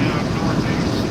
northeast.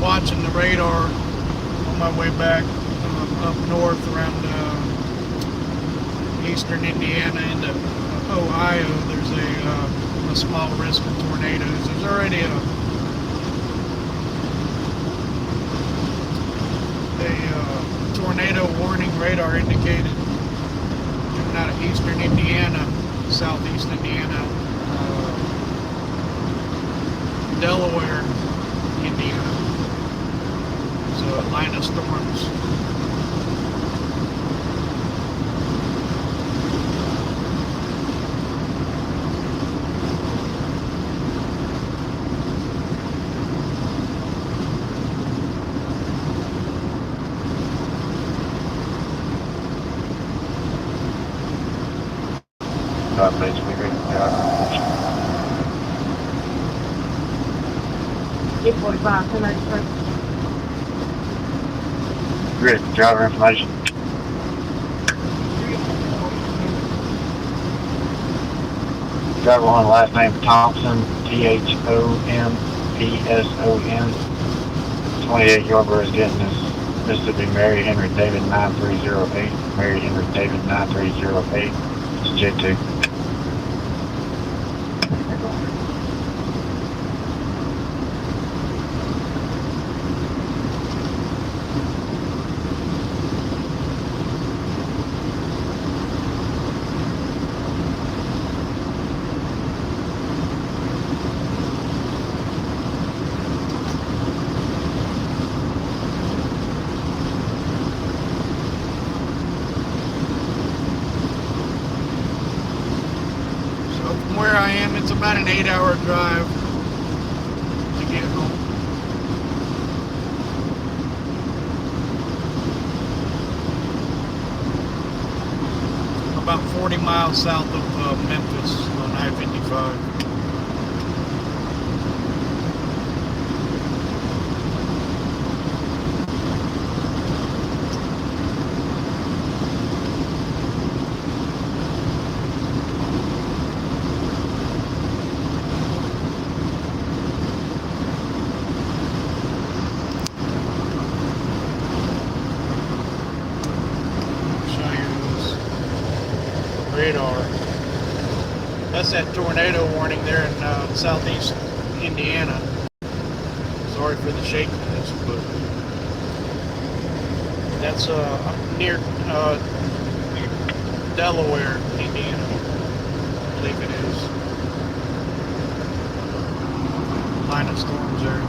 Watching the radar on my way back up north around eastern Indiana into Ohio. There's a small risk of tornadoes. There's already a tornado warning radar indicated coming out of eastern Indiana, southeast Indiana, Delaware, Indiana. So a line of storms. Basically, 845, great driver information. Driver one, last name Thompson, Thompson, 28 Yorba is getting this Mississippi Mary Henry David 9308, Mary Henry David 9308, it's J2. Where I am, it's about an 8-hour drive to get home. About 40 miles south of Memphis on I-55. has that tornado warning there in southeast Indiana. Sorry for the shakiness, but that's near Delaware, Indiana, I believe it is. Line of storms there.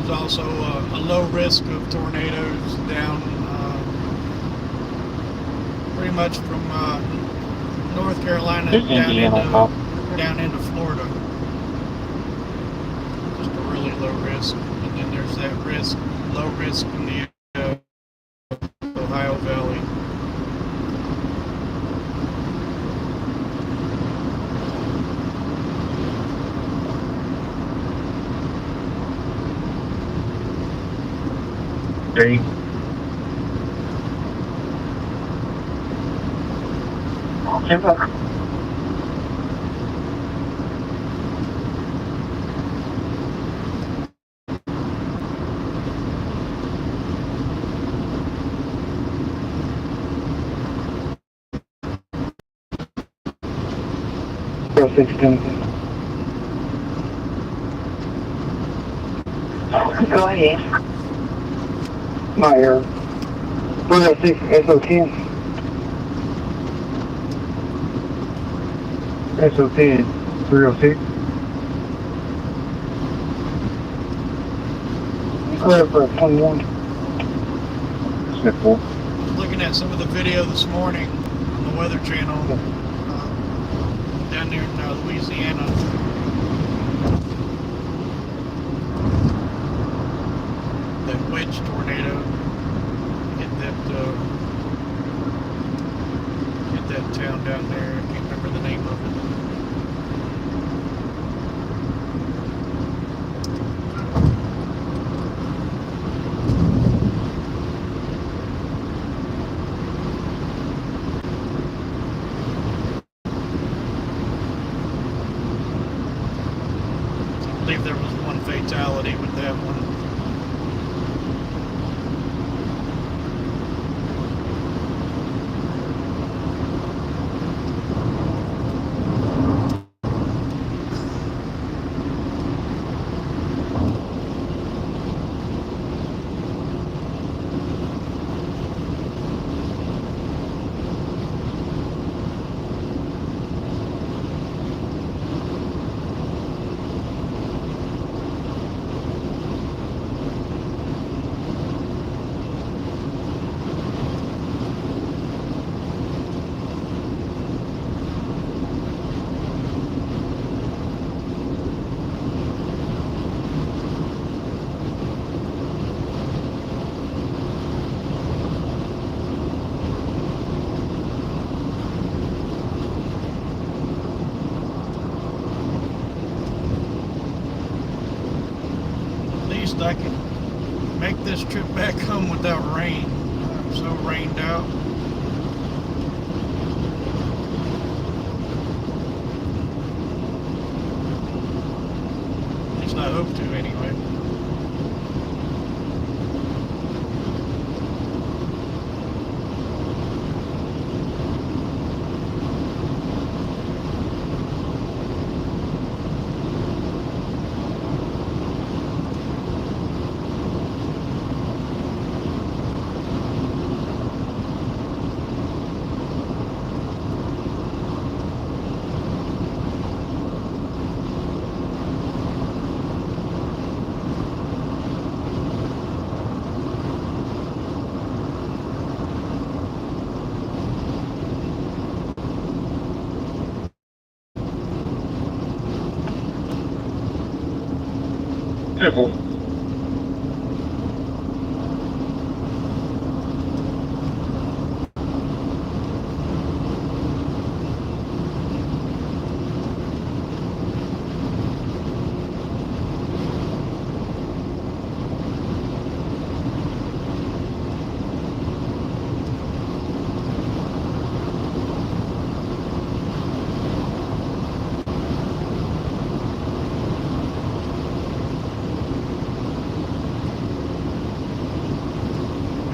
There's also a low risk of tornadoes down pretty much from North Carolina down into Florida. Just a really low risk. And then there's that low risk in the Ohio Valley. Three. Zero 16. Go ahead. My 306 SO10. SO10 306. Clear for 21. Smith 4. Looking at some of the video this morning on the Weather Channel down there in Louisiana. That wedge tornado hit that town down there. I can't remember the name of it. I believe there was one fatality with that one. I can make this trip back home without rain. I'm so rained out. At least I hope to anyway.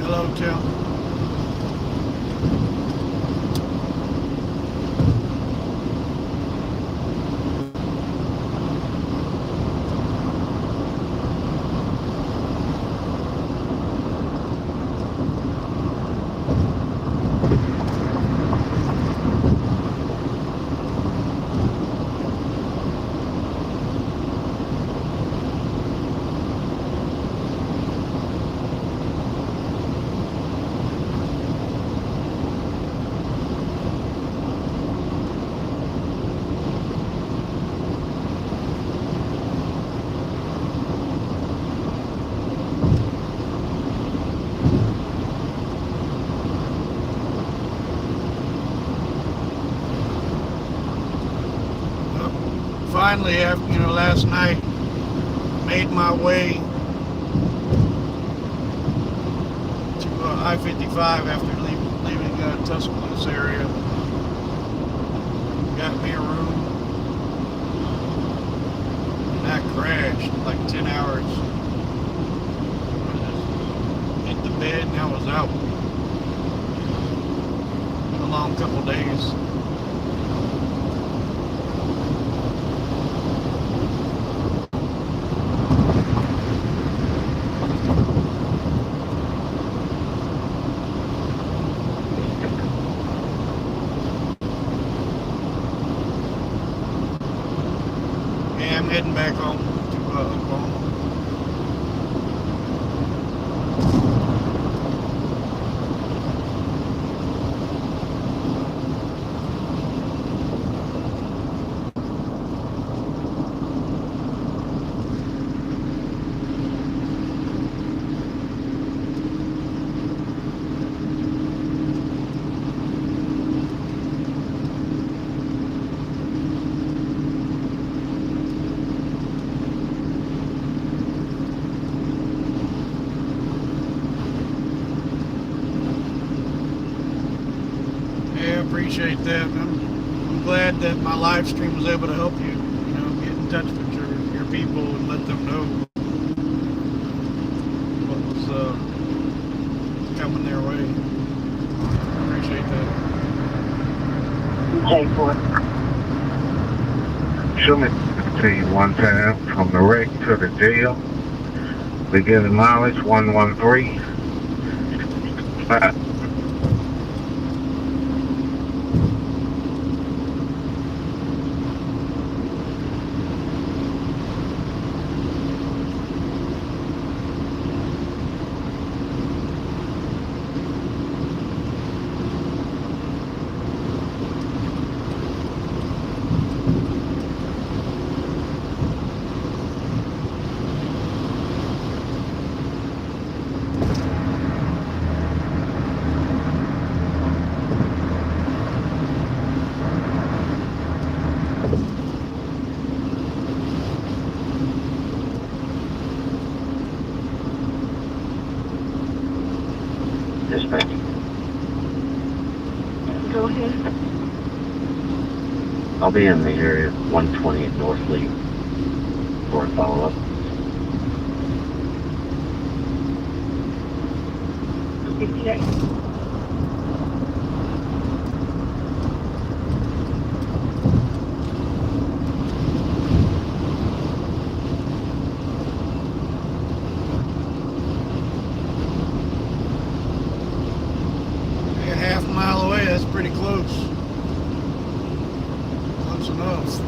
Hello, Tim. Finally, after last night, made my way to I-55 after leaving Tuscaloosa area. Got me a room, and I crashed like 10 hours. I just hit the bed and I was out. A long couple days. I'm heading back home to Oklahoma. Appreciate that. I'm glad that my live stream was able to help you. Get in touch with your people and let them know what was coming their way. Appreciate that. Okay, for it. Show me to you one time from the wreck to the jail. Beginning mileage 113. Go ahead. I'll be in the area 120 at North Lee for a follow-up. Okay. Half a mile away, that's pretty close. Close enough.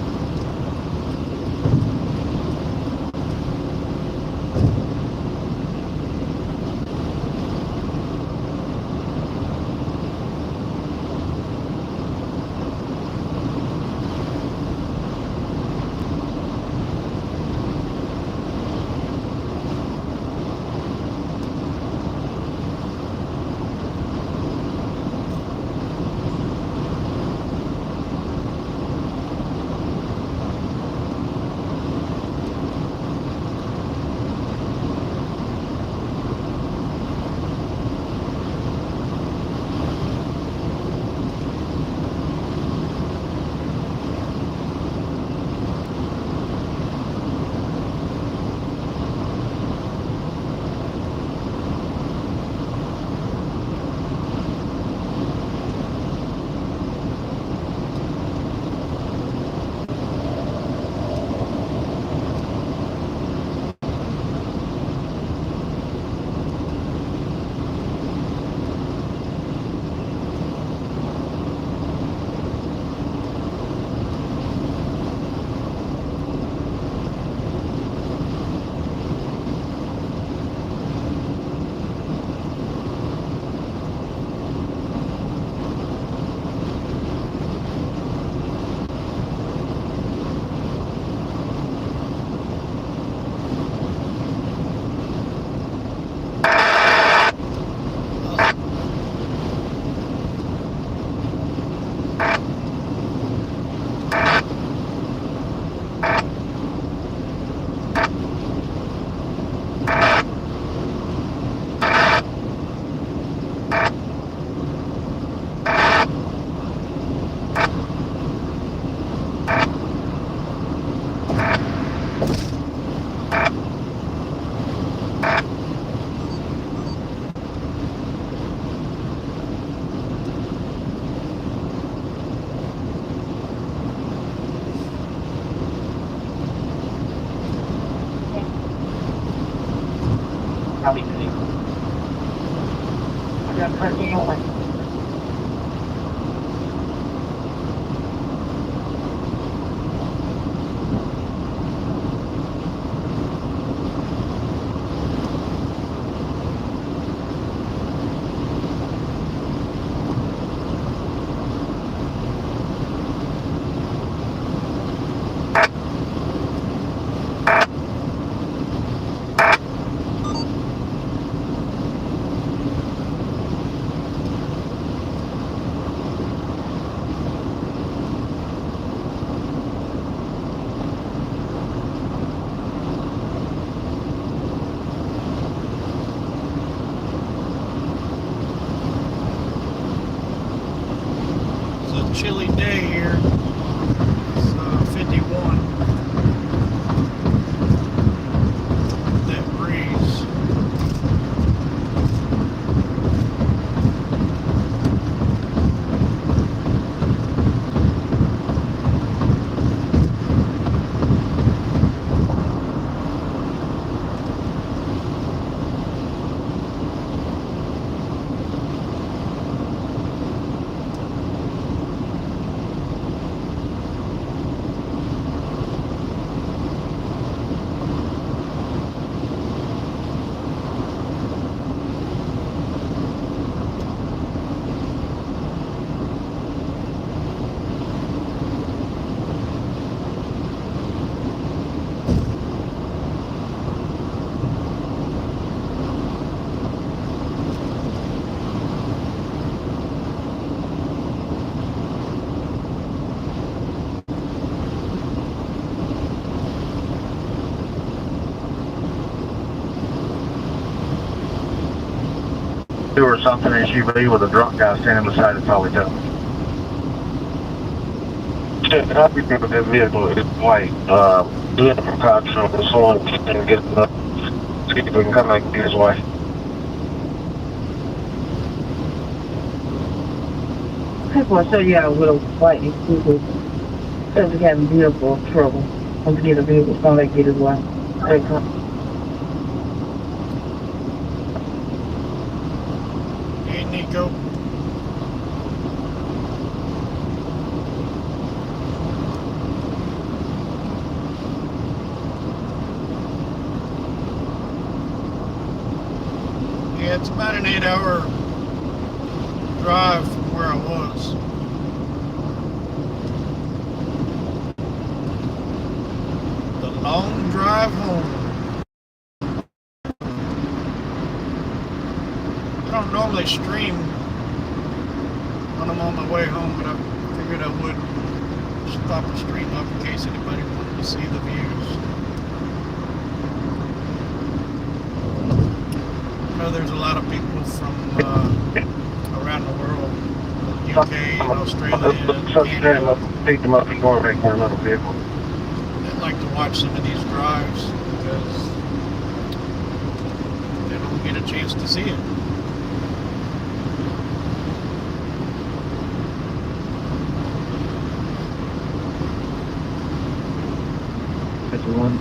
Copy, City. I got parking on. It's a chilly day here. It's 51. That breeze. Or something SUV with a drunk guy standing beside it probably tell. Check it out because that vehicle is white. Do it from cops on the soil and get enough. See if we can come back this way. People will show you how little white these people says we having vehicle trouble. Once you get a vehicle, it's gonna get his way. They come. Hey, Nico. Yeah, it's about an 8-hour drive from where I was. The long drive home. I don't normally stream when I'm on my way home, but I figured I would stop the stream up in case anybody wanted to see the views. I know there's a lot of people from around the world, UK, Australia, Canada, Pick them up and go back for another vehicle. that like to watch some of these drives because they don't get a chance to see it. That's the one.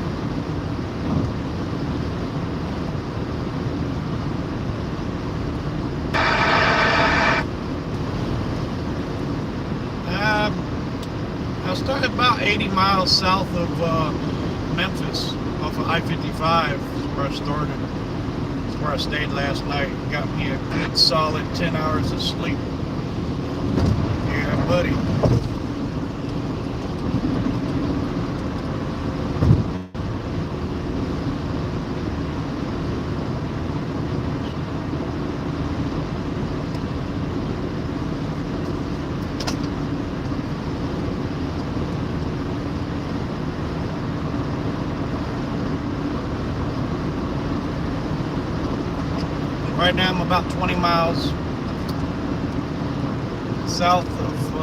I started about 80 miles south of Memphis, off of I-55 is where I started. It's where I stayed last night. Got me a good solid 10 hours of sleep. Yeah, buddy. Right now I'm about 20 miles south of,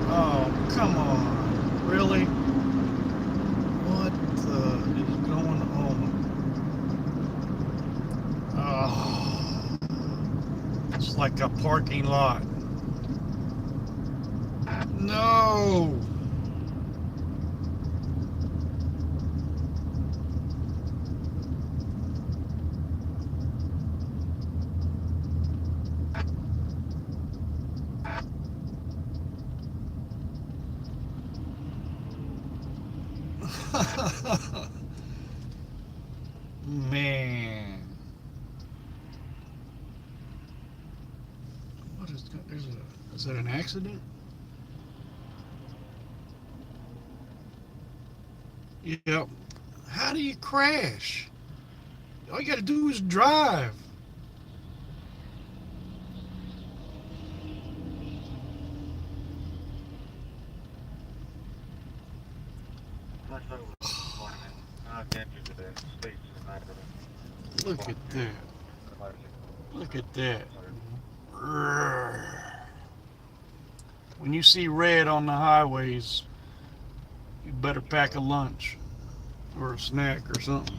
oh, come on, really? What the is going on? Oh, it's like a parking lot. No! Man. What is that? Is that an accident? Yep. How do you crash? All you gotta do is drive. Look at that. Look at that. When you see red on the highways, you better pack a lunch or a snack or something.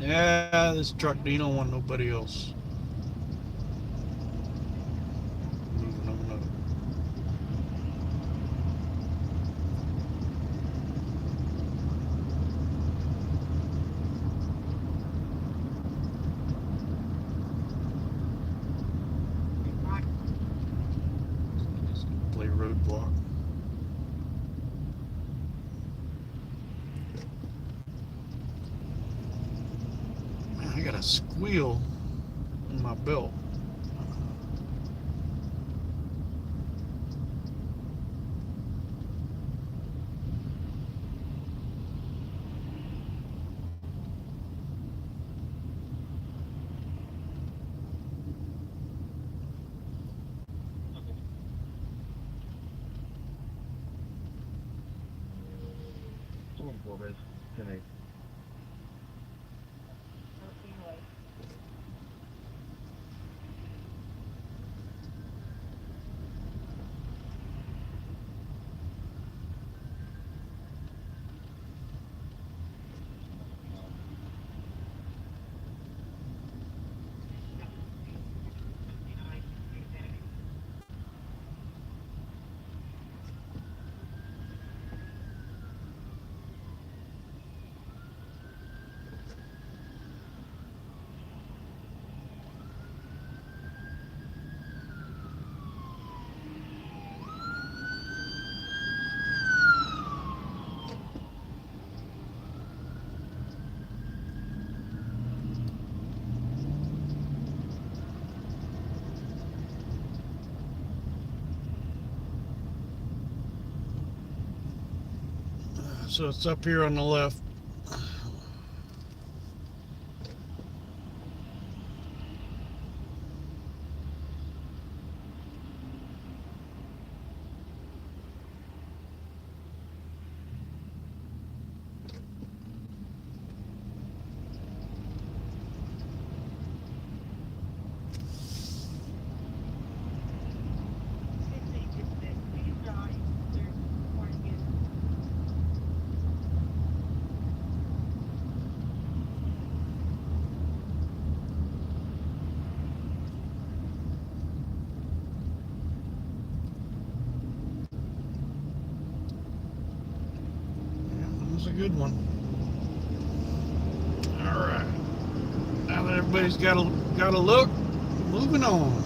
Yeah, this truck, he don't want nobody else moving on up. Just gonna play roadblock. Man, I got a squeal in my belt. So it's up here on the left. That was a good one. All right. Now that everybody's got a look, moving on.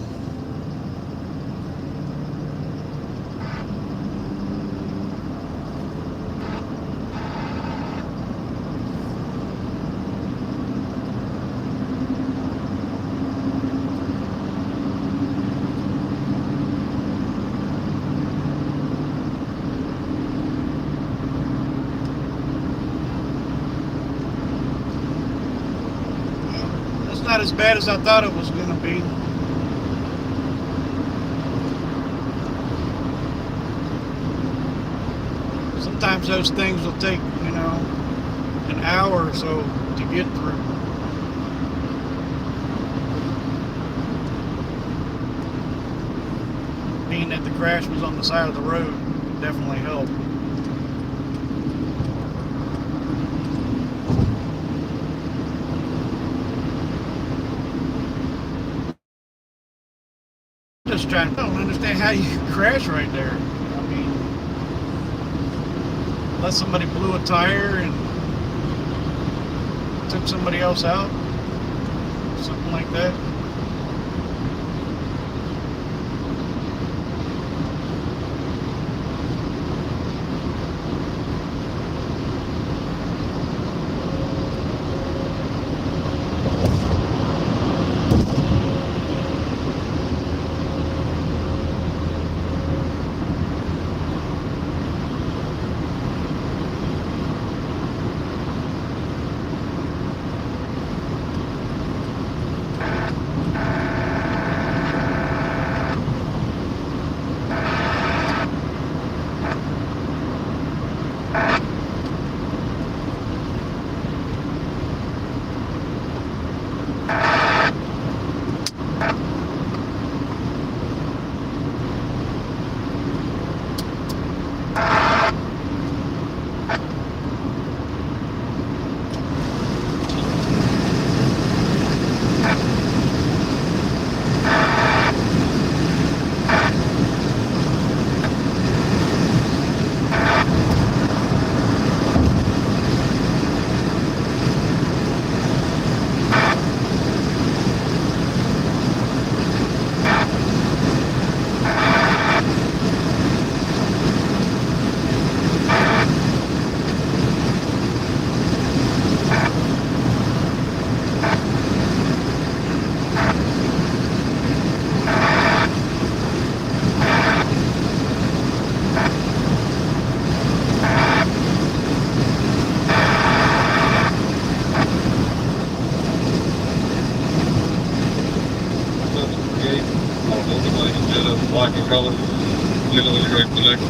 That's not as bad as I thought it was going to be. Sometimes those things will take, an hour or so to get through. Being that the crash was on the side of the road definitely helped. Just trying. I don't understand how you crash right there. I mean, unless somebody blew a tire and took somebody else out, something like that. Black in color, middle of the great protection.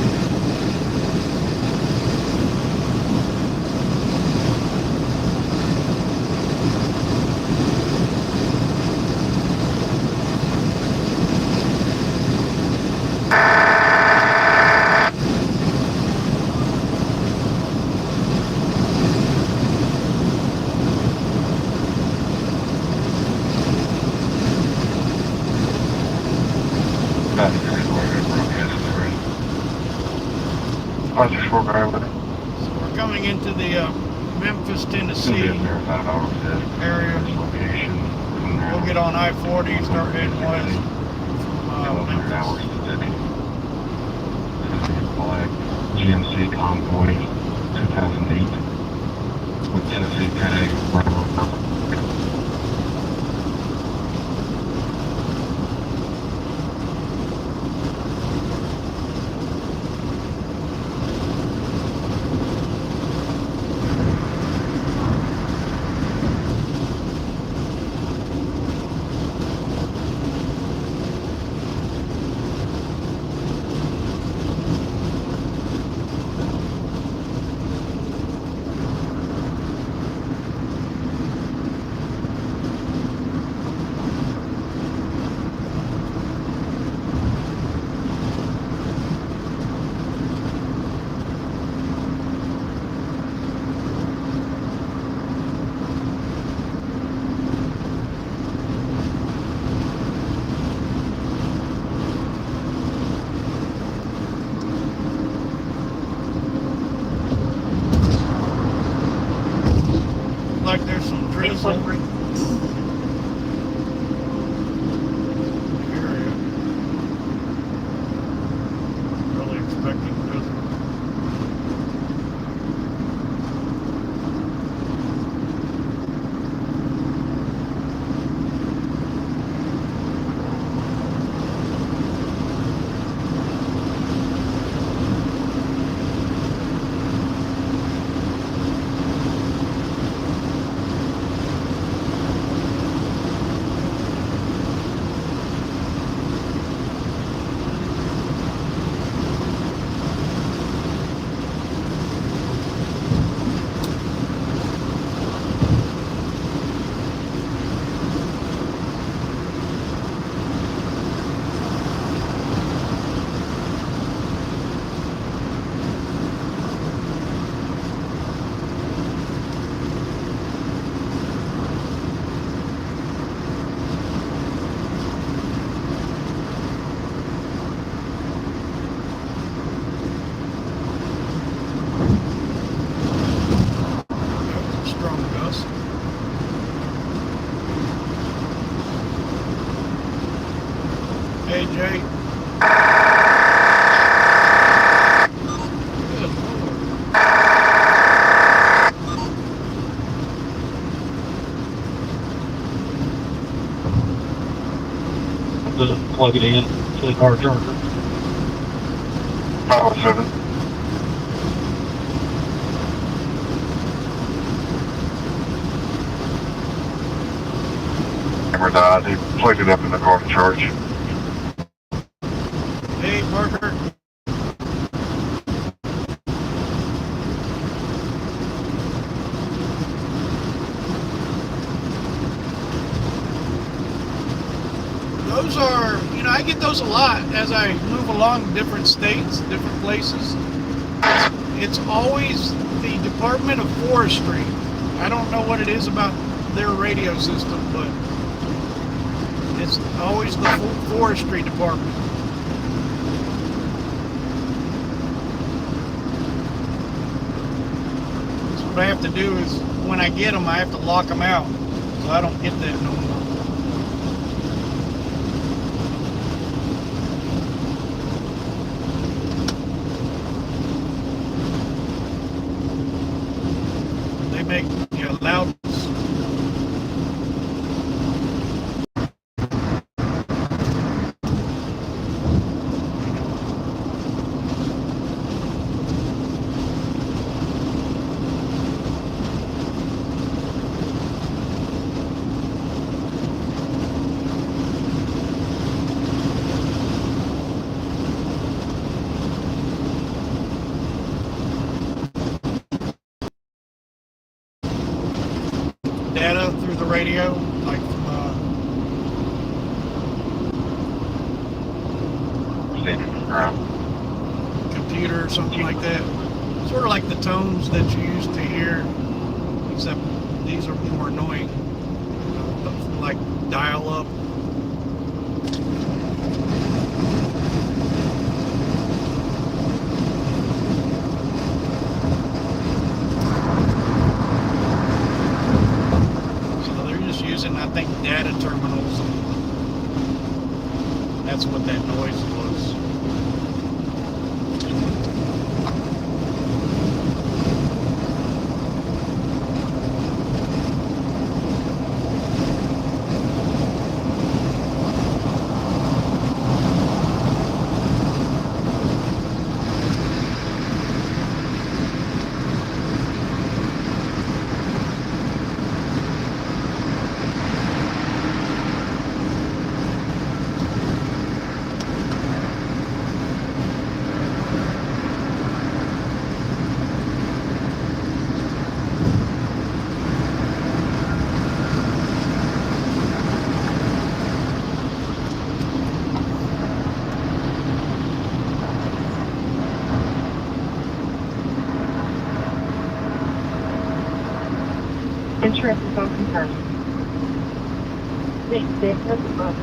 So We're coming into the Memphis, Tennessee area. We'll get on I-40, start heading west from Memphis. GMC Convoy 2008 with Tennessee tag. Like there's some drizzle area. Really expecting drizzle. plug it in to the car charger. 507. Camera died. He plugged it up in the car to charge. Hey, Parker. Those are, I get those a lot as I move along different states, different places. It's always the Department of Forestry. I don't know what it is about their radio system, but it's always the Forestry Department. So what I have to do is, when I get them, I have to lock them out, so I don't get that no more. Make loud. Data through the radio, like from computer or something like that. Sort of like the tones that you used to hear, except these are more annoying. Like dial-up. Using, I think, data terminals, and that's what that noise was. Interest is on confirmed. Please stay present.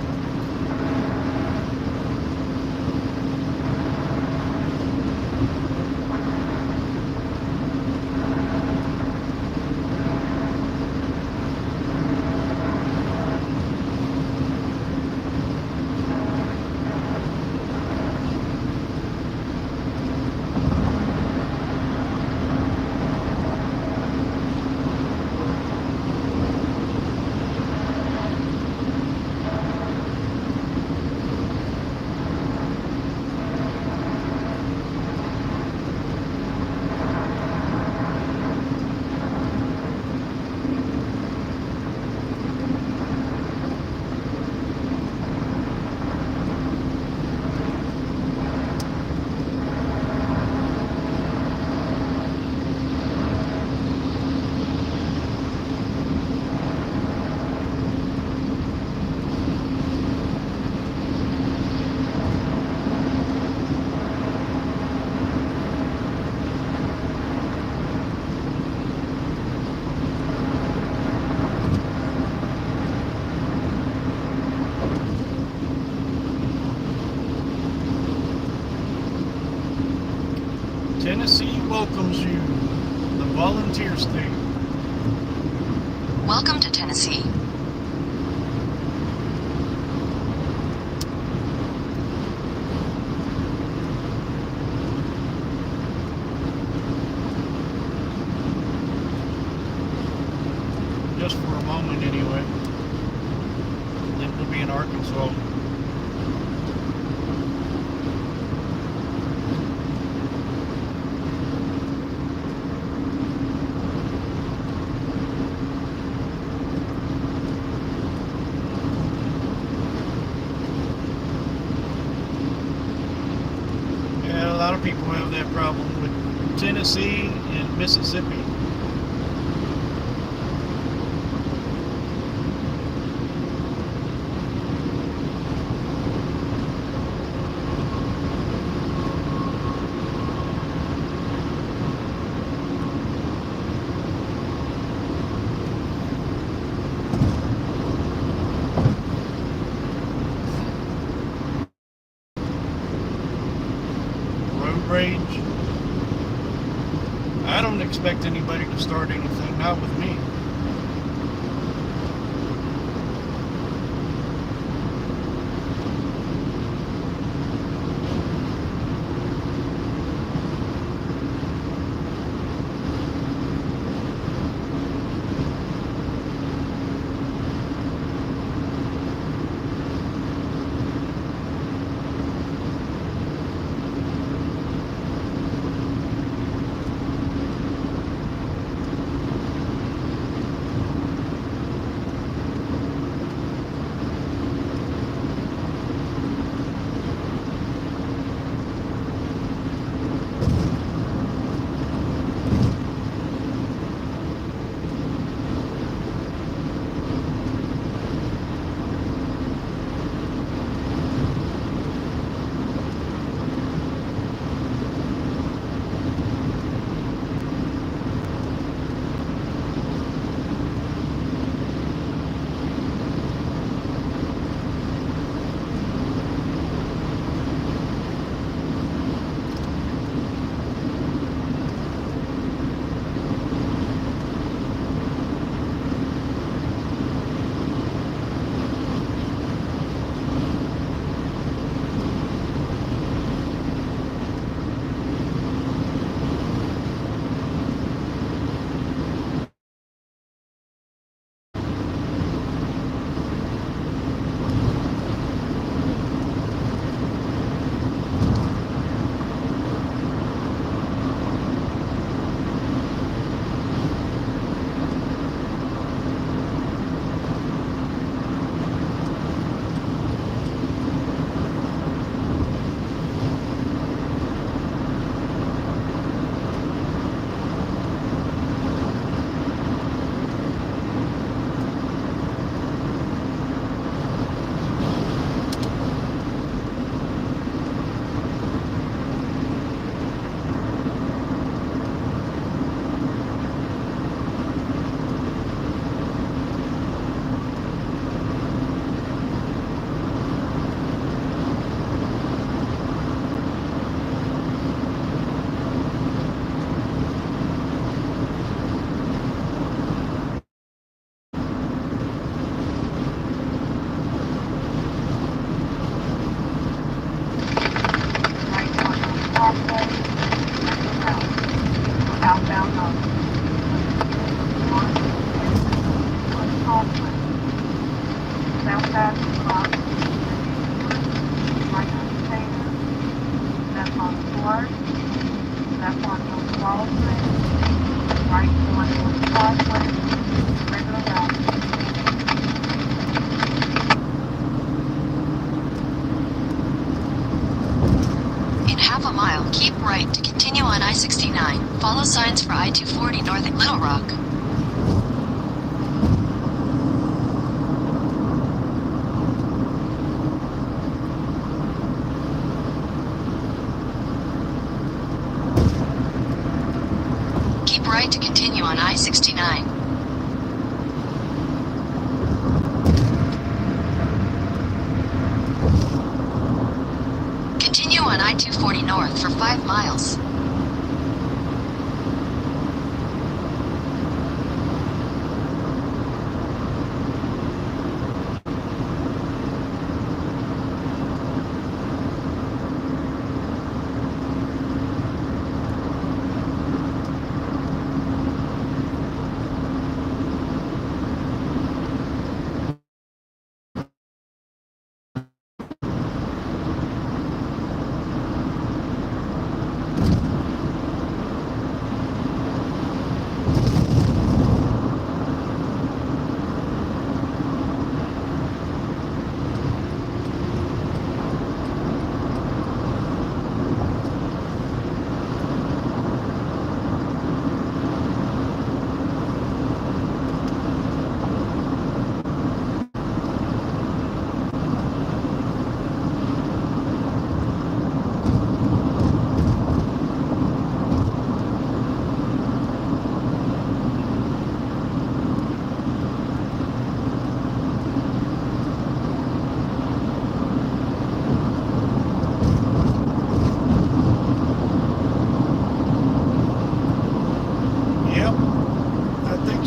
Tennessee welcomes you, the volunteer state. Welcome to Tennessee. Just for a moment anyway. Then we'll be in Arkansas. problem with Tennessee and Mississippi. Road rage. I don't expect anybody to start anything, not with me. In half a mile, keep right to continue on I-69. Follow signs for I-240 north at Little Rock. Keep right to continue on I-69. Continue on I-240 north for 5 miles.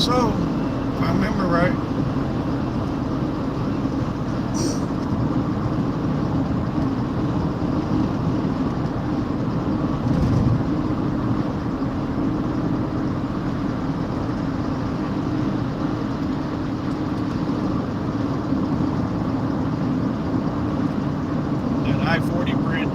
so, if I remember right. That I-40 bridge.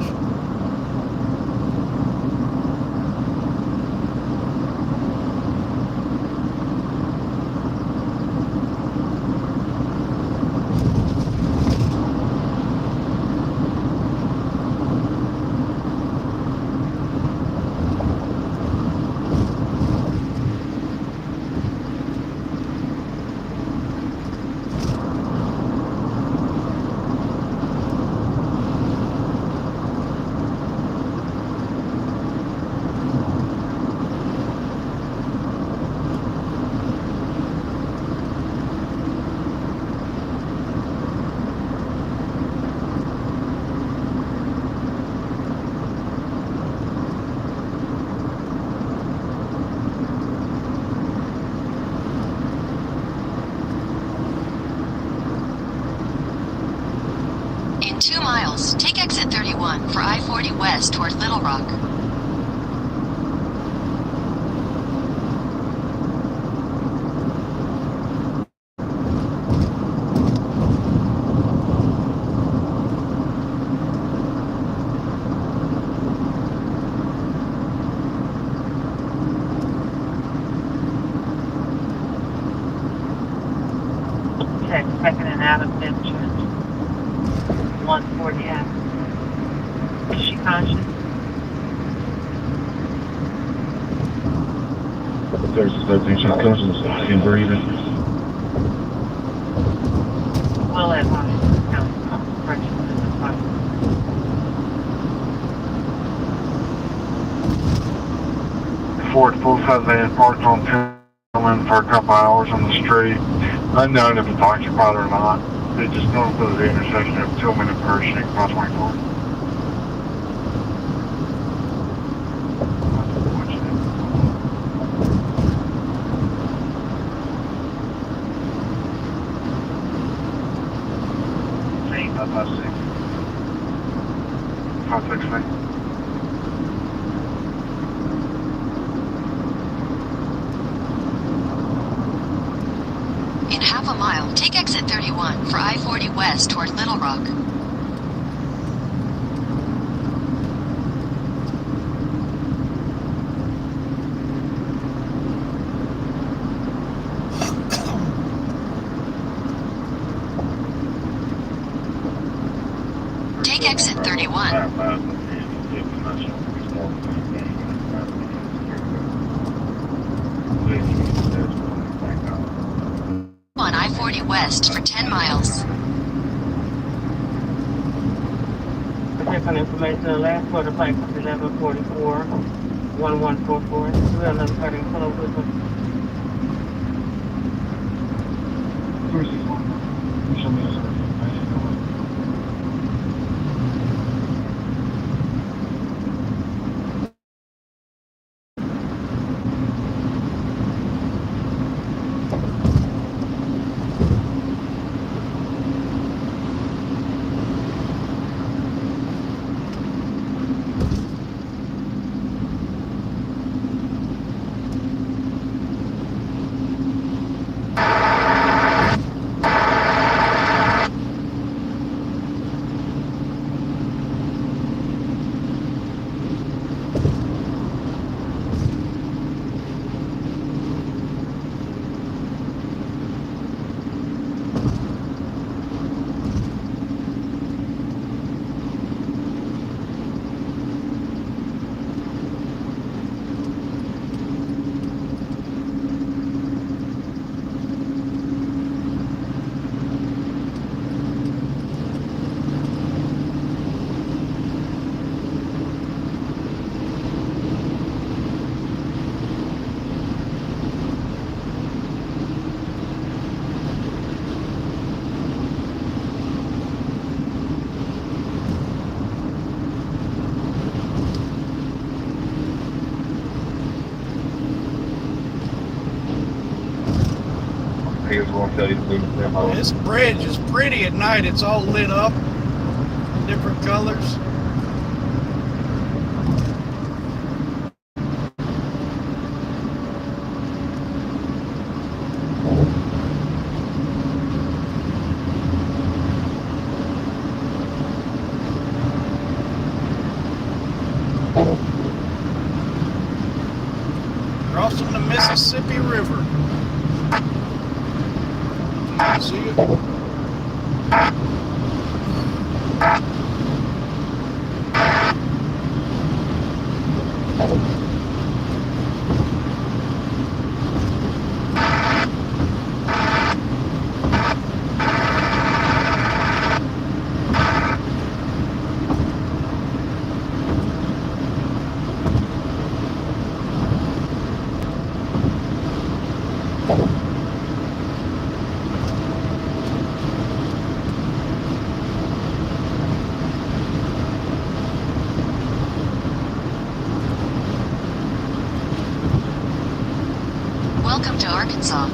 In 2 miles, take exit 31 for I-40 west toward Little Rock. Okay, checking in out of Benjamin. 140 F. Is she conscious? There's 13 shot conscience and breathing. Well advised. County Correctional in the fight. Ford full-size van parked on Tillman for a couple hours on the street. Unknown if it's occupied or not. They just north of the intersection of Tillman and Pershing, 524. Same, 556. 563. In half a mile, take exit 31 for I-40 west toward Little Rock. Take exit 31. On I-40 west for 10 miles. Checking information on last quarter flight 1144 1144. Do we have another cutting follow with us? 361. Show me this. He was going to tell you to move them over. This bridge is pretty at night. It's all lit up, different colors. Crossing the Mississippi River. See it? Welcome to Arkansas.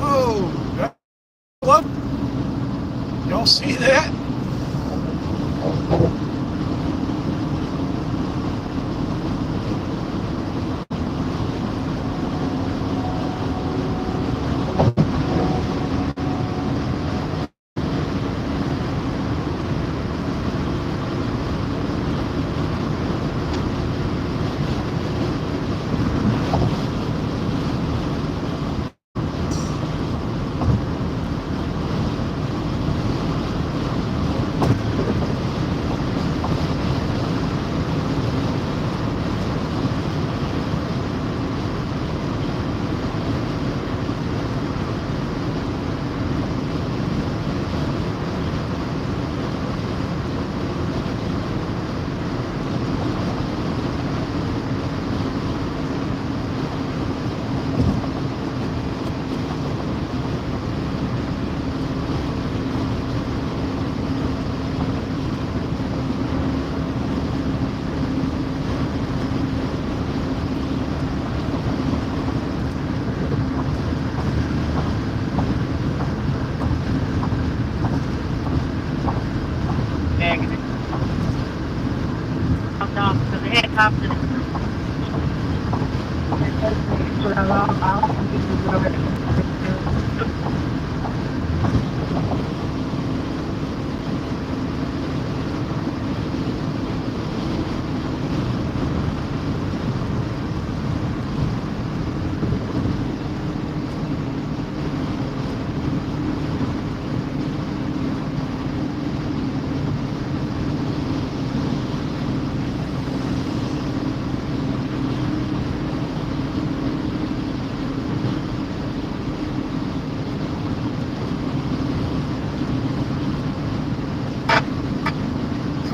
Whoa! What? Y'all see that?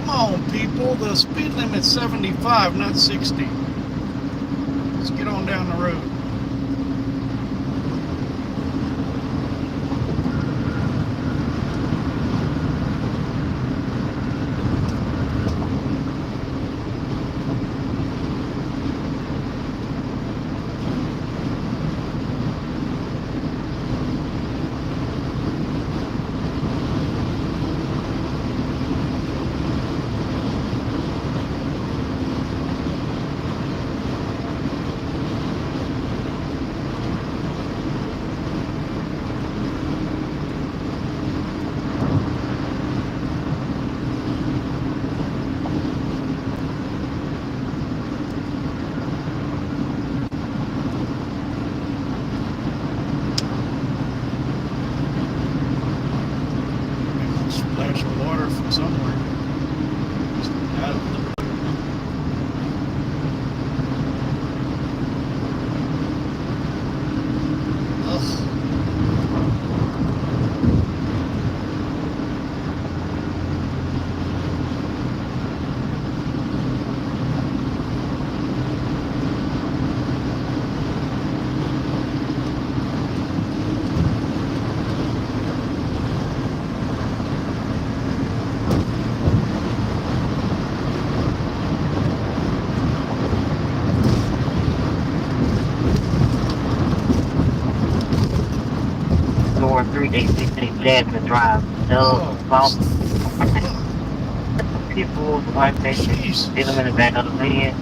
Come on, people. The speed limit's 75, not 60. Let's get on down the road. Splash of water from somewhere. Just out of the blue. Ugh. Door 3816 Jasmine Drive. No, well, people like they Jeez. see them in the back of the van.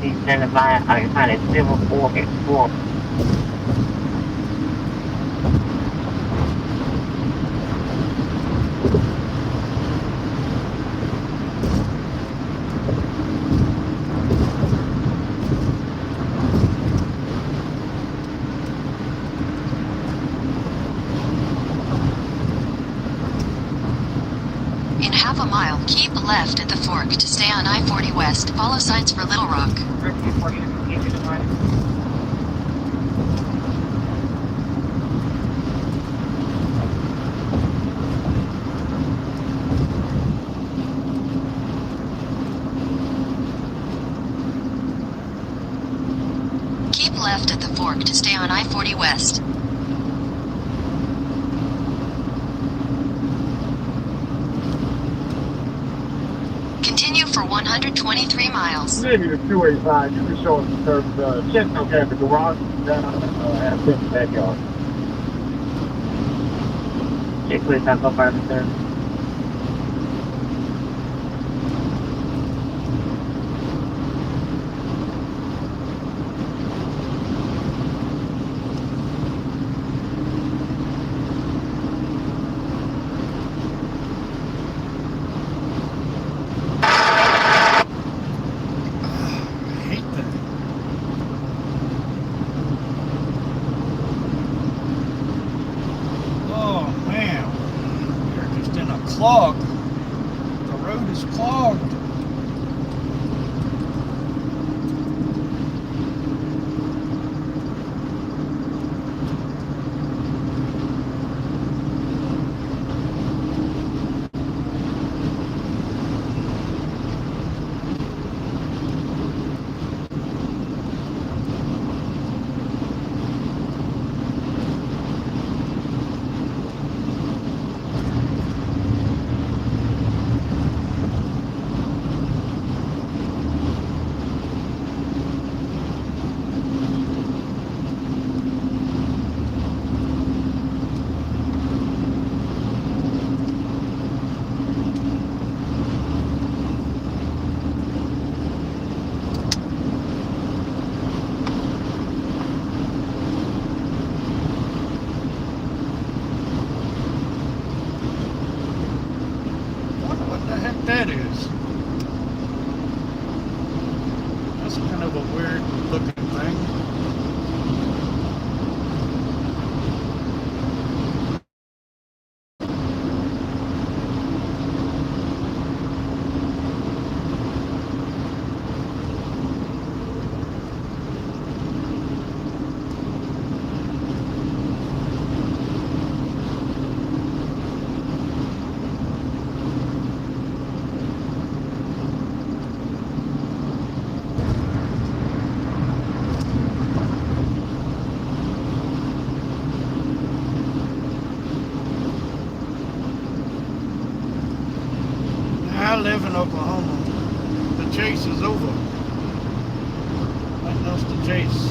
He's standing by. I can find a silver 4x4. In half a mile, keep left at the fork to stay on I-40 West. Follow signs for Little Rock. Keep left at the fork to stay on I-40 West. Continue for 123 miles. Negative 285, you can show us the service, MesoMikeOK at the garage, down at the backyard. Check please, I'll go further, sir. I hate that. Oh man, we're just in a clog. The road is clogged. Wonder what the heck that is. That's kind of a weird looking thing. chase is over. Nothing else to chase.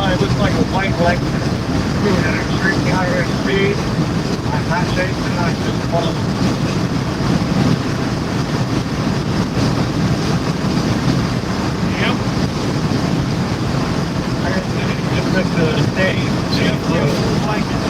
It looks like a white light doing an extremely high rate of speed. I'm not safe and I just follow. Yep. I just took the day. Like it.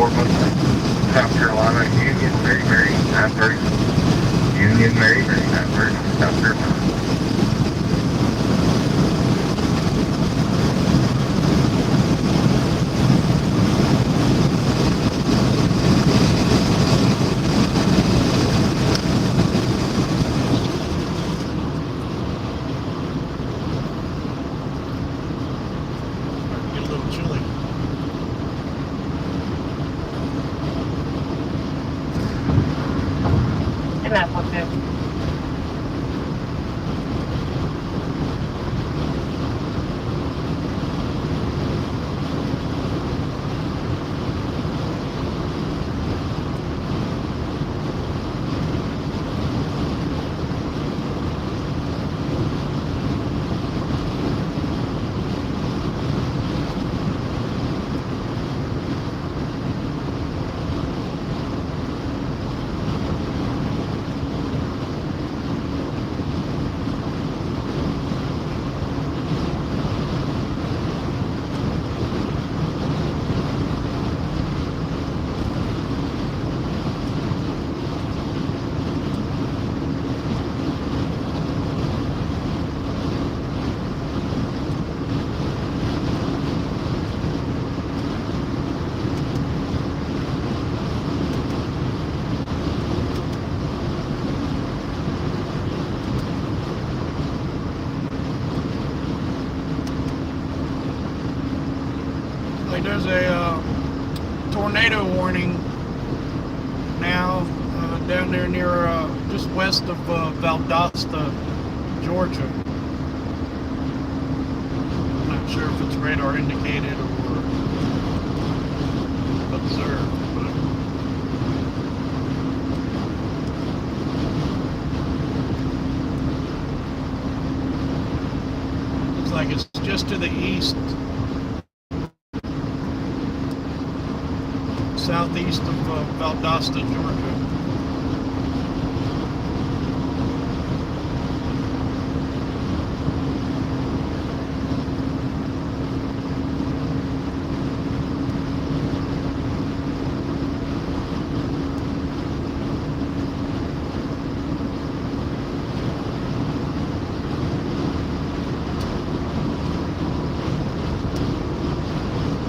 Portland, South Carolina, Union, Mary, 9:30. Union, Mary, 9:30, South Carolina. Get a little chilly. And that's okay. Like there's a tornado warning now down there near just west of Valdosta, Georgia. I'm not sure if it's radar indicated or observed, but looks like it's just to the east, southeast of Valdosta, Georgia.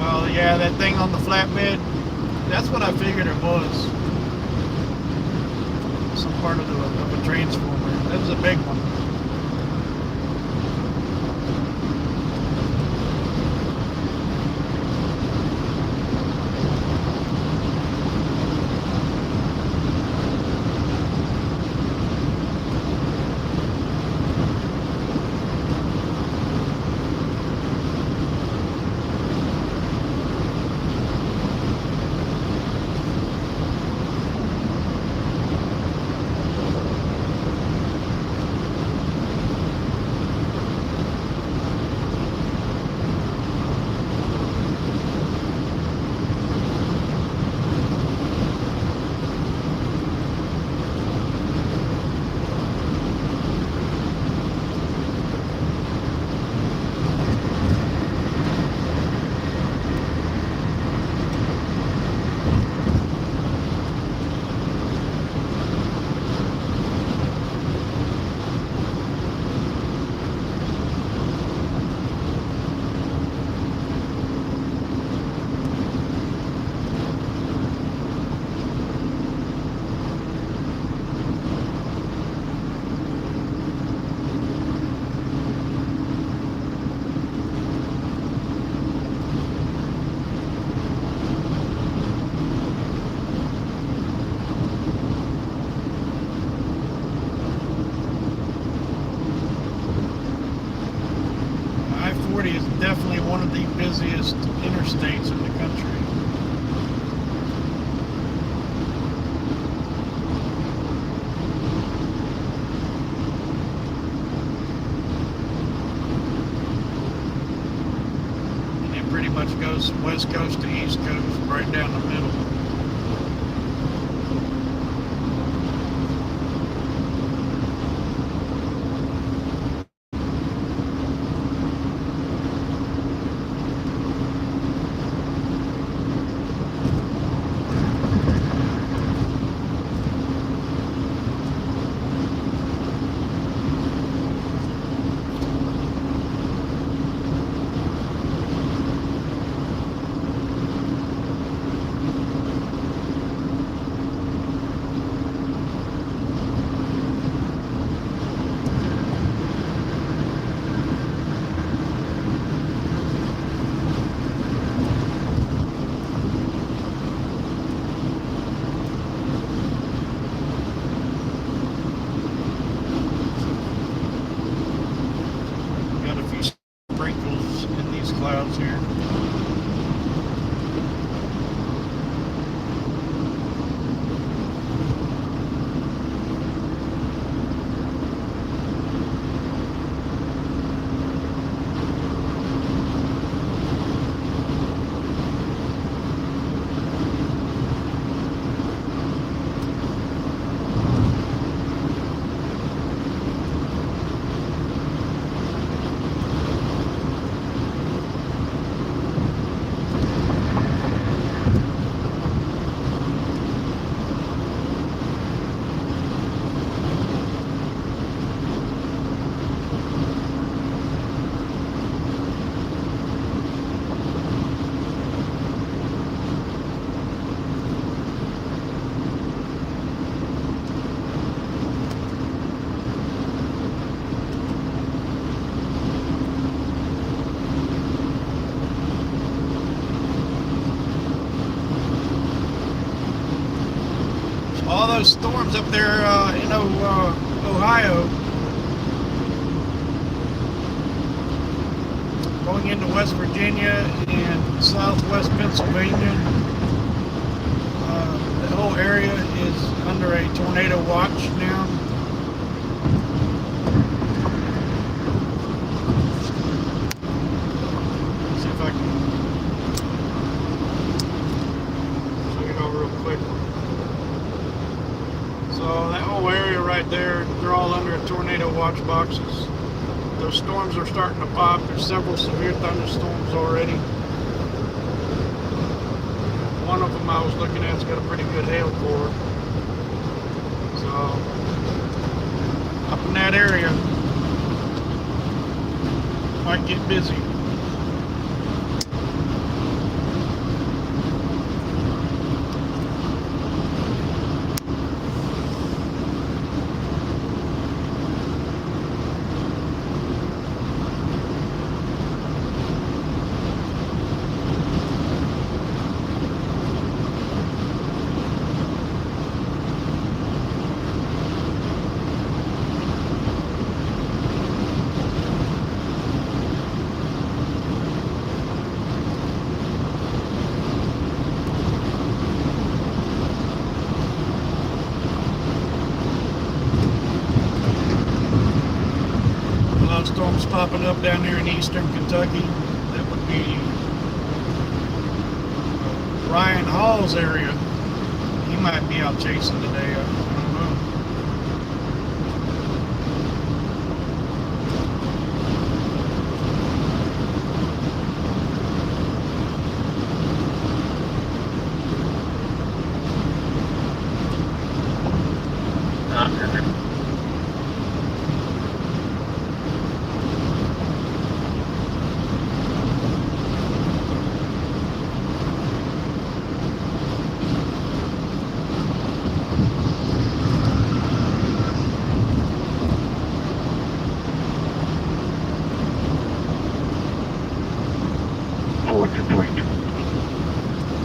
Oh yeah, that thing on the flatbed. That's what I figured it was. Some part of a transformer. That was a big one. I-40 is definitely one of the busiest interstates in the country. And it pretty much goes west coast to east coast, right down the middle. all those storms up there in Ohio, going into West Virginia and southwest Pennsylvania. The whole area is under a tornado watch now. See if I can show you real quick. So that whole area right there, they're all under tornado watch boxes. Those storms are starting to pop. There's several severe thunderstorms already. One of them I was looking at's got a pretty good hail core. So up in that area, might get busy. Storms popping up down there in eastern Kentucky. That would be Ryan Hall's area. He might be out chasing today. I don't know.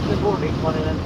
Good morning, one of them.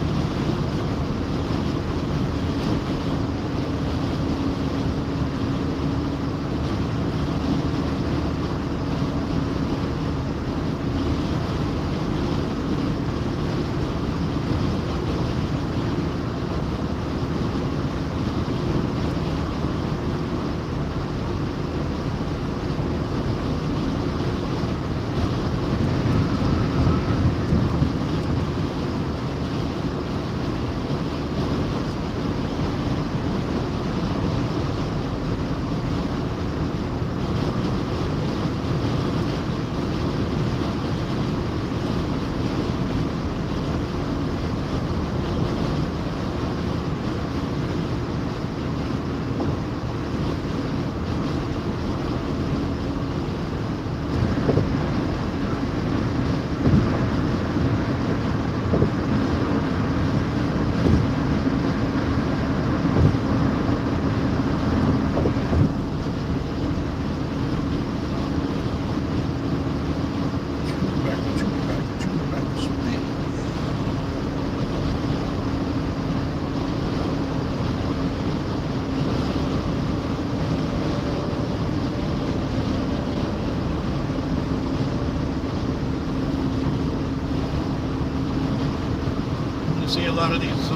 See a lot of these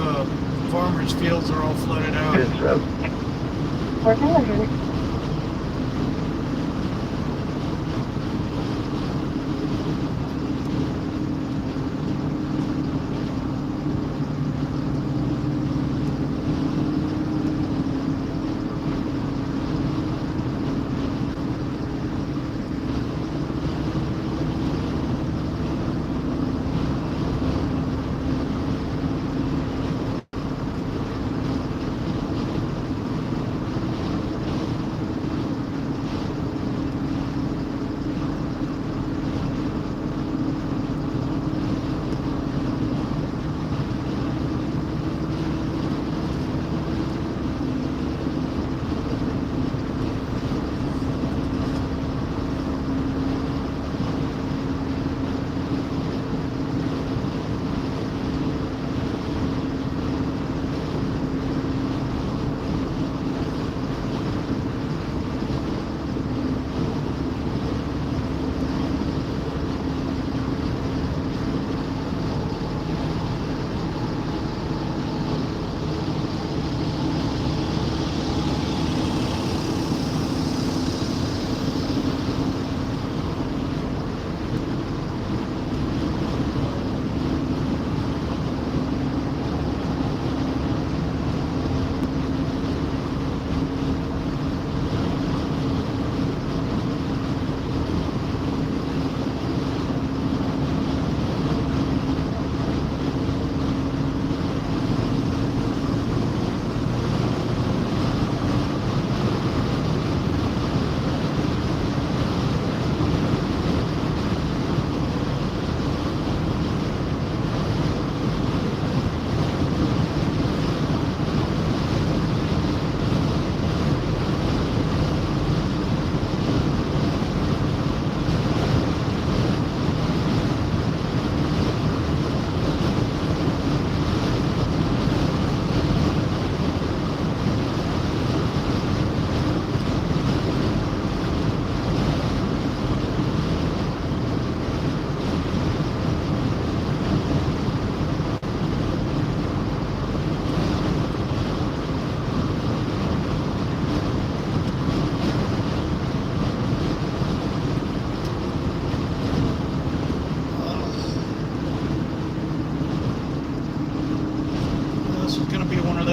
farmers' fields are all flooded out. We're going.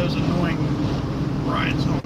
those annoying rides home.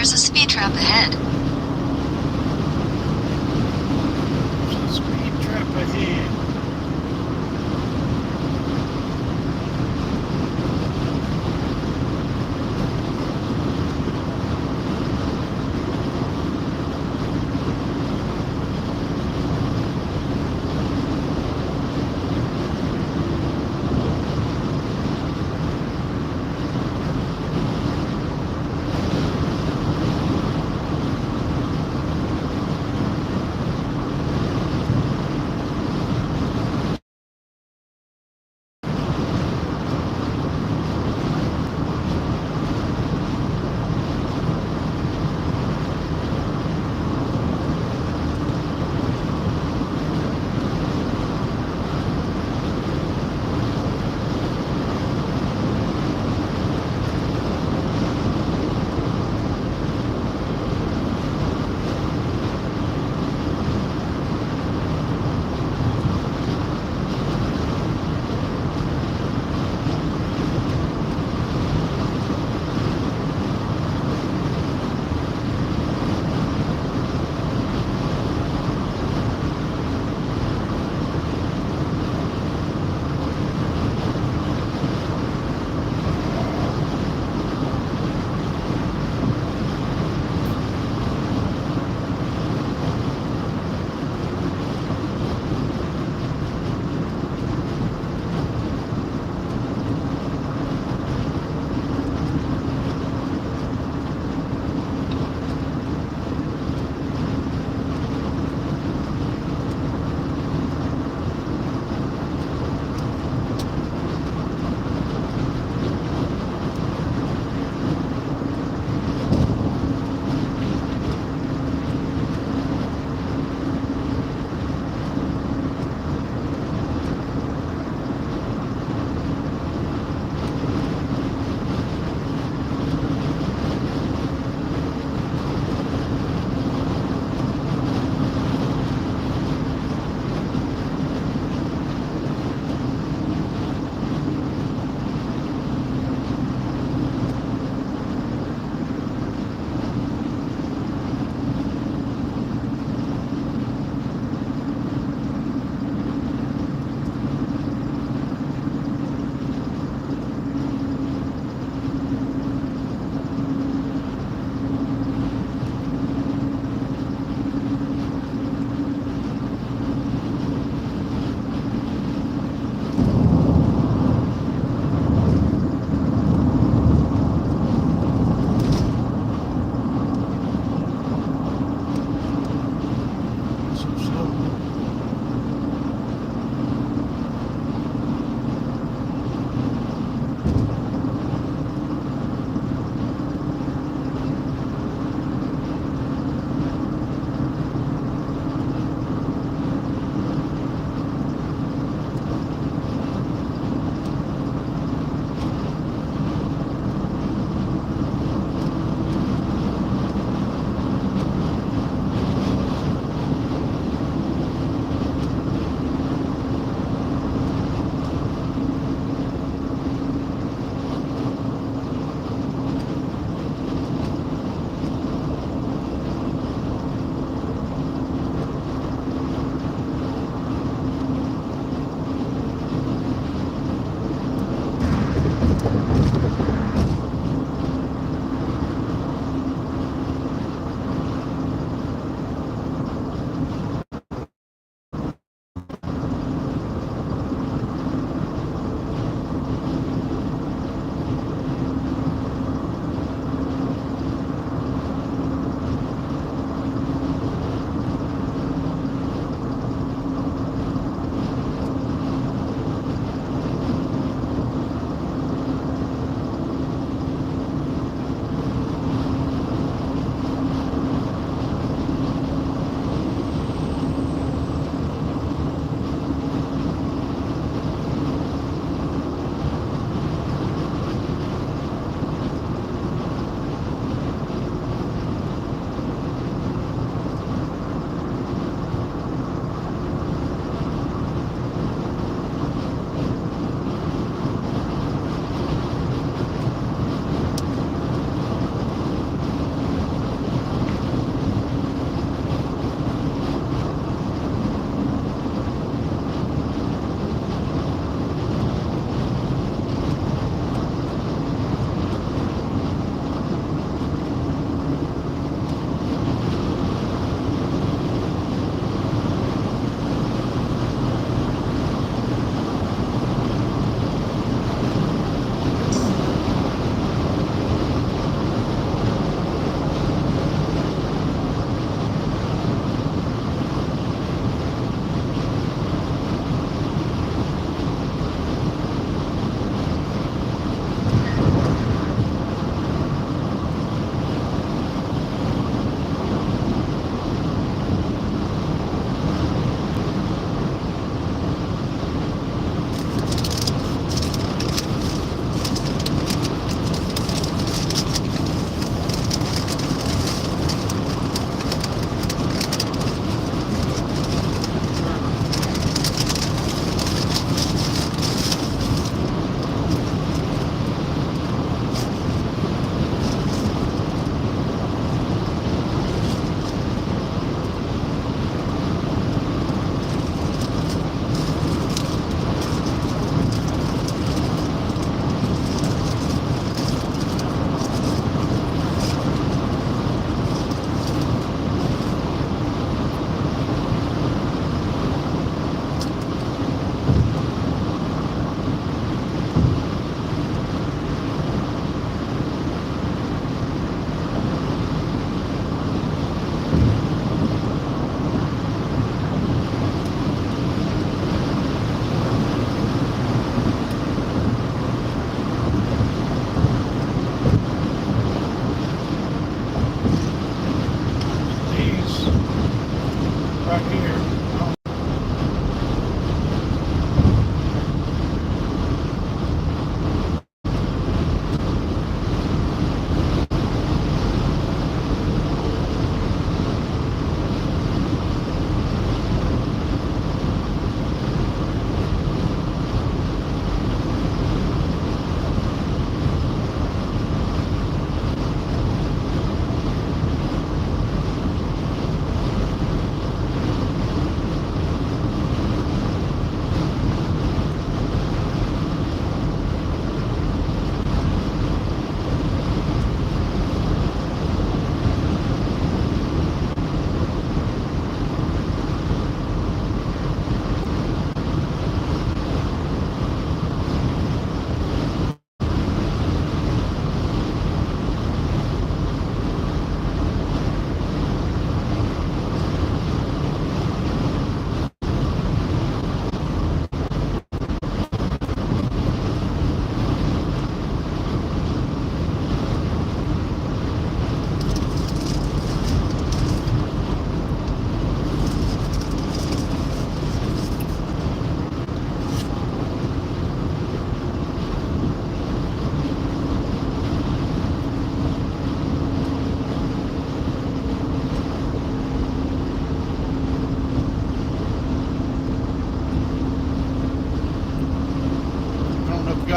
There's a speed trap ahead. There's a speed trap ahead.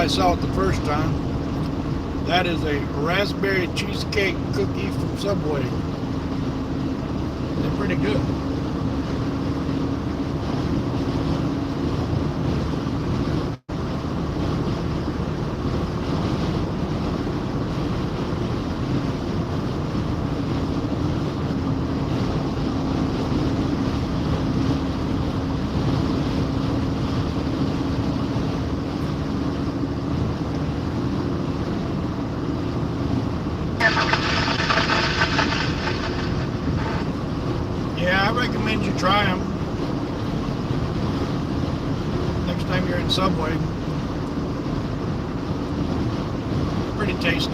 I saw it the first time. That is a raspberry cheesecake cookie from Subway. They're pretty good. Yeah, I recommend you try them next time you're in Subway. Pretty tasty.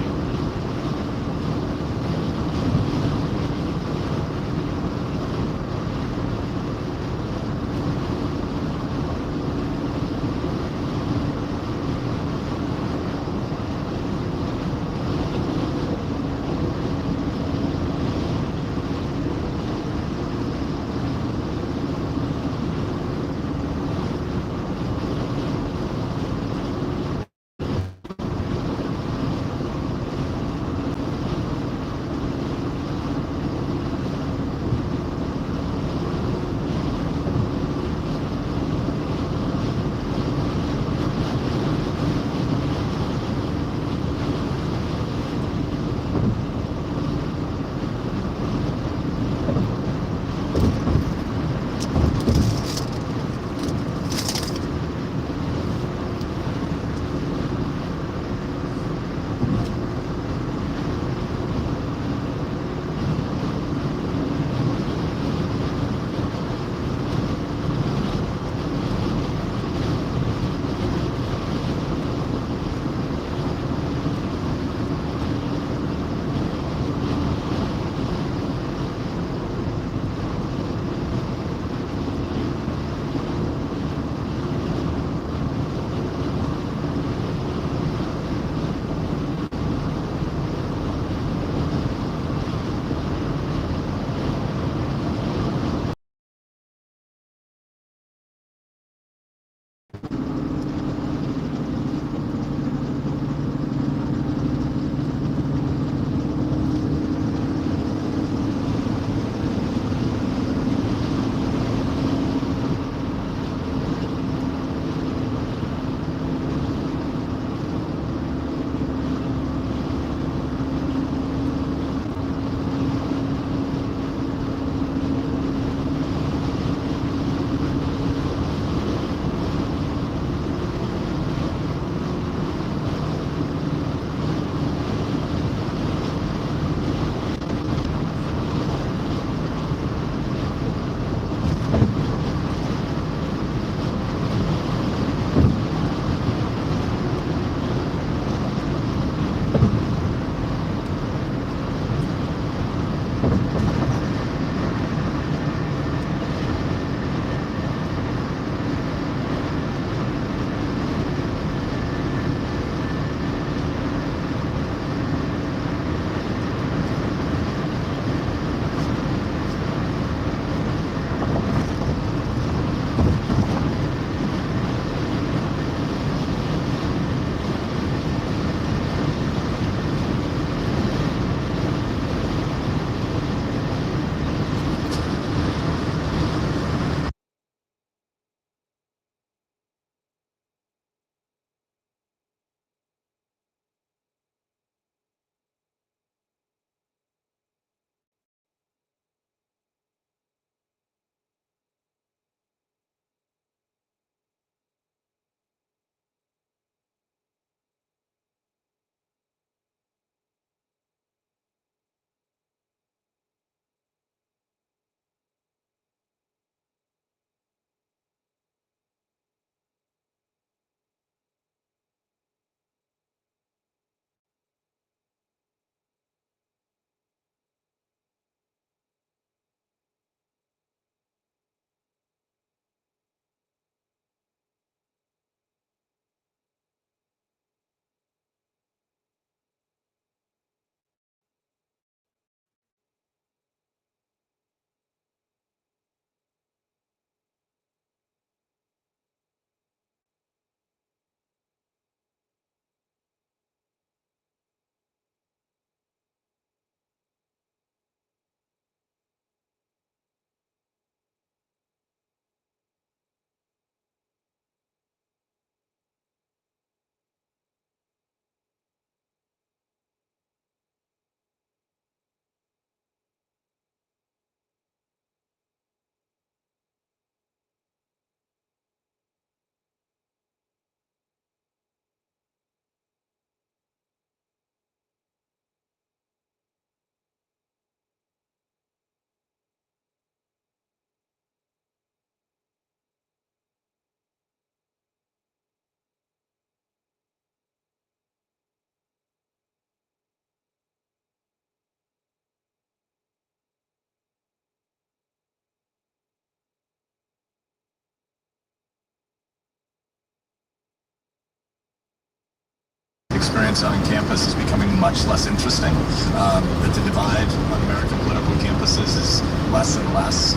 experience on campus is becoming much less interesting. That the divide on American political campuses is less and less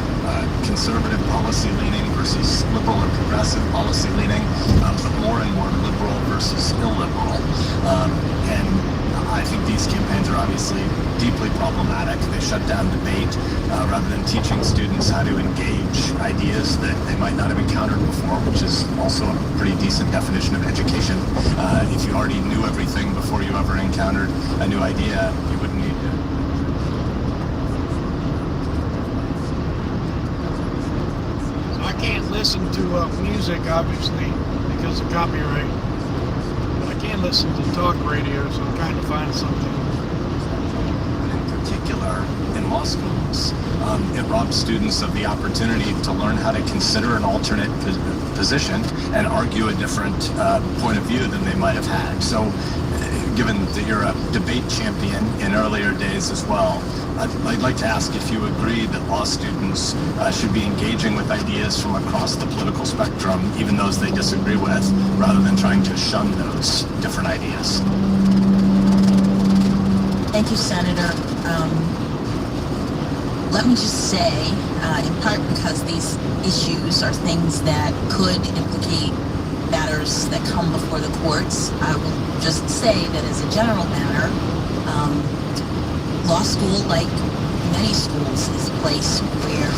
conservative policy leaning versus liberal or progressive policy leaning, but more and more liberal versus illiberal. And I think these campaigns are obviously deeply problematic. They shut down debate rather than teaching students how to engage ideas that they might not have encountered before, which is also a pretty decent definition of education. If you already knew everything before you ever encountered a new idea, you wouldn't need to. So I can't listen to music, obviously, because of copyright. But I can listen to talk radio, so I'm trying to find something. In particular, in law schools, it robs students of the opportunity to learn how to consider an alternate position and argue a different point of view than they might have had. So, given that you're a debate champion in earlier days as well, I'd like to ask if you agree that law students should be engaging with ideas from across the political spectrum, even those they disagree with, rather than trying to shun those different ideas. Thank you, Senator. Let me just say, in part because these issues are things that could implicate matters that come before the courts, I will just say that as a general matter, law school, like many schools, is a place where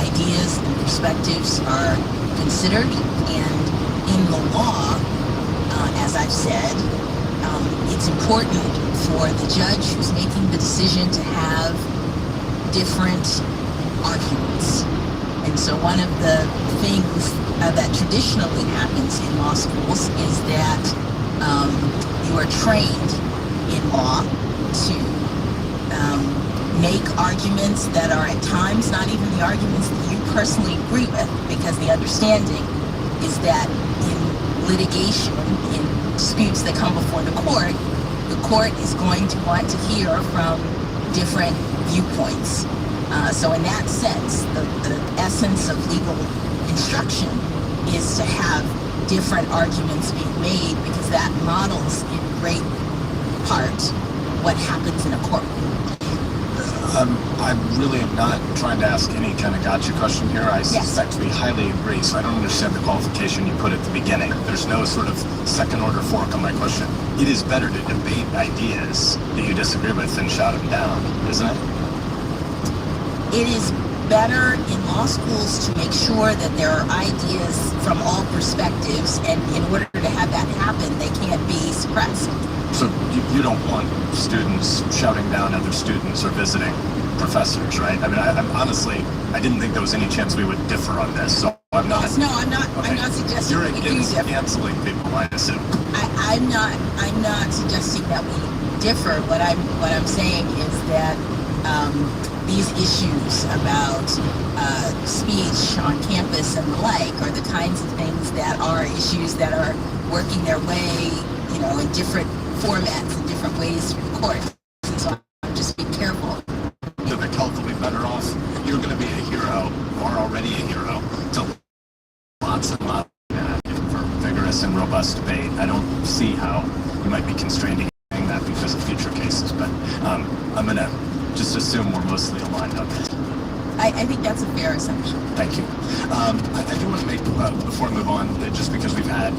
ideas and perspectives are considered, and in the law, as I've said, it's important for the judge who's making the decision to have different arguments. And so one of the things that traditionally happens in law schools is that you are trained in law to make arguments that are at times not even the arguments that you personally agree with, because the understanding is that in litigation, in disputes that come before the court is going to want to hear from different viewpoints. So in that sense, the essence of legal instruction is to have different arguments being made, because that models in great part what happens in a courtroom. I really am not trying to ask any kind of gotcha question here. I suspect we highly agree, so I don't understand the qualification you put at the beginning. There's no sort of second order fork on my question. It is better to debate ideas that you disagree with than shout them down, isn't it? It is better in law schools to make sure that there are ideas from all perspectives, and in order to have that happen, they can't be suppressed. So you don't want students shouting down other students or visiting professors, right? I mean, I'm honestly, I didn't think there was any chance we would differ on this, so I'm not. No, I'm not. Okay. I'm not suggesting You're that we do against differ. canceling people, I assume. I'm not suggesting that we differ. What I'm saying is that these issues about speech on campus and the like are the kinds of things that are issues that are working their way, in different formats and different ways through the courts. And so just be careful. To the healthily better off, you're going to be a hero, or already a hero, to lots and lots for vigorous and robust debate. I don't see how you might be constraining that because of future cases, but I'm going to just assume we're mostly aligned on this. I think that's a fair assumption. Thank you. I do want to make, before we move on, just because we've had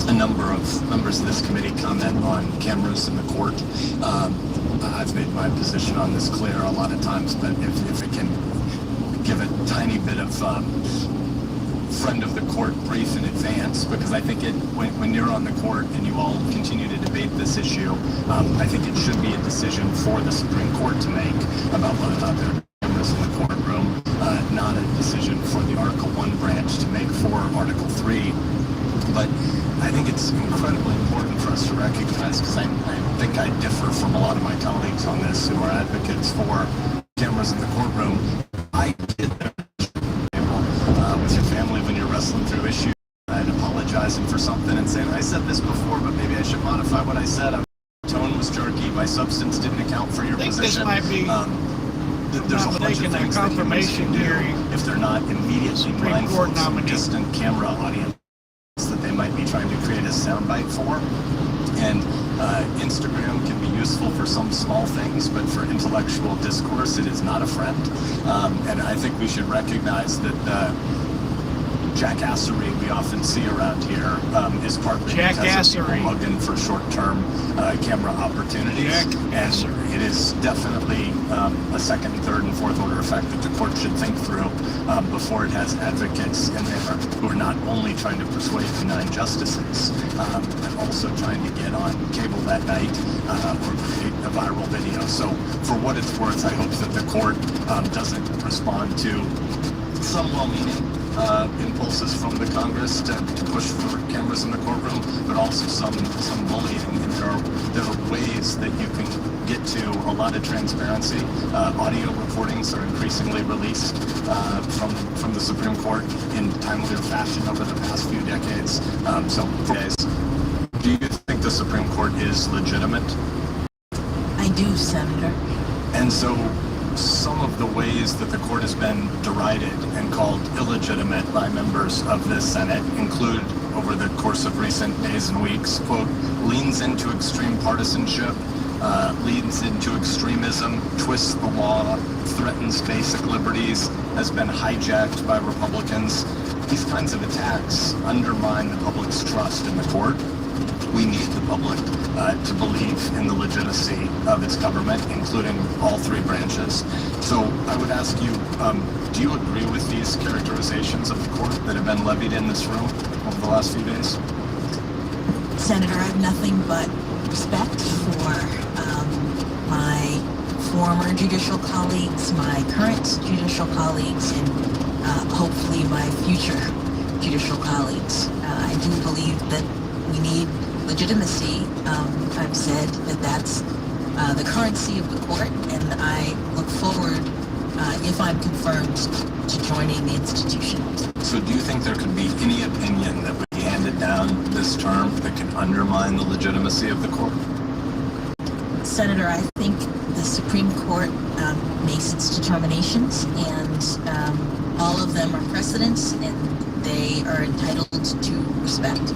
a number of members of this committee comment on cameras in the court. I've made my position on this clear a lot of times, but if it can give a tiny bit of friend of the court brief in advance, because I think when you're on the court and you all continue to debate this issue, I think it should be a decision for the Supreme Court to make about whether or not there are cameras in the courtroom, not a decision for the Article 1 branch to make for Article 3. But I think it's incredibly important for us to recognize, because I think I differ from a lot of my colleagues on this who are advocates for cameras in the courtroom. I did that with your family when you're wrestling through issues and apologizing for something and saying, I said this before, but maybe I should modify what I said. My tone was jerky. My substance didn't account for your position. I think this might be there's a bunch of things that humans can do if they're not immediately mindful of some distant camera audience that they might be trying to create a soundbite for. And Instagram can be useful for some small things, but for intellectual discourse, it is not a friend. And I think we should recognize that the jackassery we often see around here is partly because of people looking for short-term camera opportunities. And it is definitely a second, third, and fourth order effect that the court should think through before it has advocates in there who are not only trying to persuade the 9 justices, but also trying to get on cable that night or create a viral video. So for what it's worth, I hope that the court doesn't respond to some well-meaning impulses from the Congress to push for cameras in the courtroom, but also some bullying. And there are ways that you can get to a lot of transparency. Audio recordings are increasingly released from the Supreme Court in timelier fashion over the past few decades. Do you think the Supreme Court is legitimate? I do, Senator. And so some of the ways that the court has been derided and called illegitimate by members of this Senate include, over the course of recent days and weeks, quote, leans into extreme partisanship, leads into extremism, twists the law, threatens basic liberties, has been hijacked by Republicans. These kinds of attacks undermine the public's trust in the court. We need the public to believe in the legitimacy of its government, including all 3 branches. So I would ask you, do you agree with these characterizations of the court that have been levied in this room over the last few days? Senator, I have nothing but respect for my former judicial colleagues, my current judicial colleagues, and hopefully my future judicial colleagues. I do believe that we need legitimacy. I've said that that's the currency of the court, and I look forward, if I'm confirmed, to joining the institution. So do you think there could be any opinion that would be handed down this term that could undermine the legitimacy of the court? Senator, I think the Supreme Court makes its determinations, and all of them are precedents, and they are entitled to respect.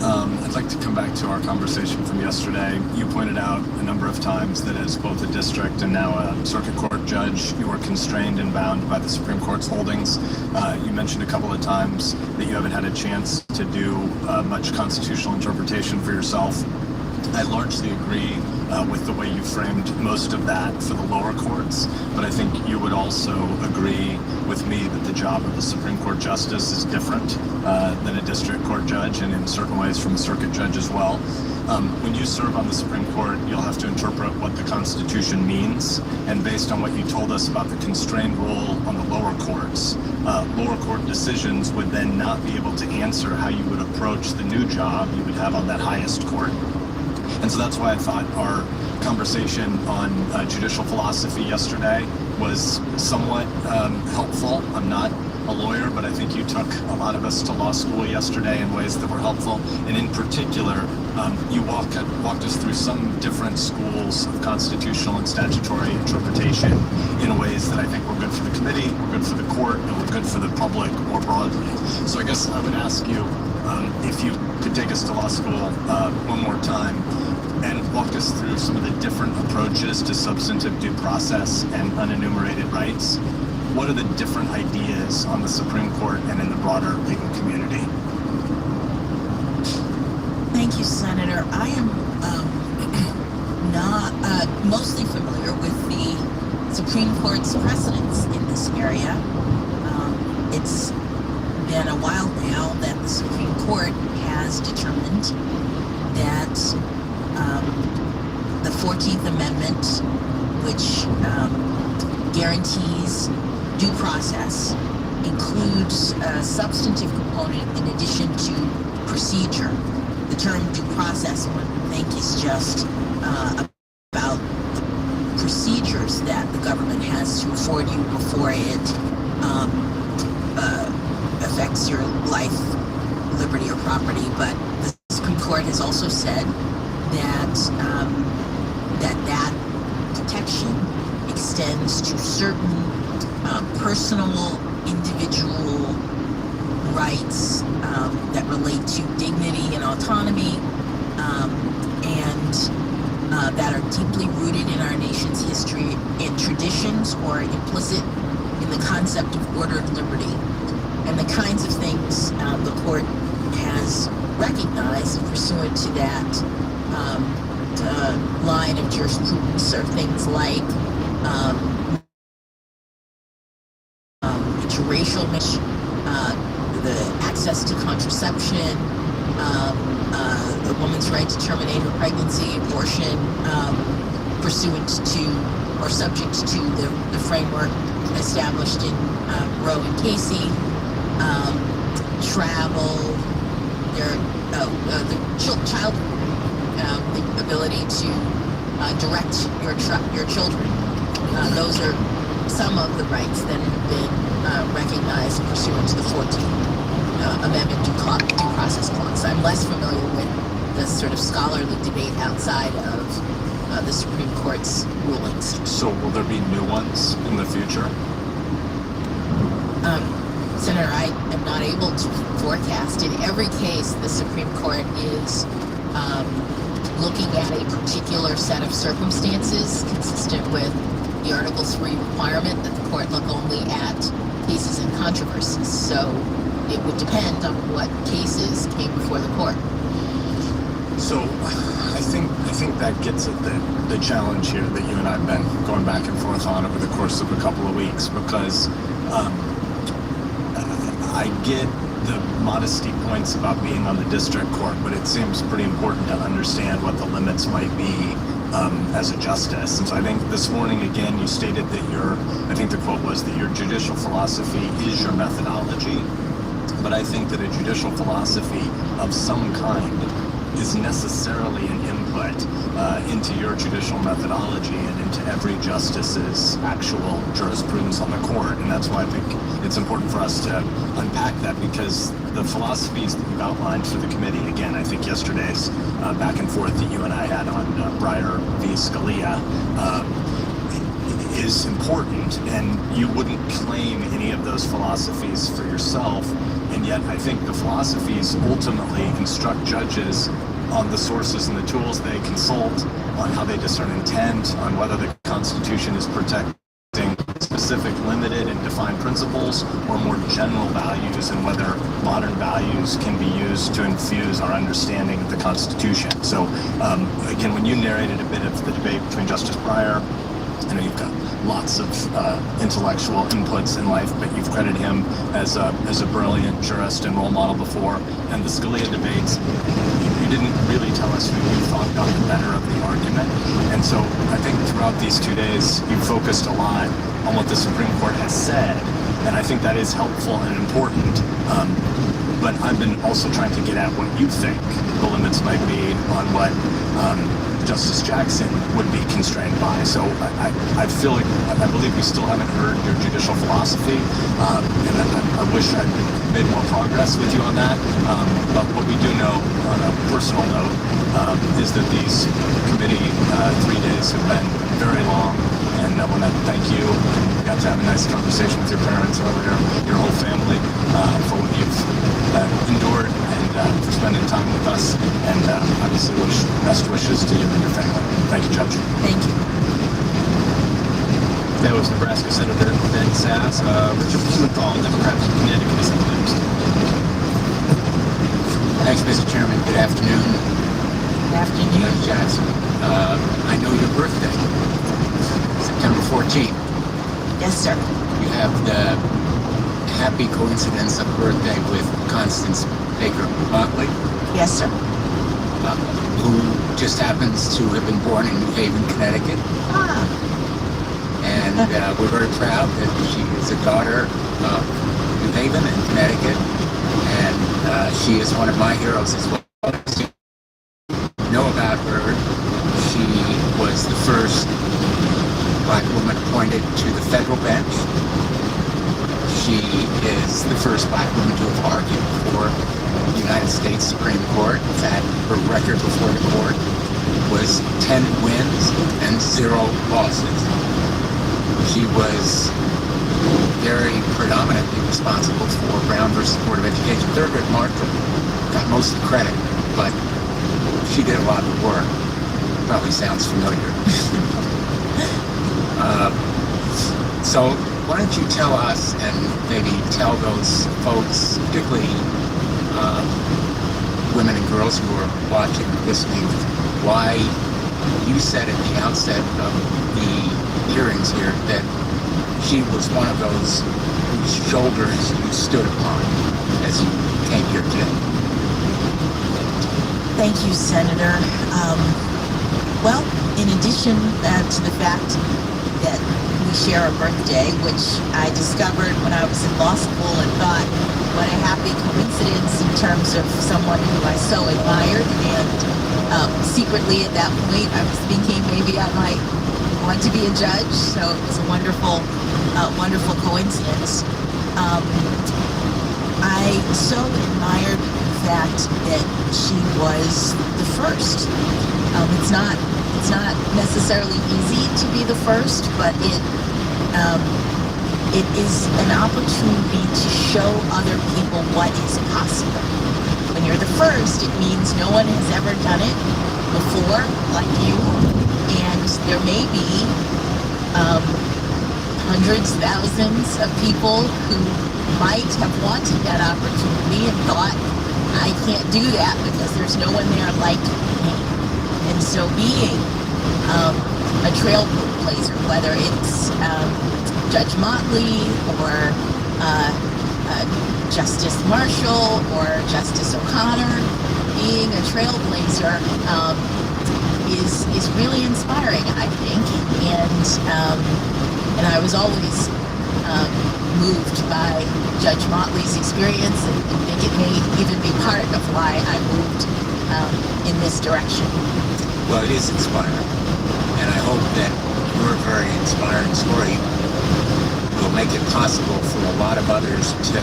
I'd like to come back to our conversation from yesterday. You pointed out a number of times that as both a district and now a circuit court judge, you are constrained and bound by the Supreme Court's holdings. You mentioned a couple of times that you haven't had a chance to do much constitutional interpretation for yourself. I largely agree with the way you framed most of that for the lower courts, but I think you would also agree with me that the job of the Supreme Court justice is different than a district court judge, and in certain ways from a circuit judge as well. When you serve on the Supreme Court, you'll have to interpret what the Constitution means, and based on what you told us about the constrained role on the lower courts, lower court decisions would then not be able to answer how you would approach the new job you would have on that highest court. And so that's why I thought our conversation on judicial philosophy yesterday was somewhat helpful. I'm not a lawyer, but I think you took a lot of us to law school yesterday in ways that were helpful. And in particular, you walked us through some different schools of constitutional and statutory interpretation in ways that I think were good for the committee, were good for the court, and were good for the public more broadly. So I guess I would ask you if you could take us to law school one more time and walk us through some of the different approaches to substantive due process and unenumerated rights. What are the different ideas on the Supreme Court and in the broader legal community? Thank you, Senator. I am not mostly familiar with the Supreme Court's precedents in this area. It's been a while now that the Supreme Court has determined that the 14th Amendment, which guarantees due process, includes a substantive component in addition to procedure. The term due process, one would think, is just about the procedures that the government has to afford you before it affects your life, liberty, or property. But the Supreme Court has also said that that protection extends to certain personal, individual rights that relate to dignity and autonomy, and that are deeply rooted in our nation's history and traditions, or implicit in the concept of order and liberty. And the kinds of things the court has recognized pursuant to that line of jurisprudence are things like interracial, the access to contraception, the woman's right to terminate her pregnancy, abortion, pursuant to or subject to the framework established in Roe and Casey, travel, the child, the ability to direct your children. Those are some of the rights that have been recognized pursuant to the 14th Amendment due process clause. I'm less familiar with the sort of scholarly debate outside of the Supreme Court's rulings. So will there be new ones in the future? Senator, I am not able to forecast. In every case, the Supreme Court is looking at a particular set of circumstances consistent with the Article 3 requirement that the court look only at cases and controversies. So it would depend on what cases came before the court. So I think that gets at the challenge here that you and I have been going back and forth on over the course of a couple of weeks, because I get the modesty points about being on the district court, but it seems pretty important to understand what the limits might be as a justice. And so I think this morning, again, you stated that I think the quote was that your judicial philosophy is your methodology. But I think that a judicial philosophy of some kind is necessarily an input into your judicial methodology and into every justice's actual jurisprudence on the court. And that's why I think it's important for us to unpack that, because the philosophies that you've outlined for the committee, again, I think yesterday's back and forth that you and I had on Breyer v. Scalia, is important, and you wouldn't claim any of those philosophies for yourself, and yet I think the philosophies ultimately instruct judges on the sources and the tools they consult, on how they discern intent, on whether the Constitution is protecting specific limited and defined principles or more general values, and whether modern values can be used to infuse our understanding of the Constitution. So again, when you narrated a bit of the debate between Justice Breyer, I know you've got lots of intellectual inputs in life, but you've credited him as a brilliant jurist and role model before. And the Scalia debates, you didn't really tell us who you thought got the better of the argument. And so I think throughout these 2 days, you focused a lot on what the Supreme Court has said, and I think that is helpful and important. But I've been also trying to get at what you think the limits might be on what Justice Jackson would be constrained by. So I believe we still haven't heard your judicial philosophy, and I wish I'd made more progress with you on that. But what we do know on a personal note is that these committee 3 days have been very long, and I want to thank you. We got to have a nice conversation with your parents and your whole family for what you've endured, and for spending time with us, and obviously wish best wishes to you and your family. Thank you, Judge. Thank you. That was Nebraska Senator Ben Sass. Richard Blumenthal, Democrat from Connecticut, is up next. Thanks, Mr. Chairman. Good afternoon. Good afternoon. Judge Jackson. I know your birthday, September 14th. Yes, sir. You have the happy coincidence of birthday with Constance Baker Motley. Yes, sir. Who just happens to have been born in New Haven, Connecticut. Ah. And we're very proud that she is a daughter of New Haven and Connecticut. And she is one of my heroes as well. To know about her, she was the first Black woman appointed to the federal bench. She is the first Black woman to have argued for the United States Supreme Court. In fact, her record before the court was 10 wins and 0 losses. She was very predominantly responsible for Brown versus Board of Education. Thurgood Marshall got most of the credit, but she did a lot of the work. Probably sounds familiar. So why don't you tell us, and maybe tell those folks, particularly women and girls who are watching, listening, why you said at the outset of the hearings here that she was one of those whose shoulders you stood upon as you came here today. Thank you, Senator. Well, in addition to the fact that we share a birthday, which I discovered when I was in law school and thought, what a happy coincidence in terms of someone who I so admired, and secretly at that point I was thinking maybe I might want to be a judge, so it was a wonderful coincidence. I so admired the fact that she was the first. It's not necessarily easy to be the first, but it is an opportunity to show other people what is possible. When you're the first, it means no one has ever done it before, like you, and there may be hundreds, thousands of people who might have wanted that opportunity and thought, I can't do that because there's no one there like me. And so being a trailblazer, whether it's Judge Motley or Justice Marshall or Justice O'Connor, being a trailblazer is really inspiring, I think. And I was always moved by Judge Motley's experience, and think it may even be part of why I moved in this direction. Well, it is inspiring, and I hope that your very inspiring story will make it possible for a lot of others to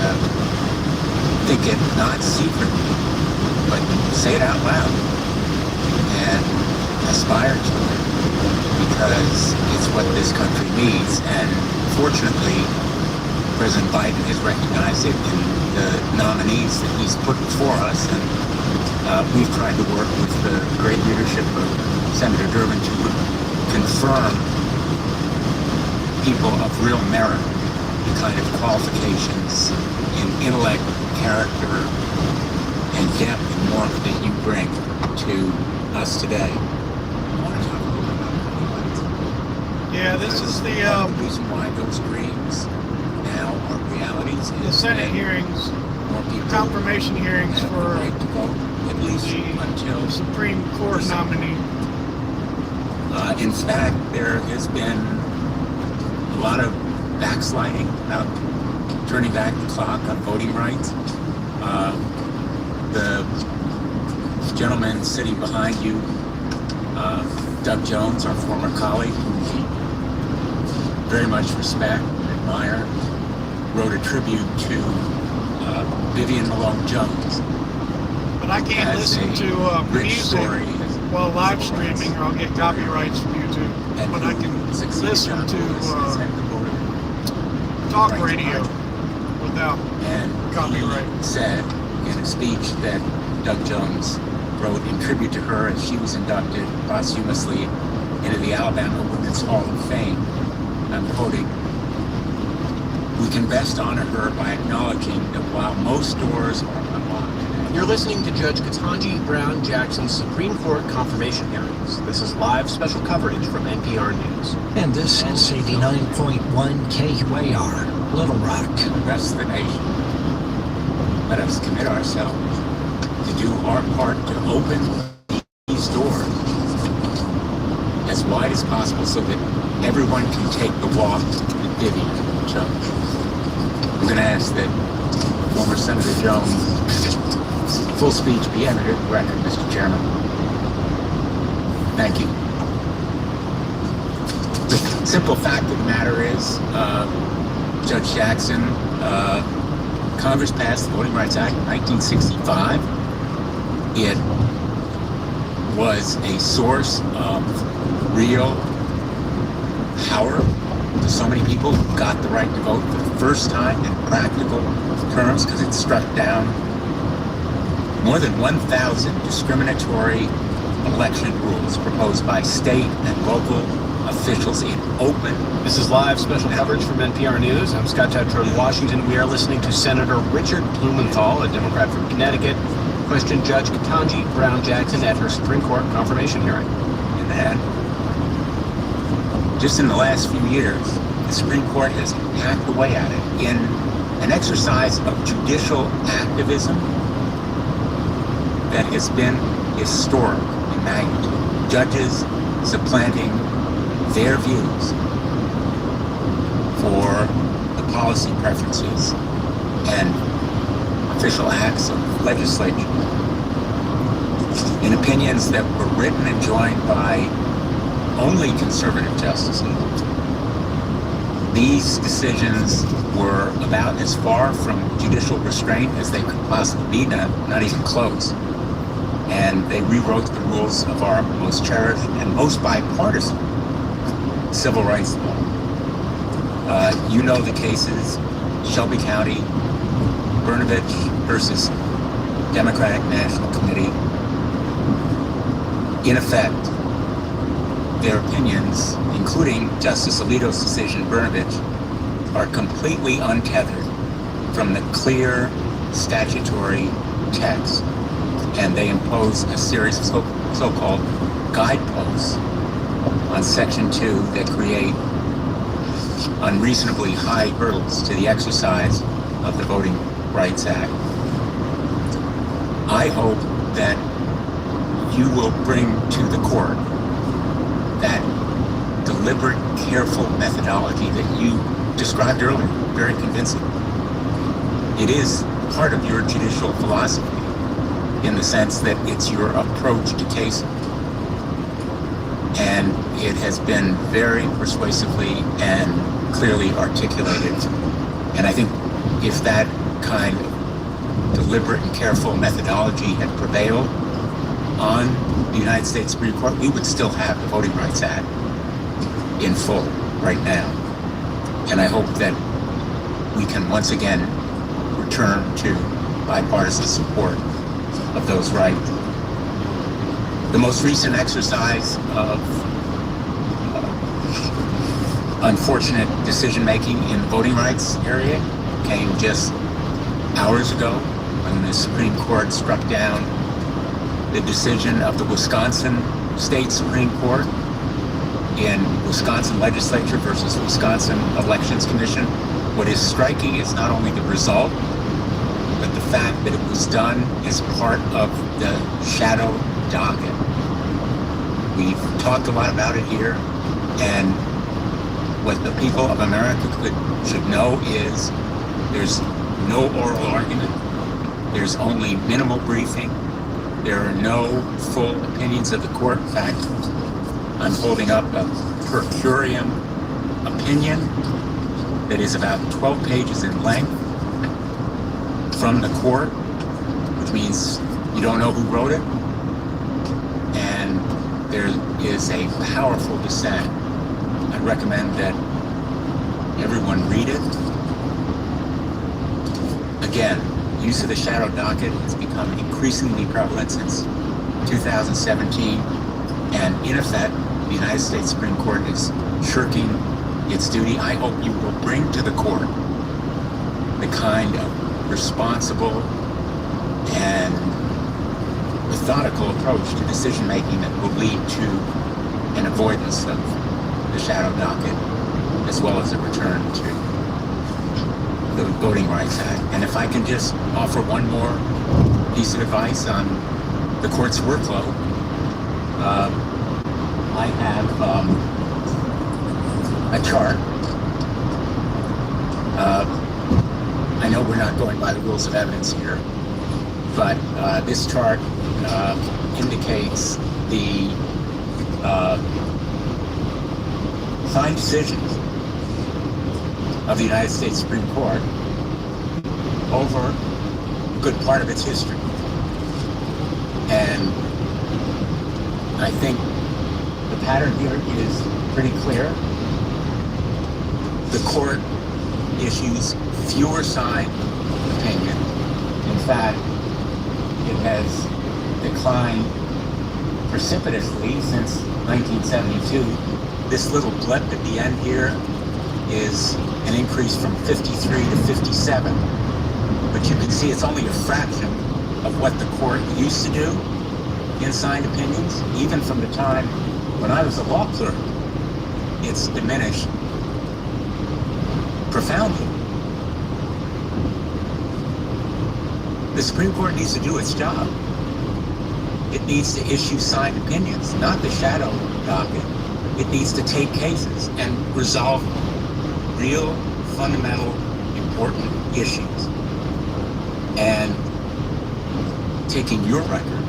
think it not secretly, but say it out loud and aspire to it, because it's what this country needs. And fortunately, President Biden has recognized it in the nominees that he's put before us, and we've tried to work with the great leadership of Senator Durbin to confirm people of real merit, the kind of qualifications in intellect, character, and depth and warmth that you bring to us today. I want to talk a little bit about Hollywood. Yeah, this is the reason why those dreams now are realities. the Senate hearings, More people confirmation hearings have the for right to vote, at least until the Supreme Court nominee. In fact, there has been a lot of backsliding about turning back the clock on voting rights. The gentleman sitting behind you, Doug Jones, our former colleague, whom we very much respect and admire, wrote a tribute to Vivian Malone Jones. But I can't listen to music while live streaming, or I'll get copyrights from YouTube. But I can listen to talk radio without copyright. He said in a speech that Doug Jones wrote in tribute to her as she was inducted posthumously into the Alabama Women's Hall of Fame. I'm quoting, "We can best honor her by acknowledging that while most doors are unlocked." You're listening to Judge Ketanji Brown Jackson's Supreme Court confirmation hearings. This is live special coverage from NPR News. And this is 89.1 KUAR, Little Rock. The rest of the nation. Let us commit ourselves to do our part to open these doors as wide as possible so that everyone can take the walk with Vivian Jones. I'm going to ask that former Senator Jones' full speech be entered in the record, Mr. Chairman. Thank you. The simple fact of the matter is, Judge Jackson, Congress passed the Voting Rights Act in 1965. It was a source of real power to so many people who got the right to vote for the first time in practical terms, because it struck down more than 1,000 discriminatory election rules proposed by state and local officials in open. This is live special coverage from NPR News. I'm Scott Tetro in Washington. We are listening to Senator Richard Blumenthal, a Democrat from Connecticut, question Judge Ketanji Brown Jackson at her Supreme Court confirmation hearing. And then, just in the last few years, the Supreme Court has hacked away at it in an exercise of judicial activism that has been historic in magnitude. Judges supplanting their views for the policy preferences and official acts of legislature in opinions that were written and joined by only conservative justices. These decisions were about as far from judicial restraint as they could possibly be, not even close. And they rewrote the rules of our most cherished and most bipartisan civil rights law. You know the cases: Shelby County, Brnovich versus Democratic National Committee. In effect, their opinions, including Justice Alito's decision in Brnovich, are completely untethered from the clear statutory text, and they impose a series of so-called guideposts on Section 2 that create unreasonably high hurdles to the exercise of the Voting Rights Act. I hope that you will bring to the court that deliberate, careful methodology that you described earlier, very convincing. It is part of your judicial philosophy in the sense that it's your approach to cases. And it has been very persuasively and clearly articulated. And I think if that kind of deliberate and careful methodology had prevailed on the United States Supreme Court, we would still have the Voting Rights Act in full right now. And I hope that we can once again return to bipartisan support of those rights. The most recent exercise of unfortunate decision-making in the voting rights area came just hours ago when the Supreme Court struck down the decision of the Wisconsin State Supreme Court in Wisconsin Legislature versus Wisconsin Elections Commission. What is striking is not only the result, but the fact that it was done as part of the shadow docket. We've talked a lot about it here, and what the people of America should know is there's no oral argument, there's only minimal briefing, there are no full opinions of the court. In fact, I'm holding up a per curiam opinion that is about 12 pages in length from the court, which means you don't know who wrote it. And there is a powerful dissent. I recommend that everyone read it. Again, use of the shadow docket has become increasingly prevalent since 2017, and in effect, the United States Supreme Court is shirking its duty. I hope you will bring to the court the kind of responsible and methodical approach to decision-making that will lead to an avoidance of the shadow docket, as well as a return to the Voting Rights Act. And if I can just offer one more piece of advice on the court's workload, I have a chart. I know we're not going by the rules of evidence here, but this chart indicates the fine decisions of the United States Supreme Court over a good part of its history. And I think the pattern here is pretty clear. the court issues fewer signed opinions. In fact, it has declined precipitously since 1972. This little blip at the end here is an increase from 53 to 57. But you can see it's only a fraction of what the court used to do in signed opinions. Even from the time when I was a law clerk, it's diminished profoundly. The Supreme Court needs to do its job. It needs to issue signed opinions, not the shadow docket. It needs to take cases and resolve real, fundamental, important issues. And taking your record,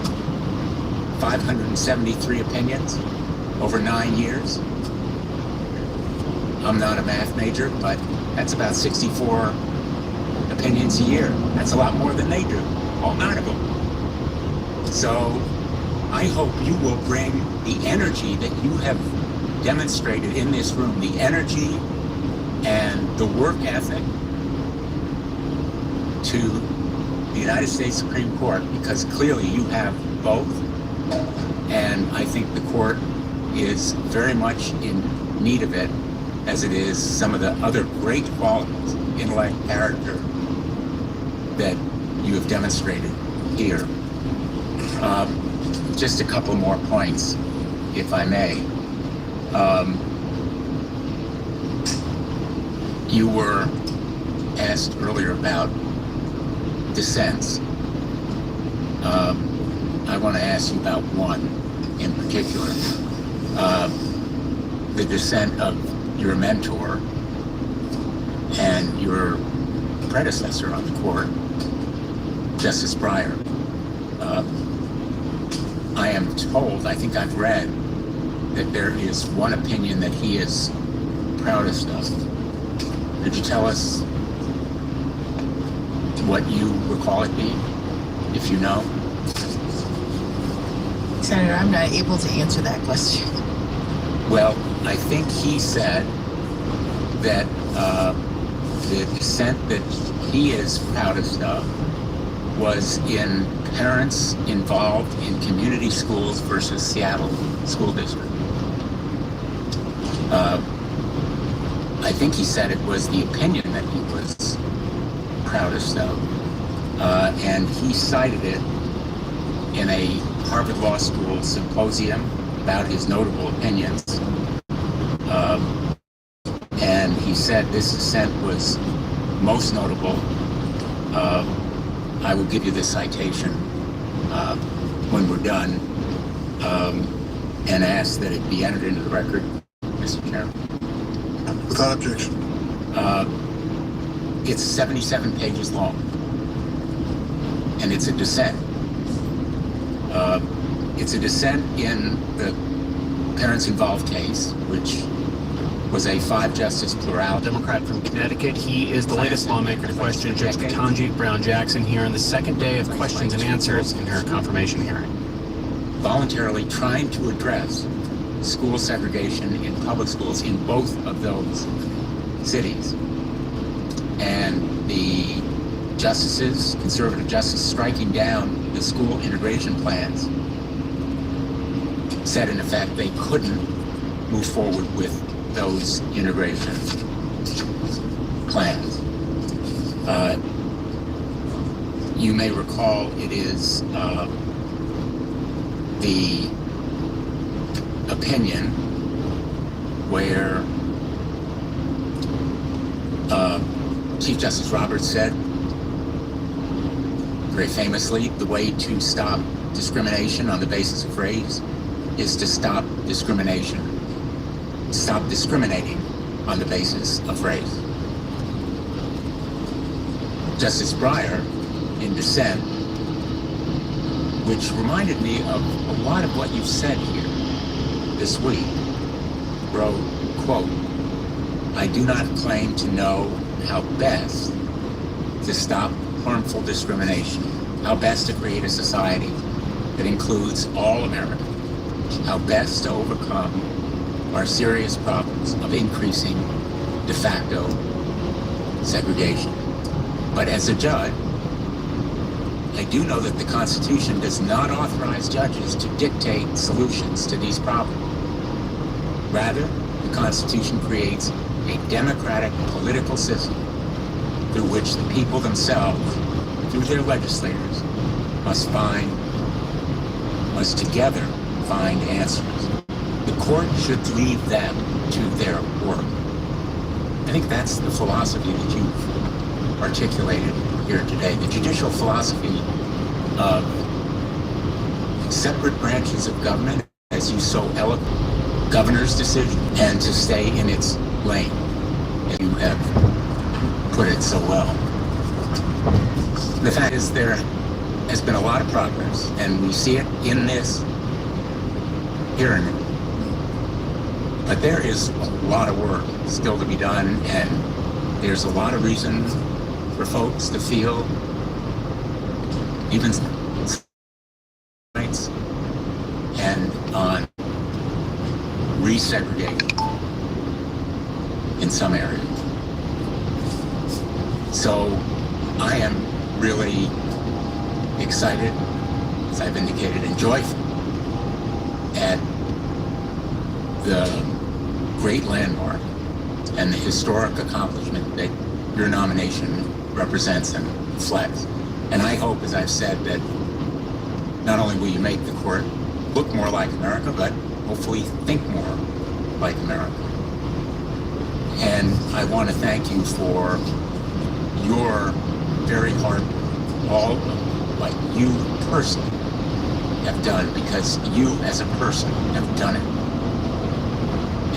573 opinions over 9 years. I'm not a math major, but that's about 64 opinions a year. That's a lot more than they do, all 9 of them. So I hope you will bring the energy that you have demonstrated in this room, the energy and the work ethic to the United States Supreme Court, because clearly you have both. And I think the court is very much in need of it, as it is some of the other great qualities, intellect, character, that you have demonstrated here. Just a couple more points, if I may. You were asked earlier about dissents. I want to ask you about one in particular. The dissent of your mentor and your predecessor on the court, Justice Breyer. I am told, I think I've read, that there is one opinion that he is proudest of. Could you tell us what you recall it being, if you know? Senator, I'm not able to answer that question. Well, I think he said that the dissent that he is proudest of was in parents involved in community schools versus Seattle School District. I think he said it was the opinion that he was proudest of. And he cited it in a Harvard Law School symposium about his notable opinions. And he said this dissent was most notable. I will give you the citation when we're done, and ask that it be entered into the record, Mr. Chairman. Without objection. It's 77 pages long, and it's a dissent. It's a dissent in the parents involved case, which was a 5-justice plurality. Democrat from Connecticut. He is the latest lawmaker to question Judge Ketanji Brown Jackson here on the second day of questions and answers in her confirmation hearing. Voluntarily trying to address school segregation in public schools in both of those cities. And the justices, conservative justices, striking down the school integration plans, said in effect they couldn't move forward with those integration plans. You may recall it is the opinion where Chief Justice Roberts said, very famously, the way to stop discrimination on the basis of race is to stop discrimination. Stop discriminating on the basis of race. Justice Breyer, in dissent, which reminded me of a lot of what you've said here this week, wrote, quote, "I do not claim to know how best to stop harmful discrimination, how best to create a society that includes all Americans, how best to overcome our serious problems of increasing de facto segregation. But as a judge, I do know that the Constitution does not authorize judges to dictate solutions to these problems. Rather, the Constitution creates a democratic political system through which the people themselves, through their legislators, must together find answers. The court should leave them to their work. I think that's the philosophy that you've articulated here today, the judicial philosophy of separate branches of government, as you so eloquently, governor's decision, and to stay in its lane, as you have put it so well. The fact is, there has been a lot of progress, and we see it in this hearing. But there is a lot of work still to be done, and there's a lot of reason for folks to feel even rights and on resegregation in some areas. So I am really excited, as I've indicated, and joyful at the great landmark and the historic accomplishment that your nomination represents and reflects. And I hope, as I've said, that not only will you make the court look more like America, but hopefully think more like America. And I want to thank you for your very hard work, all of what you personally have done, because you as a person have done it.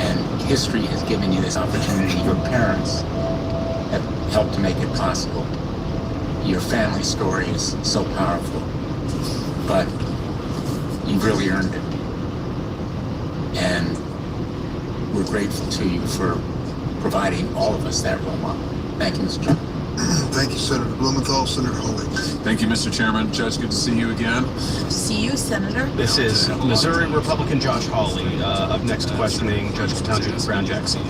And history has given you this opportunity. Your parents have helped to make it possible. Your family story is so powerful, but you've really earned it. And we're grateful to you for providing all of us that role model. Thank you, Mr. Chairman. Thank you, Senator Blumenthal. Senator Hawley. Thank you, Mr. Chairman. Judge, good to see you again. See you, Senator. This is Missouri Republican Josh Hawley. Up next, questioning Judge Ketanji Brown Jackson.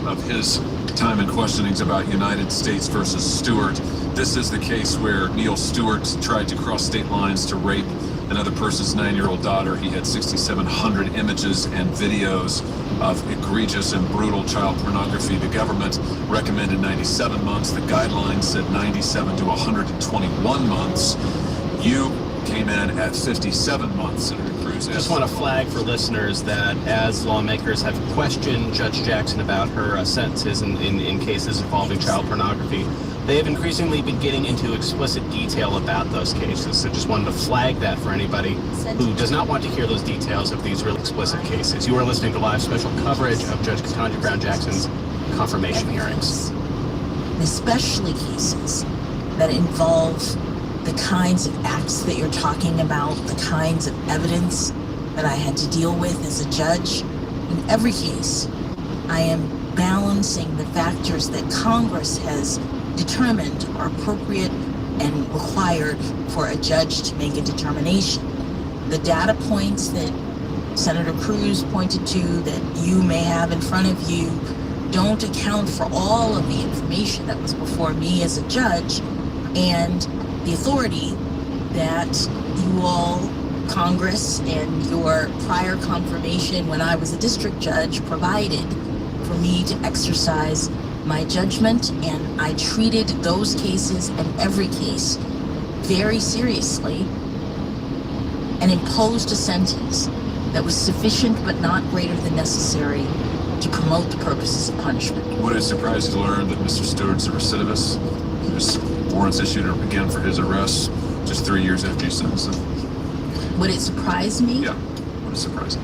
Of his time in questionings about United States versus Stewart. This is the case where Neil Stewart tried to cross state lines to rape another person's 9-year-old daughter. He had 6,700 images and videos of egregious and brutal child pornography. The government recommended 97 months. The guidelines said 97 to 121 months. You came in at 57 months, Senator Cruz. Just want to flag for listeners that as lawmakers have questioned Judge Jackson about her sentences in cases involving child pornography, they have increasingly been getting into explicit detail about those cases. So just wanted to flag that for anybody who does not want to hear those details of these really explicit cases. You are listening to live special coverage of Judge Ketanji Brown Jackson's confirmation hearings. Especially cases that involve the kinds of acts that you're talking about, the kinds of evidence that I had to deal with as a judge. In every case, I am balancing the factors that Congress has determined are appropriate and required for a judge to make a determination. The data points that Senator Cruz pointed to that you may have in front of you don't account for all of the information that was before me as a judge and the authority that you all, Congress, and your prior confirmation when I was a district judge provided for me to exercise my judgment, and I treated those cases and every case very seriously and imposed a sentence that was sufficient but not greater than necessary to promote the purposes of punishment. Would it surprise you to learn that Mr. Stewart's a recidivist? There's warrants issued again for his arrest just 3 years after you sentenced him. Would it surprise me? Yeah, would it surprise you?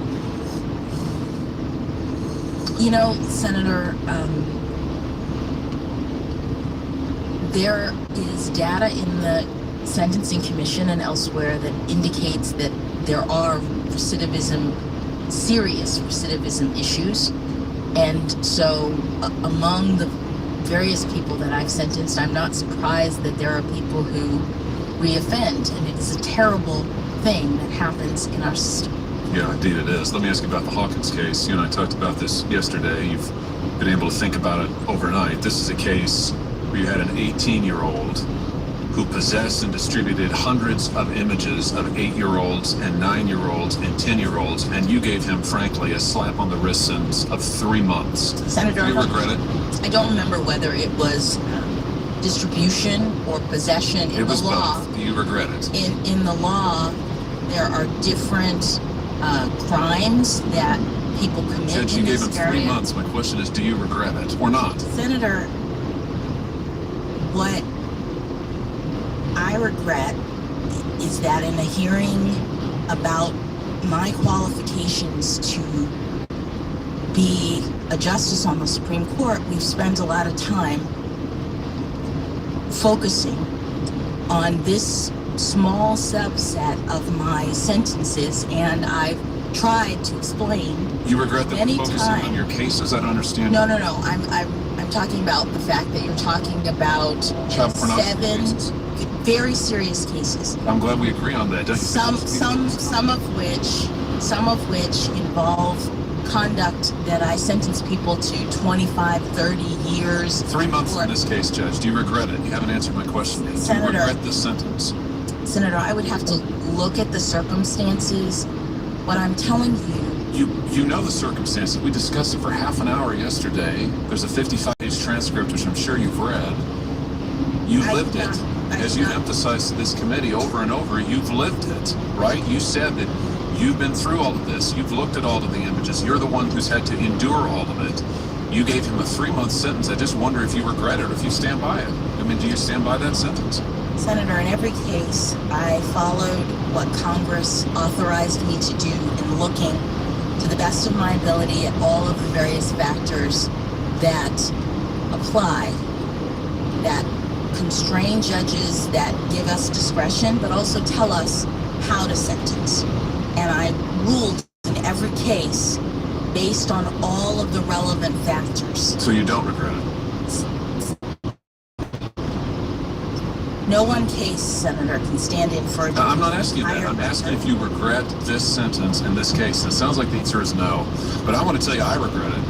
You know, Senator, there is data in the Sentencing Commission and elsewhere that indicates that there are recidivism, serious recidivism issues. And so among the various people that I've sentenced, I'm not surprised that there are people who reoffend. And it is a terrible thing that happens in our system. Yeah, indeed it is. Let me ask you about the Hawkins case. You and I talked about this yesterday. You've been able to think about it overnight. This is a case where you had an 18-year-old who possessed and distributed hundreds of images of 8-year-olds and 9-year-olds and 10-year-olds, and you gave him, frankly, a slap on the wrist sentence of 3 months. Senator, Do you regret it? I don't remember whether it was distribution or possession. In It was the law, both. Do you regret it? in the law, there are different crimes that people commit Judge, you in gave him this 3 area. months. My question is, do you regret it or not? Senator, what I regret is that in a hearing about my qualifications to be a justice on the Supreme Court, we've spent a lot of time focusing on this small subset of my sentences, and I've tried to explain. You regret that many we're focusing on times. your cases? I don't understand. No. I'm talking about the fact that you're talking about Child pornography 7 cases. very serious cases. I'm glad we agree on that. Don't you Some of which involve conduct that I sentence people to 25, 30 years. 3 months for. in this case, Judge. Do you regret it? You haven't answered my question yet. Do you Senator. regret this sentence? Senator, I would have to look at the circumstances. What I'm telling You know the circumstances. We discussed it for half an hour yesterday. There's a 55-page transcript, which I'm sure you've read. You lived it. As you emphasized to this committee over and over, you've lived it, right? You said that you've been through all of this. You've looked at all of the images. You're the one who's had to endure all of it. You gave him a 3-month sentence. I just wonder if you regret it or if you stand by it. I mean, do you stand by that sentence? Senator, in every case, I followed what Congress authorized me to do in looking to the best of my ability at all of the various factors that apply, that constrain judges, that give us discretion, but also tell us how to sentence. And I ruled in every case based on all of the relevant factors. So you don't regret it? No one case, Senator, can stand in for a I'm not asking that. I'm asking if you regret this sentence in this case. It sounds like the answer is no. But I want to tell you I regret it.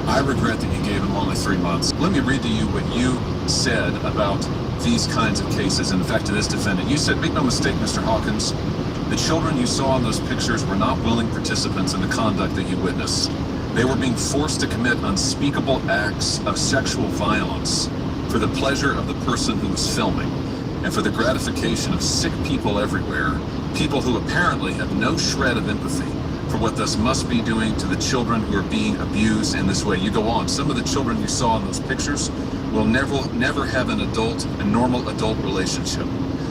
I regret that you gave him only 3 months. Let me read to you what you said about these kinds of cases. In fact, to this defendant, you said, make no mistake, Mr. Hawkins, the children you saw in those pictures were not willing participants in the conduct that you witnessed. They were being forced to commit unspeakable acts of sexual violence for the pleasure of the person who was filming and for the gratification of sick people everywhere, people who apparently have no shred of empathy for what this must be doing to the children who are being abused in this way. You go on. Some of the children you saw in those pictures will never have a normal adult relationship.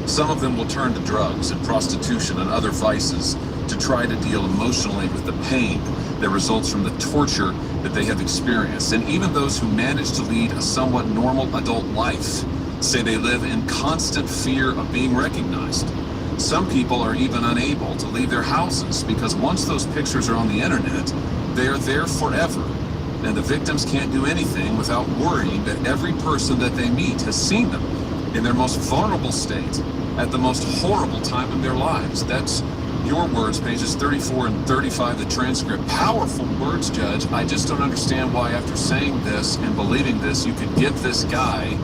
Some of them will turn to drugs and prostitution and other vices to try to deal emotionally with the pain that results from the torture that they have experienced. And even those who manage to lead a somewhat normal adult life say they live in constant fear of being recognized. Some people are even unable to leave their houses because once those pictures are on the internet, they are there forever. And the victims can't do anything without worrying that every person that they meet has seen them in their most vulnerable state at the most horrible time in their lives. That's your words, pages 34 and 35 of the transcript. Powerful words, Judge. I just don't understand why after saying this and believing this, you could give this guy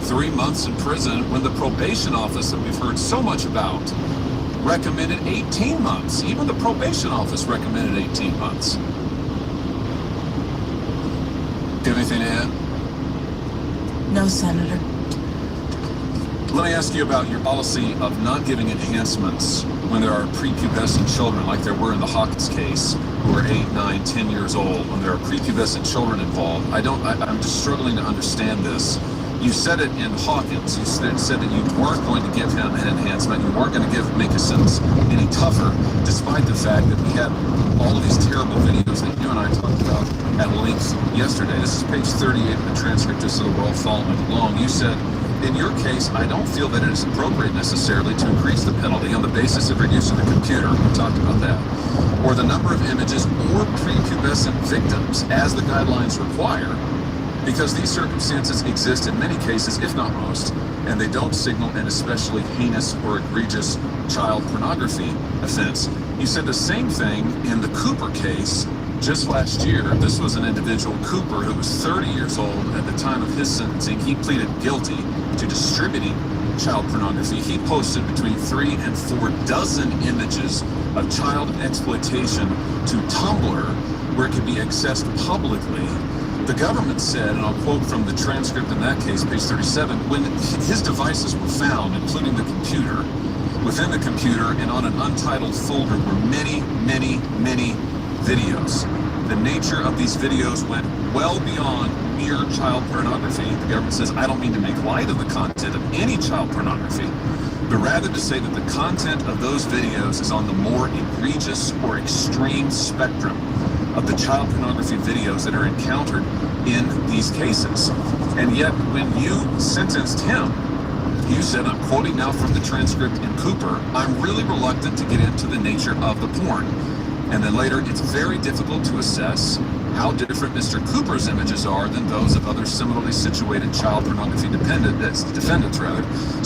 3 months in prison when the probation office that we've heard so much about recommended 18 months. Even the probation office recommended 18 months. Do you have anything to add? No, Senator. Let me ask you about your policy of not giving enhancements when there are prepubescent children, like there were in the Hawkins case, who are 8, 9, 10 years old, when there are prepubescent children involved. I'm just struggling to understand this. You said it in Hawkins. You said that you weren't going to give him an enhancement. You weren't going to make his sentence any tougher, despite the fact that we had all of these terrible videos that you and I talked about at length yesterday. This is page 38 of the transcript, just so that we're all following along. You said, in your case, I don't feel that it is appropriate necessarily to increase the penalty on the basis of reducing the computer. We talked about that. Or the number of images or prepubescent victims as the guidelines require, because these circumstances exist in many cases, if not most, and they don't signal an especially heinous or egregious child pornography offense. You said the same thing in the Cooper case just last year. This was an individual, Cooper, who was 30 years old at the time of his sentencing. He pleaded guilty to distributing child pornography. He posted between 3 and 4 dozen images of child exploitation to Tumblr, where it could be accessed publicly. The government said, and I'll quote from the transcript in that case, page 37, when his devices were found, including the computer, within the computer and on an untitled folder were many, many, many videos. The nature of these videos went well beyond mere child pornography. The government says, I don't mean to make light of the content of any child pornography, but rather to say that the content of those videos is on the more egregious or extreme spectrum of the child pornography videos that are encountered in these cases. And yet, when you sentenced him, you said, I'm quoting now from the transcript in Cooper, I'm really reluctant to get into the nature of the porn. And then later, it's very difficult to assess how different Mr. Cooper's images are than those of other similarly situated child pornography defendants,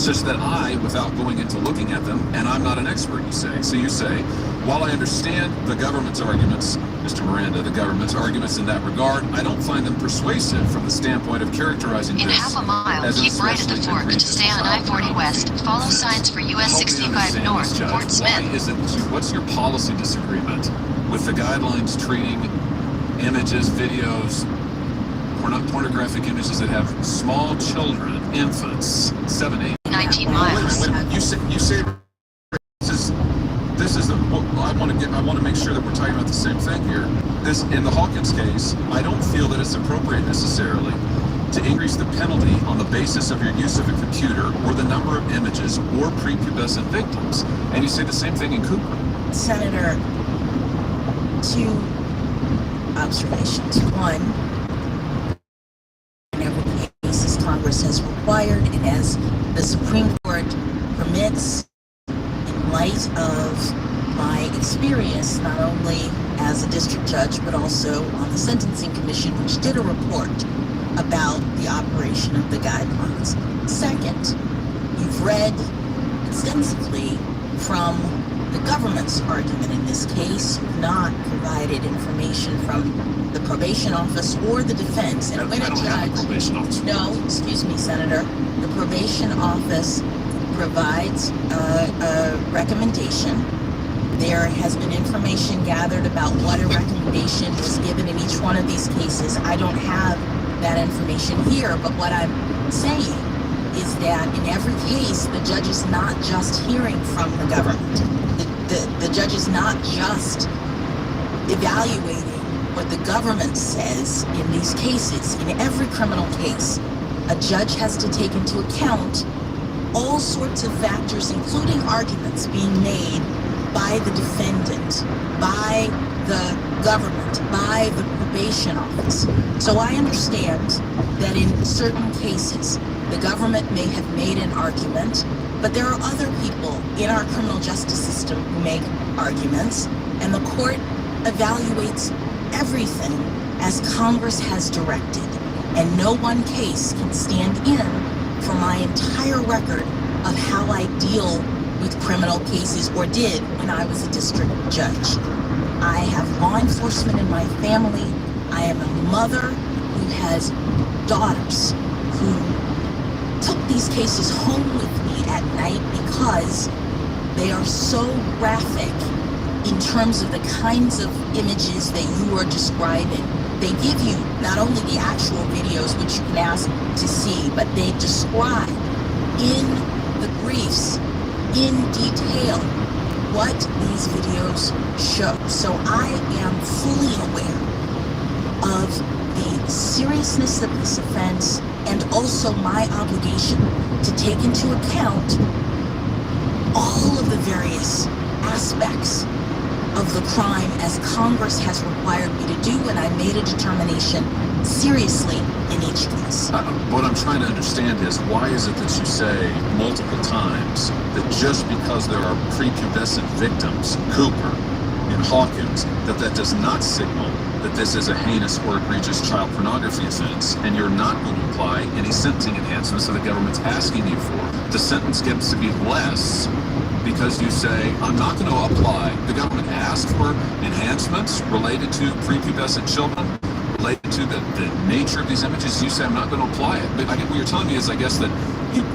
such that I, without going into looking at them, and I'm not an expert, you say. So you say, while I understand the government's arguments, Mr. Miranda, the government's arguments in that regard, I don't find them persuasive from the standpoint of characterizing In this half a mile, as an keep right at the especially fork to egregious stay on child I-40 West. pornography. Follow signs for US Help me 65 understand North, this, Judge. Fort Smith. Why is it that what's your policy disagreement with the guidelines treating images, videos, pornographic images that have small children, infants, 7, 8, 19 miles. You say this is I want to make sure that we're talking about the same thing here. This, in the Hawkins case, I don't feel that it's appropriate necessarily to increase the penalty on the basis of your use of a computer or the number of images or prepubescent victims. And you say the same thing in Cooper. Senator, 2 observations. 1, in every case Congress has required, and as the Supreme Court permits, in light of my experience, not only as a district judge, but also on the Sentencing Commission, which did a report about the operation of the guidelines. Second, you've read extensively from the government's argument in this case. You've not provided information from the probation office or the defense. And when a judge, no, excuse me, Senator, the probation office provides a recommendation. There has been information gathered about what a recommendation was given in each one of these cases. I don't have that information here, but what I'm saying is that in every case, the judge is not just hearing from the government. The judge is not just evaluating what the government says in these cases. In every criminal case, a judge has to take into account all sorts of factors, including arguments being made by the defendant, by the government, by the probation office. So I understand that in certain cases, the government may have made an argument, but there are other people in our criminal justice system who make arguments, and the court evaluates everything as Congress has directed. And no one case can stand in for my entire record of how I deal with criminal cases, or did when I was a district judge. I have law enforcement in my family. I am a mother who has daughters who took these cases home with me at night because they are so graphic in terms of the kinds of images that you are describing. They give you not only the actual videos, which you can ask to see, but they describe in the briefs in detail what these videos show. So I am fully aware of the seriousness of this offense and also my obligation to take into account all of the various aspects of the crime as Congress has required me to do, and I made a determination seriously in each case. What I'm trying to understand is, why is it that you say multiple times that just because there are prepubescent victims, Cooper and Hawkins, that does not signal that this is a heinous or egregious child pornography offense, and you're not going to apply any sentencing enhancements that the government's asking you for. The sentence gets to be less because you say, I'm not going to apply. The government asked for enhancements related to prepubescent children, related to the nature of these images. You say, I'm not going to apply it. But what you're telling me is, I guess, that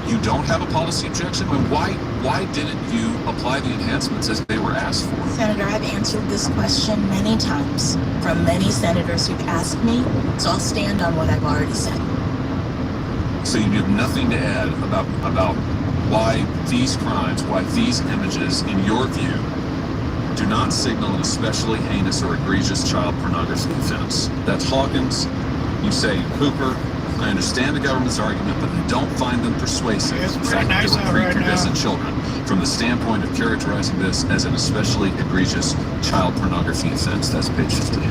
you don't have a policy objection? I mean, why didn't you apply the enhancements as they were asked for? Senator, I've answered this question many times from many senators who've asked me, so I'll stand on what I've already said. So you have nothing to add about why these crimes, why these images, in your view, do not signal an especially heinous or egregious child pornography offense. That's Hawkins. You say Cooper. I understand the government's argument, but I don't find them persuasive. It's In pretty fact, nice they were out right prepubescent now. children from the standpoint of characterizing this as an especially egregious child pornography offense. That's page 58.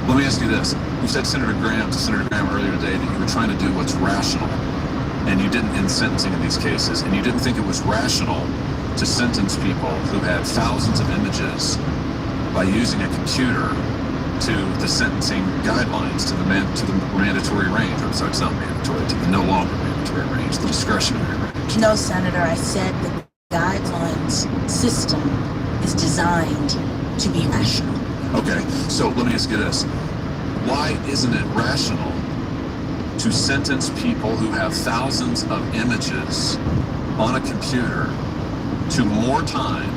Let me ask you this. You said to Senator Graham earlier today that you were trying to do what's rational, and you didn't, in sentencing in these cases, and you didn't think it was rational to sentence people who had thousands of images by using a computer to the sentencing guidelines, to the mandatory range. I'm sorry, it's not mandatory, to the no longer mandatory range, the discretionary range. No, Senator, I said the guidelines system is designed to be rational. Okay, so let me ask you this. Why isn't it rational to sentence people who have thousands of images on a computer to more time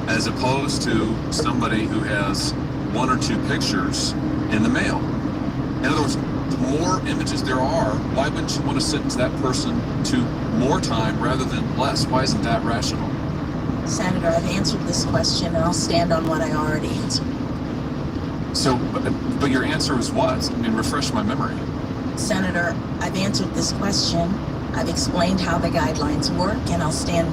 as opposed to somebody who has one or two pictures in the mail? In other words, the more images there are, why wouldn't you want to sentence that person to more time rather than less? Why isn't that rational? Senator, I've answered this question, and I'll stand on what I already answered. So, but your answer is what? I mean, refresh my memory. Senator, I've answered this question. I've explained how the guidelines work, and I'll stand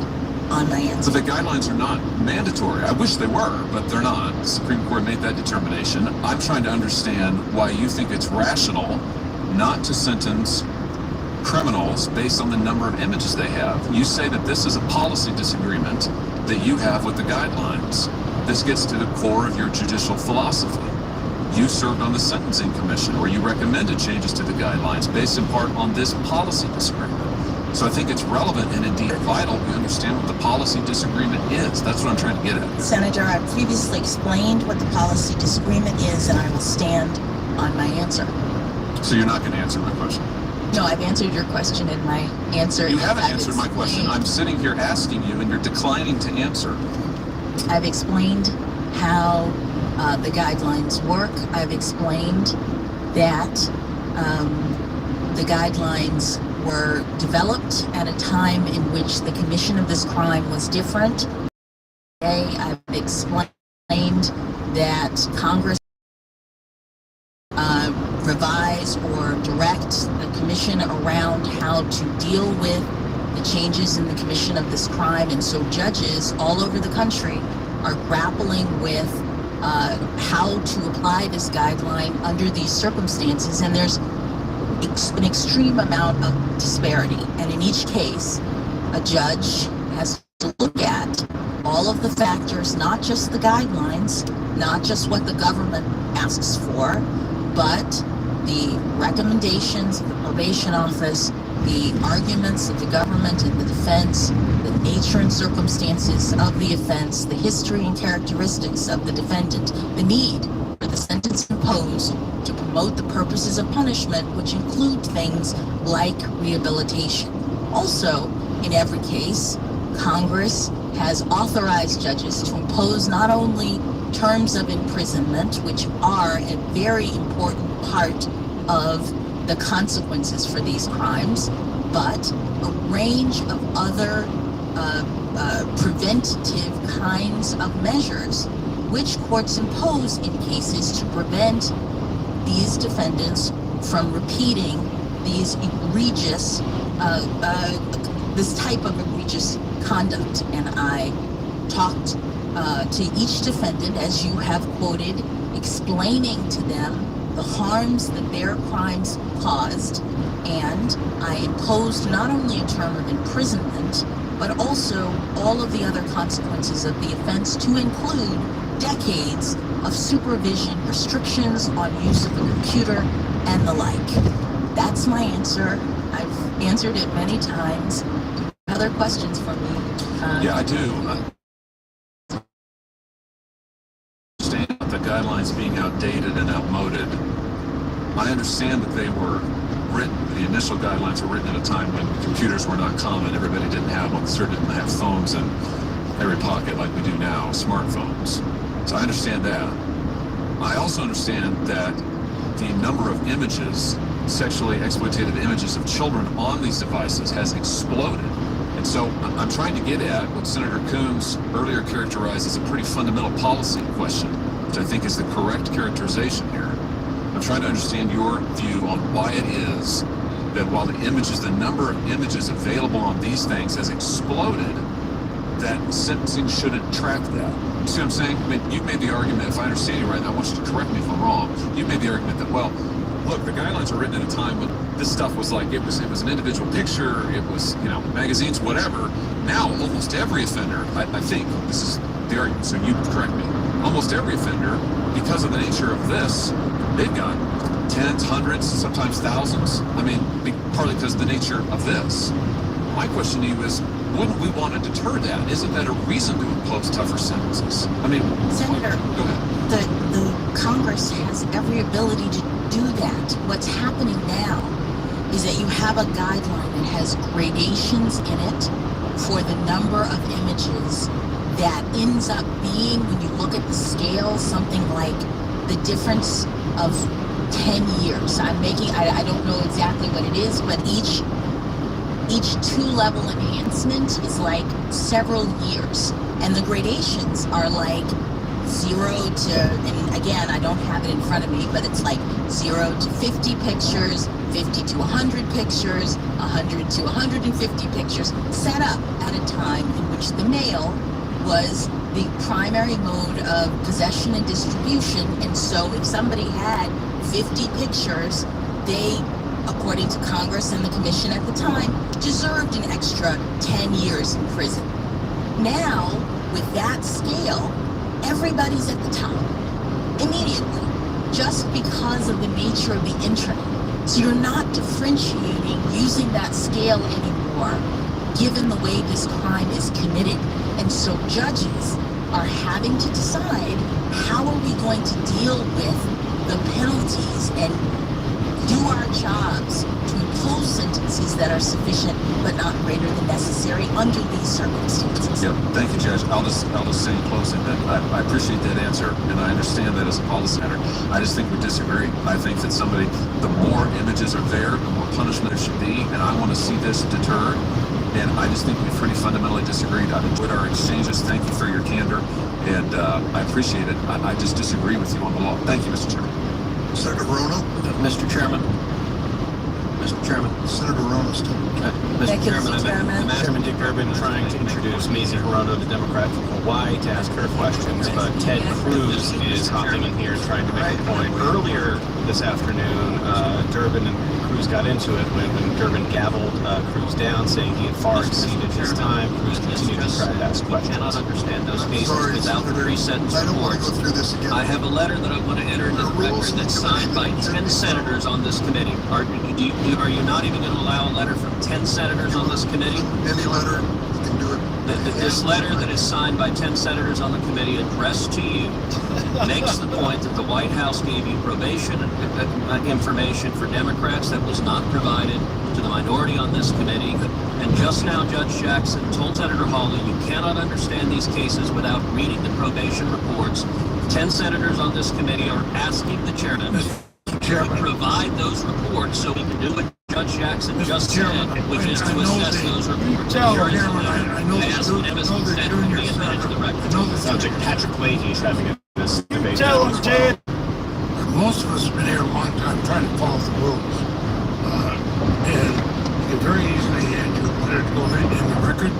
on my answer. So the guidelines are not mandatory. I wish they were, but they're not. The Supreme Court made that determination. I'm trying to understand why you think it's rational not to sentence criminals based on the number of images they have. You say that this is a policy disagreement that you have with the guidelines. This gets to the core of your judicial philosophy. You served on the Sentencing Commission, where you recommended changes to the guidelines based in part on this policy disagreement. So I think it's relevant and indeed vital we understand what the policy disagreement is. That's what I'm trying to get at. Senator, I previously explained what the policy disagreement is, and I will stand on my answer. So you're not going to answer my question? No, I've answered your question in my answer. You haven't answered my question. I'm sitting here asking you, and you're declining to answer. I've explained how the guidelines work. I've explained that the guidelines were developed at a time in which the commission of this crime was different. Today, I've explained that Congress revise or direct the commission around how to deal with the changes in the commission of this crime, and so judges all over the country are grappling with how to apply this guideline under these circumstances, and there's an extreme amount of disparity, and in each case a judge has to look at all of the factors, not just the guidelines, not just what the government asks for, but the recommendations of the probation office, the arguments of the government and the defense, the nature and circumstances of the offense, the history and characteristics of the defendant, the need for the sentence imposed to promote the purposes of punishment, which include things like rehabilitation. Also, in every case, Congress has authorized judges to impose not only terms of imprisonment, which are a very important part of the consequences for these crimes, but a range of other preventative kinds of measures which courts impose in cases to prevent these defendants from repeating these egregious, this type of egregious conduct. And I talked to each defendant, as you have quoted, explaining to them the harms that their crimes caused, and I imposed not only a term of imprisonment, but also all of the other consequences of the offense, to include decades of supervision, restrictions on use of a computer, and the like. That's my answer. I've answered it many times. Other questions for me? Yeah, I do. Understand the guidelines being outdated and outmoded. I understand that they were written, the initial guidelines were written at a time when computers were not common. Everybody didn't have one, certainly didn't have phones in every pocket like we do now, smartphones. So I understand that. I also understand that the number of images, sexually exploitative images of children on these devices has exploded. And so I'm trying to get at what Senator Coons earlier characterized as a pretty fundamental policy question, which I think is the correct characterization here. I'm trying to understand your view on why it is that while the number of images available on these things has exploded, that sentencing shouldn't track that. You see what I'm saying? I mean, you've made the argument, if I understand you right, and I want you to correct me if I'm wrong, you've made the argument that, well, look, the guidelines were written at a time when this stuff was like, it was an individual picture, it was, magazines, whatever. Now, almost every offender, I think, this is the argument, so you correct me, almost every offender, because of the nature of this, they've got tens, hundreds, sometimes thousands. I mean, partly because of the nature of this. My question to you is, wouldn't we want to deter that? Isn't that a reason to impose tougher sentences? I mean, Senator, go ahead. The Congress has every ability to do that. What's happening now is that you have a guideline that has gradations in it for the number of images that ends up being, when you look at the scale, something like the difference of 10 years. I don't know exactly what it is, but each two-level enhancement is like several years. And the gradations are like 0 to, and again, I don't have it in front of me, but it's like 0 to 50 pictures, 50 to 100 pictures, 100 to 150 pictures, set up at a time in which the mail was the primary mode of possession and distribution. And so if somebody had 50 pictures, they, according to Congress and the Commission at the time, deserved an extra 10 years in prison. Now, with that scale, everybody's at the top immediately, just because of the nature of the internet. So you're not differentiating using that scale anymore, given the way this crime is committed. And so judges are having to decide, how are we going to deal with the penalties and do our jobs to impose sentences that are sufficient but not greater than necessary under these circumstances. Yeah, thank you, Judge. I'll just say in closing that I appreciate that answer, and I understand that as a policy matter. I just think we disagree. I think that the more images are there, the more punishment there should be, and I want to see this deterred. And I just think we pretty fundamentally disagreed. I've enjoyed our exchanges. Thank you for your candor, and I appreciate it. I just disagree with you on the law. Thank you, Mr. Chairman. Senator Rono? Mr. Chairman. Mr. Chairman. Senator Rono still. Mr. Chairman, I'm Chairman Dick Durbin trying to introduce Mazie Hirono, the Democrat from Hawaii, to ask her questions, but Ted Cruz is hopping in here trying to make a point. Earlier this afternoon, Durbin and Cruz got into it when Durbin gavelled Cruz down, saying he had far exceeded his time. Cruz continued to try to ask questions. I cannot understand those cases without the pre-sentence I don't want to reports. go through this again. I have a letter that I want to enter into the record that's signed by 10 senators on this committee. Are you not even going to allow a letter from 10 senators on this committee? Any letter, you can do it. This letter that is signed by 10 senators on the committee addressed to you makes the point that the White House gave you probation information for Democrats that was not provided to the minority on this committee. And just now, Judge Jackson told Senator Hawley you cannot understand these cases without reading the probation reports. 10 senators on this committee are asking the chairman to provide those reports so we can do what Judge Jackson just said, which is to assess those reports. I ask Nevis consent to be admitted to the record. Sounds like Patrick Leahy is having this debate. Tell him, Ted. Most of us have been here a long time trying to follow the rules. And you can very easily add your letter to go right in the record.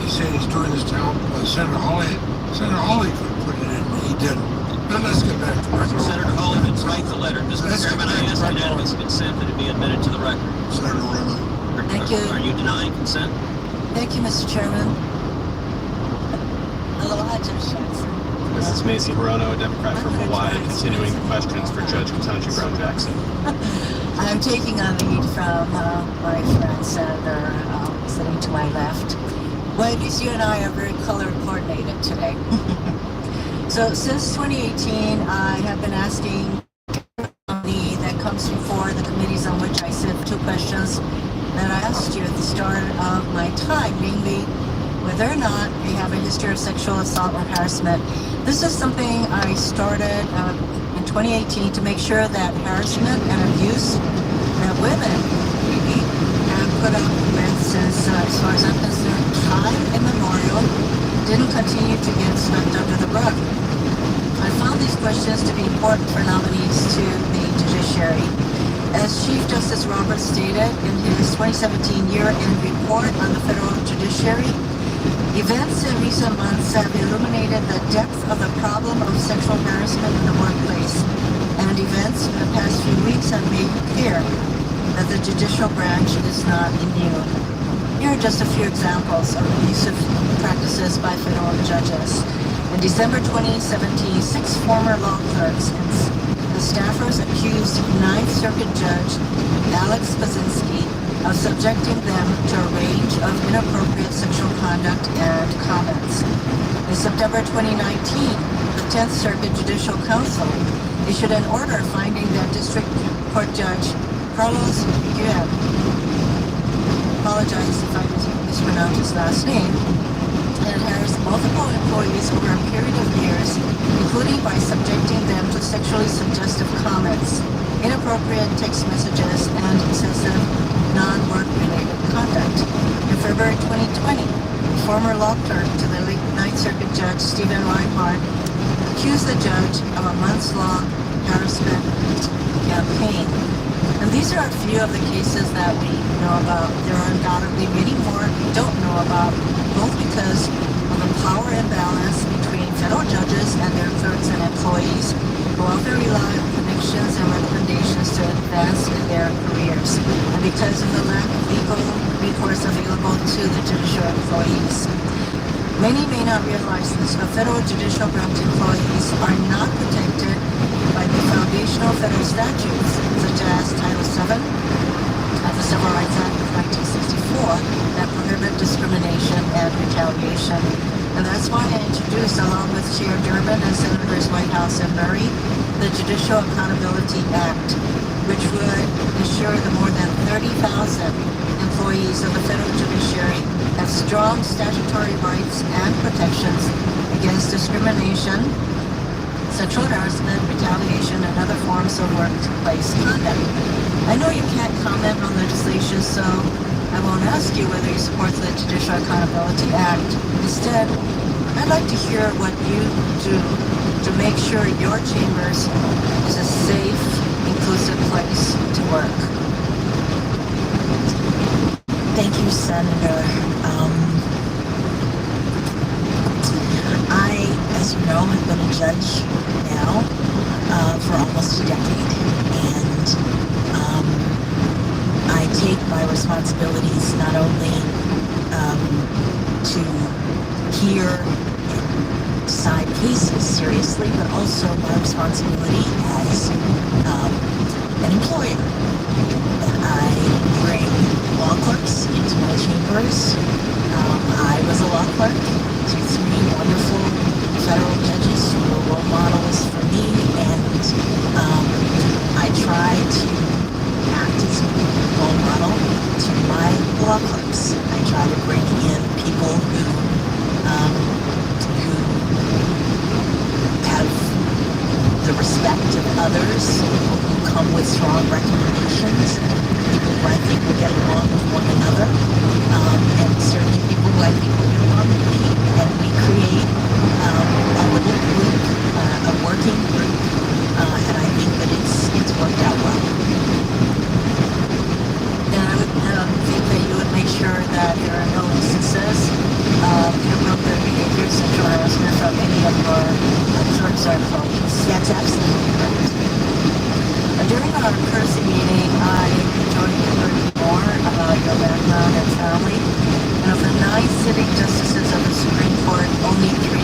He's saying he's doing this now. Senator Hawley could put it in, but he didn't. Now let's get back to record. Senator Hawley did write the letter. Mr. Chairman, I ask unanimous consent that it be admitted to the record. Senator Rono. Thank you. Are you denying consent? Thank you, Mr. Chairman. Aloha, Judge Jackson. Mrs. is Macy Hirono, a Democrat from Hawaii, continuing questions for Judge Ketanji Brown Jackson. I'm taking a lead from my friend Senator sitting to my left. Well, at least you and I are very color coordinated today. So since 2018, I have been asking that comes before the committees on which I sit 2 questions that I asked you at the start of my time, namely whether or not they have a history of sexual assault or harassment. This is something I started in 2018 to make sure that harassment and abuse that women really have put up with since, as far as I'm concerned, time immemorial, didn't continue to get swept under the rug. I found these questions to be important for nominees to the judiciary. As Chief Justice Roberts stated in his 2017 year-end report on the federal judiciary, events in recent months have illuminated the depth of the problem of sexual harassment in the workplace, and events in the past few weeks have made clear that the judicial branch is not immune. Here are just a few examples of abusive practices by federal judges. In December 2017, 6 former law clerks and the staffers accused Ninth Circuit Judge Alex Basinski of subjecting them to a range of inappropriate sexual conduct and comments. In September 2019, the 10th Circuit Judicial Council issued an order finding that District Court Judge Carlos Guillen, apologize if I mispronounce his last name, and harassed multiple employees over a period of years, including by subjecting them to sexually suggestive comments, inappropriate text messages, and excessive non-work-related conduct. In February 2020, the former law clerk to the late Ninth Circuit Judge Stephen Reinhardt accused the judge of a months-long harassment campaign. And these are a few of the cases that we know about. There are undoubtedly many more we don't know about, both because of the power imbalance between federal judges and their clerks and employees, who often rely on connections and recommendations to advance in their careers, and because of the lack of legal recourse available to the judicial employees. Many may not realize this, but federal judicial branch employees are not protected by the foundational federal statutes, such as Title VII of the Civil Rights Act of 1964, that prohibit discrimination and retaliation. And that's why I introduced, along with Chair Durbin and Senators Whitehouse and Murray, the Judicial Accountability Act, which would ensure the more than 30,000 employees of the federal judiciary have strong statutory rights and protections against discrimination, sexual harassment, retaliation, and other forms of workplace conduct. I know you can't comment on legislation, so I won't ask you whether you support the Judicial Accountability Act. Instead, I'd like to hear what you do to make sure your chambers is a safe, inclusive place to work. Thank you, Senator. I, as you know, have been a judge now for almost a decade, and I take my responsibilities not only to hear and decide cases seriously, but also my responsibility as an employer. And I bring law clerks into my chambers. I was a law clerk to 3 wonderful federal judges who were role models for me, and I try to act as a role model to my law clerks. I try to bring in people who have the respect of others, people who come with strong recommendations, people who I think will get along with one another, and certainly people who I think will get along with me. And we create a little group, a working group, and I think that it's worked out well. And I would think that you would make sure that there are no instances of inappropriate behavior, sexual harassment from any of our clerks or employees. That's absolutely correct. During our courtesy meeting, I enjoyed learning more about your background and family. And of the 9 sitting justices of the Supreme Court, only 3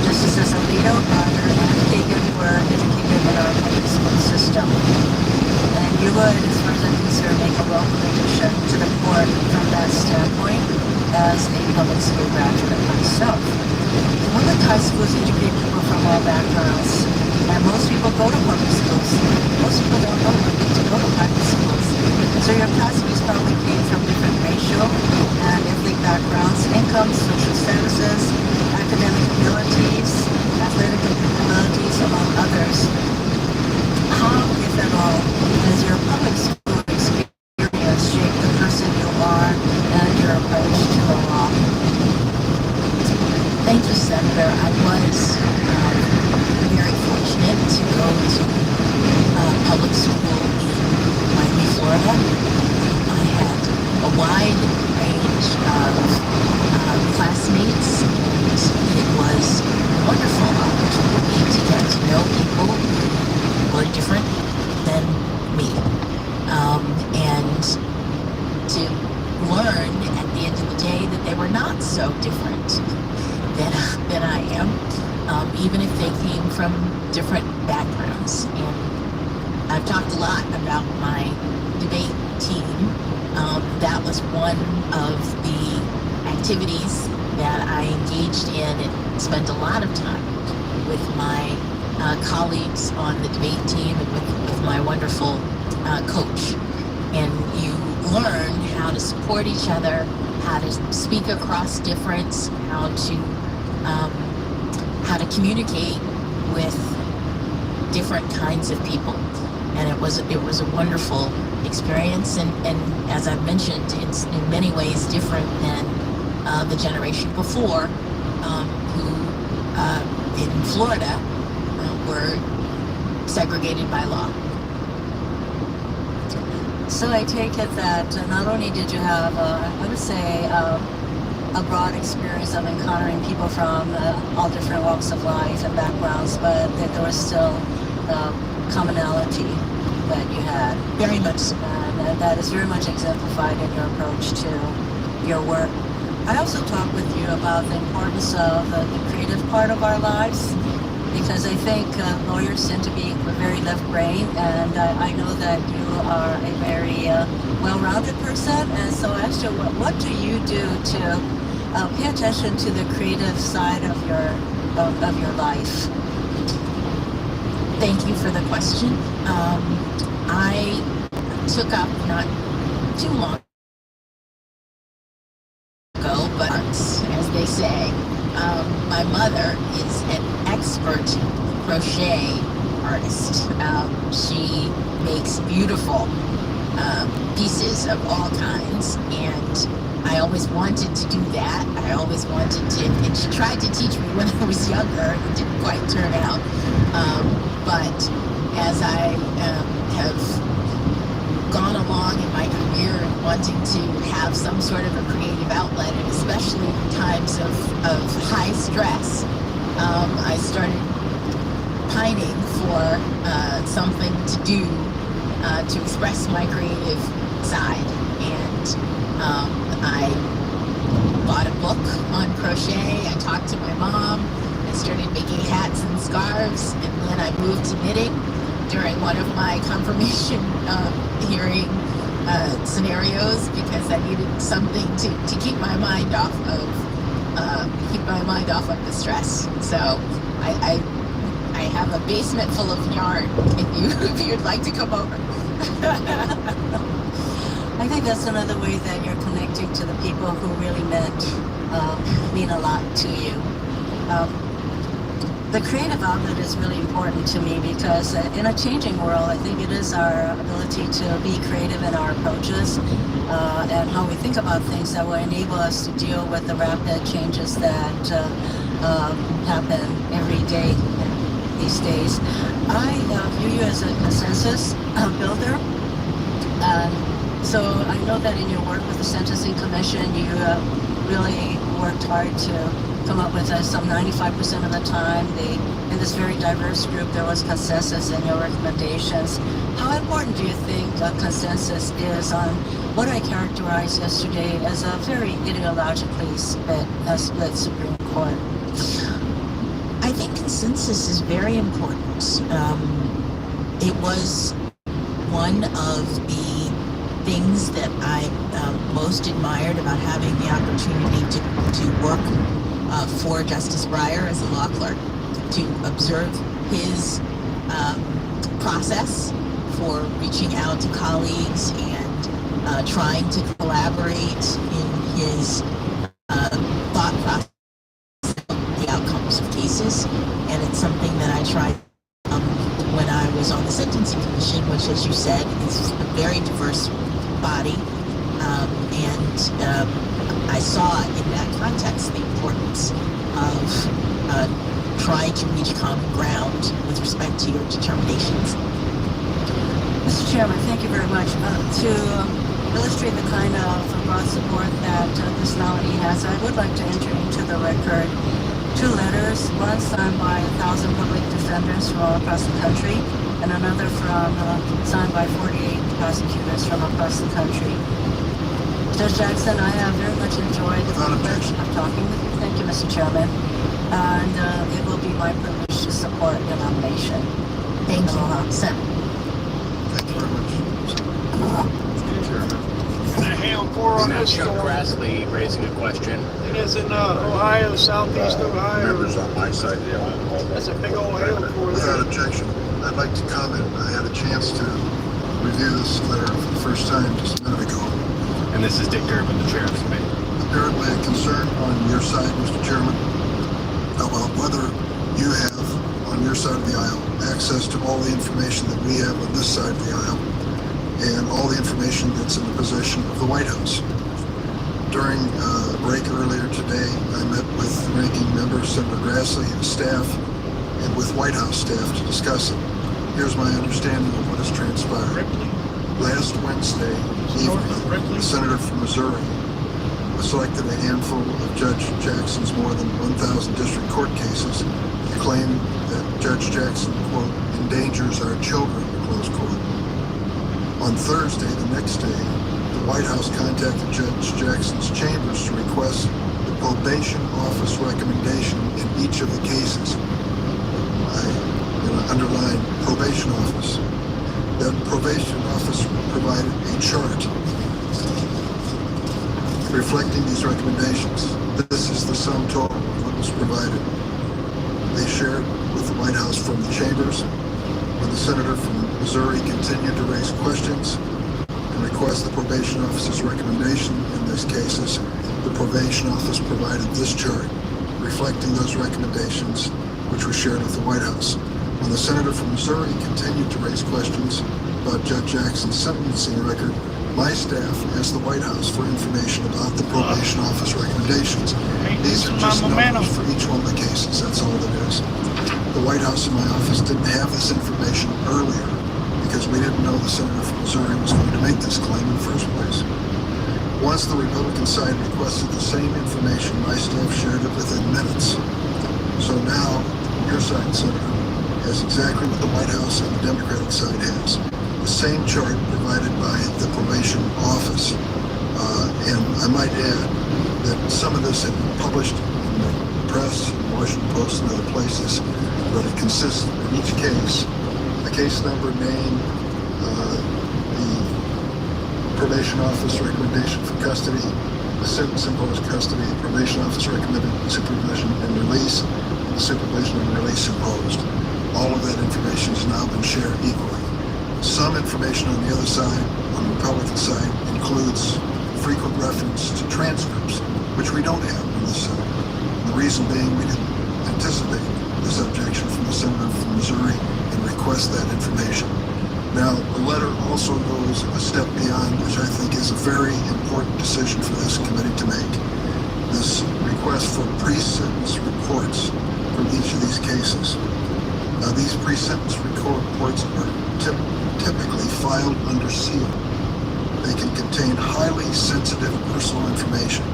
justices of the Alito are educated, were educated in our public school system. And you would, as far as I'm concerned, make a welcome addition to the court from that standpoint as a public school graduate myself. Public high schools educate people from all backgrounds, and most people go to public schools. Most people don't know what they to go to private schools. So your classmates probably came from different racial and ethnic backgrounds, incomes, social statuses, academic abilities, athletic abilities, among others. How, if at all, has your public school experience shaped the person you are and your approach to the law? Thank you, Senator. I was very fortunate to go to public school in Miami, Florida. I had a wide range of classmates, and it was a wonderful opportunity to get to know people who were different than me, and to learn at the end of the day that they were not so different than I am, even if they came from different backgrounds. And I've talked a lot about my debate team. That was one of the activities that I engaged in and spent a lot of time with my colleagues on the debate team and with my wonderful coach. And you learn how to support each other, how to speak across difference, how to communicate with different kinds of people. And it was a wonderful experience, and as I've mentioned, it's in many ways different than the generation before, who in Florida were segregated by law. So I take it that not only did you have, I would say, a broad experience of encountering people from all different walks of life and backgrounds, but that there was still commonality that you had. Very much so. And that is very much exemplified in your approach to your work. I also talked with you about the importance of the creative part of our lives, because I think lawyers tend to be very left-brained, and I know that you are a very well-rounded person. And so I asked you, what do you do to pay attention to the creative side of your life? Thank you for the question. I took up not too long ago, but as they say, my mother is an expert crochet artist. She makes beautiful pieces of all kinds, and I always wanted to do that. I always wanted to, and she tried to teach me when I was younger. It didn't quite turn out. But as I have gone along in my career and wanting to have some sort of a creative outlet, and especially in times of high stress, I started pining for something to do to express my creative side. And I bought a book on crochet. I talked to my mom. I started making hats and scarves, and then I moved to knitting during one of my confirmation hearing scenarios, because I needed something to keep my mind off of the stress. So I have a basement full of yarn if you'd like to come over. I think that's another way that you're connecting to the people who really mean a lot to you. The creative outlet is really important to me, because in a changing world, I think it is our ability to be creative in our approaches and how we think about things that will enable us to deal with the rapid changes that happen every day these days. I view you as a consensus builder. So I know that in your work with the Sentencing Commission, you really worked hard to come up with some 95% of the time. In this very diverse group, there was consensus in your recommendations. How important do you think consensus is on what I characterized yesterday as a very ideologically split Supreme Court? I think consensus is very important. It was one of the things that I most admired about having the opportunity to work for Justice Breyer as a law clerk, to observe his process for reaching out to colleagues and trying to collaborate in his thought process, the outcomes of cases. And it's something that I tried when I was on the Sentencing Commission, which, as you said, is a very diverse body. I saw in that context the importance of trying to reach common ground with respect to your determinations. Mr. Chairman, thank you very much. To illustrate the kind of broad support that this nominee has, I would like to enter into the record 2 letters, one signed by 1,000 public defenders from all across the country, and another signed by 48 prosecutors from across the country. Judge Jackson, I have very much enjoyed the privilege of talking with you. Thank you, Mr. Chairman. And it will be my privilege to support your nomination. Thank you. Thank you very much. And a hail core on this Chuck storm. Grassley raising a question. It is in Ohio, southeast Ohio. Members on my side of the aisle. That's a big old hail core Without there. objection, I'd like to comment. I had a chance to review this letter for the first time just a minute ago. And this is Dick Durbin, the chair of the committee. Apparently a concern on your side, Mr. Chairman, about whether you have, on your side of the aisle, access to all the information that we have on this side of the aisle, and all the information that's in the possession of the White House. During a break earlier today, I met with Ranking Member Senator Grassley and staff, and with White House staff to discuss it. Here's my understanding of what has transpired. Last Wednesday evening, the senator from Missouri selected a handful of Judge Jackson's more than 1,000 district court cases to claim that Judge Jackson, quote, endangers our children, close quote. On Thursday, the next day, the White House contacted Judge Jackson's chambers to request the probation office recommendation in each of the cases. I underline probation office. The probation office provided a chart reflecting these recommendations. This is the sum total of what was provided. They shared with the White House from the chambers. When the senator from Missouri continued to raise questions and request the probation officer's recommendation in these cases, the probation office provided this chart reflecting those recommendations, which were shared with the White House. When the senator from Missouri continued to raise questions about Judge Jackson's sentencing record, my staff asked the White House for information about the probation office recommendations. These are just numbers for each one of the cases, that's all that is. The White House and my office didn't have this information earlier because we didn't know the senator from Missouri was going to make this claim in the first place. Once the Republican side requested the same information, my staff shared it within minutes. So now, your side, Senator, has exactly what the White House and the Democratic side has. The same chart provided by the probation office. And I might add that some of this had been published in the press, Washington Post, and other places, but it consists in each case, a case number, name, the probation office recommendation for custody, the sentence imposed custody, the probation office recommended supervision and release, and the supervision and release imposed. All of that information has now been shared equally. Some information on the other side, on the Republican side, includes frequent reference to transcripts, which we don't have on this side. The reason being we didn't anticipate this objection from the senator from Missouri and request that information. Now, the letter also goes a step beyond, which I think is a very important decision for this committee to make. This request for pre-sentence reports from each of these cases. Now, these pre-sentence reports are typically filed under seal. They can contain highly sensitive personal information,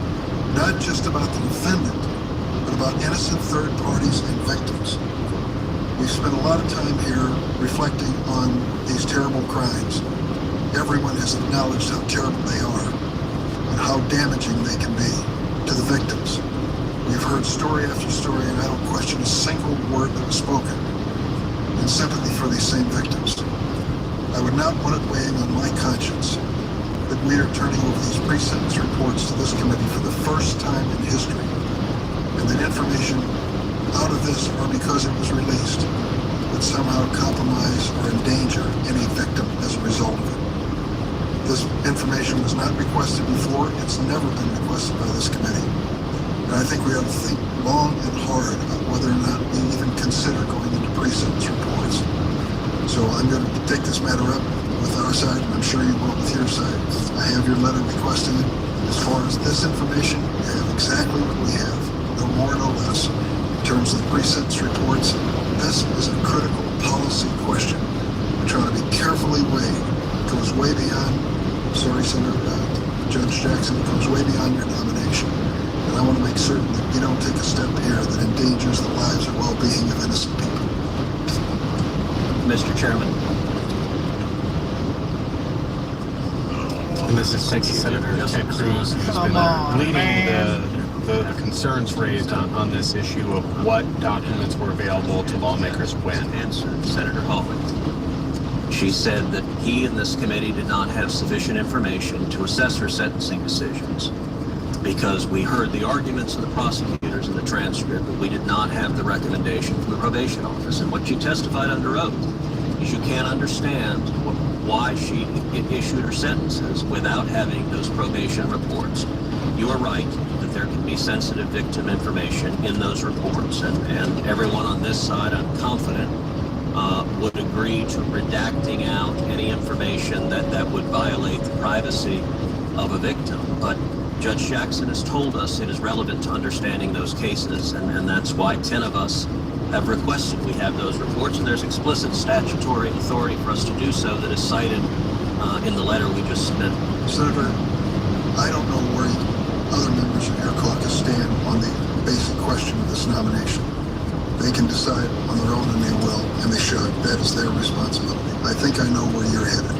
not just about the defendant, but about innocent third parties and victims. We've spent a lot of time here reflecting on these terrible crimes. Everyone has acknowledged how terrible they are and how damaging they can be to the victims. We've heard story after story, and I don't question a single word that was spoken in sympathy for these same victims. I would not want it weighing on my conscience that we are turning over these pre-sentence reports to this committee for the first time in history, and that information out of this, or because it was released, would somehow compromise or endanger any victim as a result of it. This information was not requested before. It's never been requested by this committee. And I think we ought to think long and hard about whether or not we even consider going into pre-sentence reports. So I'm going to take this matter up with our side, and I'm sure you will with your side. I have your letter requesting it. As far as this information, you have exactly what we have, no more, no less. In terms of the pre-sentence reports, this is a critical policy question. We're trying to be carefully weighed. It goes way beyond, sorry, Senator Judge Jackson, it goes way beyond your nomination. And I want to make certain that you don't take a step here that endangers the lives or well-being of innocent people. Mr. Chairman. And this is Texas Senator Ted Cruz, who's been leading the concerns raised on this issue of what documents were available to lawmakers when. Answered Senator Hawley. She said that he and this committee did not have sufficient information to assess her sentencing decisions because we heard the arguments of the prosecutors in the transcript, but we did not have the recommendation from the probation office. And what she testified under oath is you can't understand why she issued her sentences without having those probation reports. You are right that there can be sensitive victim information in those reports, and everyone on this side, I'm confident, would agree to redacting out any information that would violate the privacy of a victim. But Judge Jackson has told us it is relevant to understanding those cases, and that's why 10 of us have requested we have those reports, and there's explicit statutory authority for us to do so that is cited in the letter we just submitted. Senator, I don't know where other members of your caucus stand on the basic question of this nomination. They can decide on their own, and they will, and they should. That is their responsibility. I think I know where you're headed.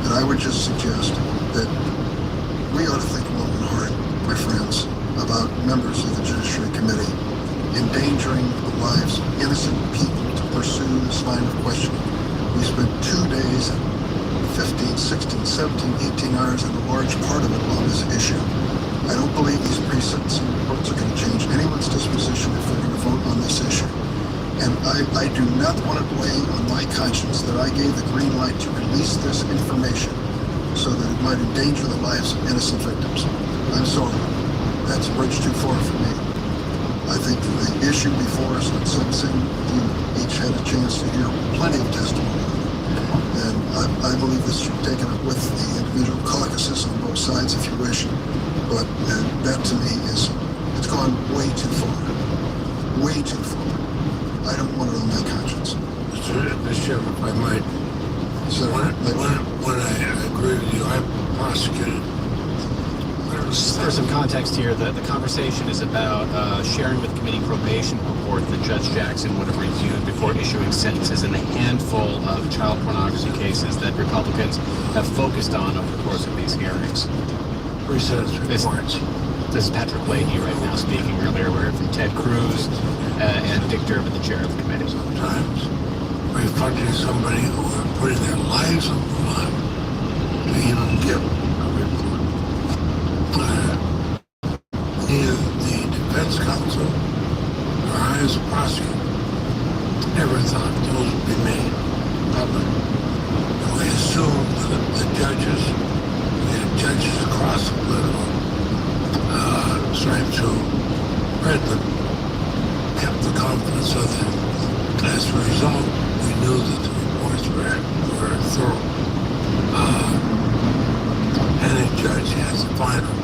And I would just suggest that we ought to think long and hard, my friends, about members of the Judiciary Committee endangering the lives of innocent people to pursue this line of questioning. We spent 2 days, 15, 16, 17, 18 hours, and a large part of it on this issue. I don't believe these pre-sentencing reports are going to change anyone's disposition if they're going to vote on this issue. And I do not want it weighing on my conscience that I gave the green light to release this information so that it might endanger the lives of innocent victims. I'm sorry. That's a bridge too far for me. I think the issue before us in sentencing, you each had a chance to hear plenty of testimony. And I believe this should be taken up with the individual caucuses on both sides if you wish. But that to me it's gone way too far. Way too far. I don't want it on my conscience. Mr. Chairman, if I might, when I agree with you, I prosecuted. For some context here, the conversation is about sharing with committee probation report that Judge Jackson would have reviewed before issuing sentences in a handful of child pornography cases that Republicans have focused on over the course of these hearings. Pre-sentence reports. This is Patrick Leahy right now speaking. Earlier we heard from Ted Cruz and Dick Durbin, the chair of the committee. Sometimes reflecting somebody who are putting their lives on the line to even give a report. Neither the defense counsel or I as a prosecutor never thought those would be made public. And we assumed that the judges, we had judges across the political stripe to read them, kept the confidence of them. As a result, we knew that the reports were thorough. Any judge has the final.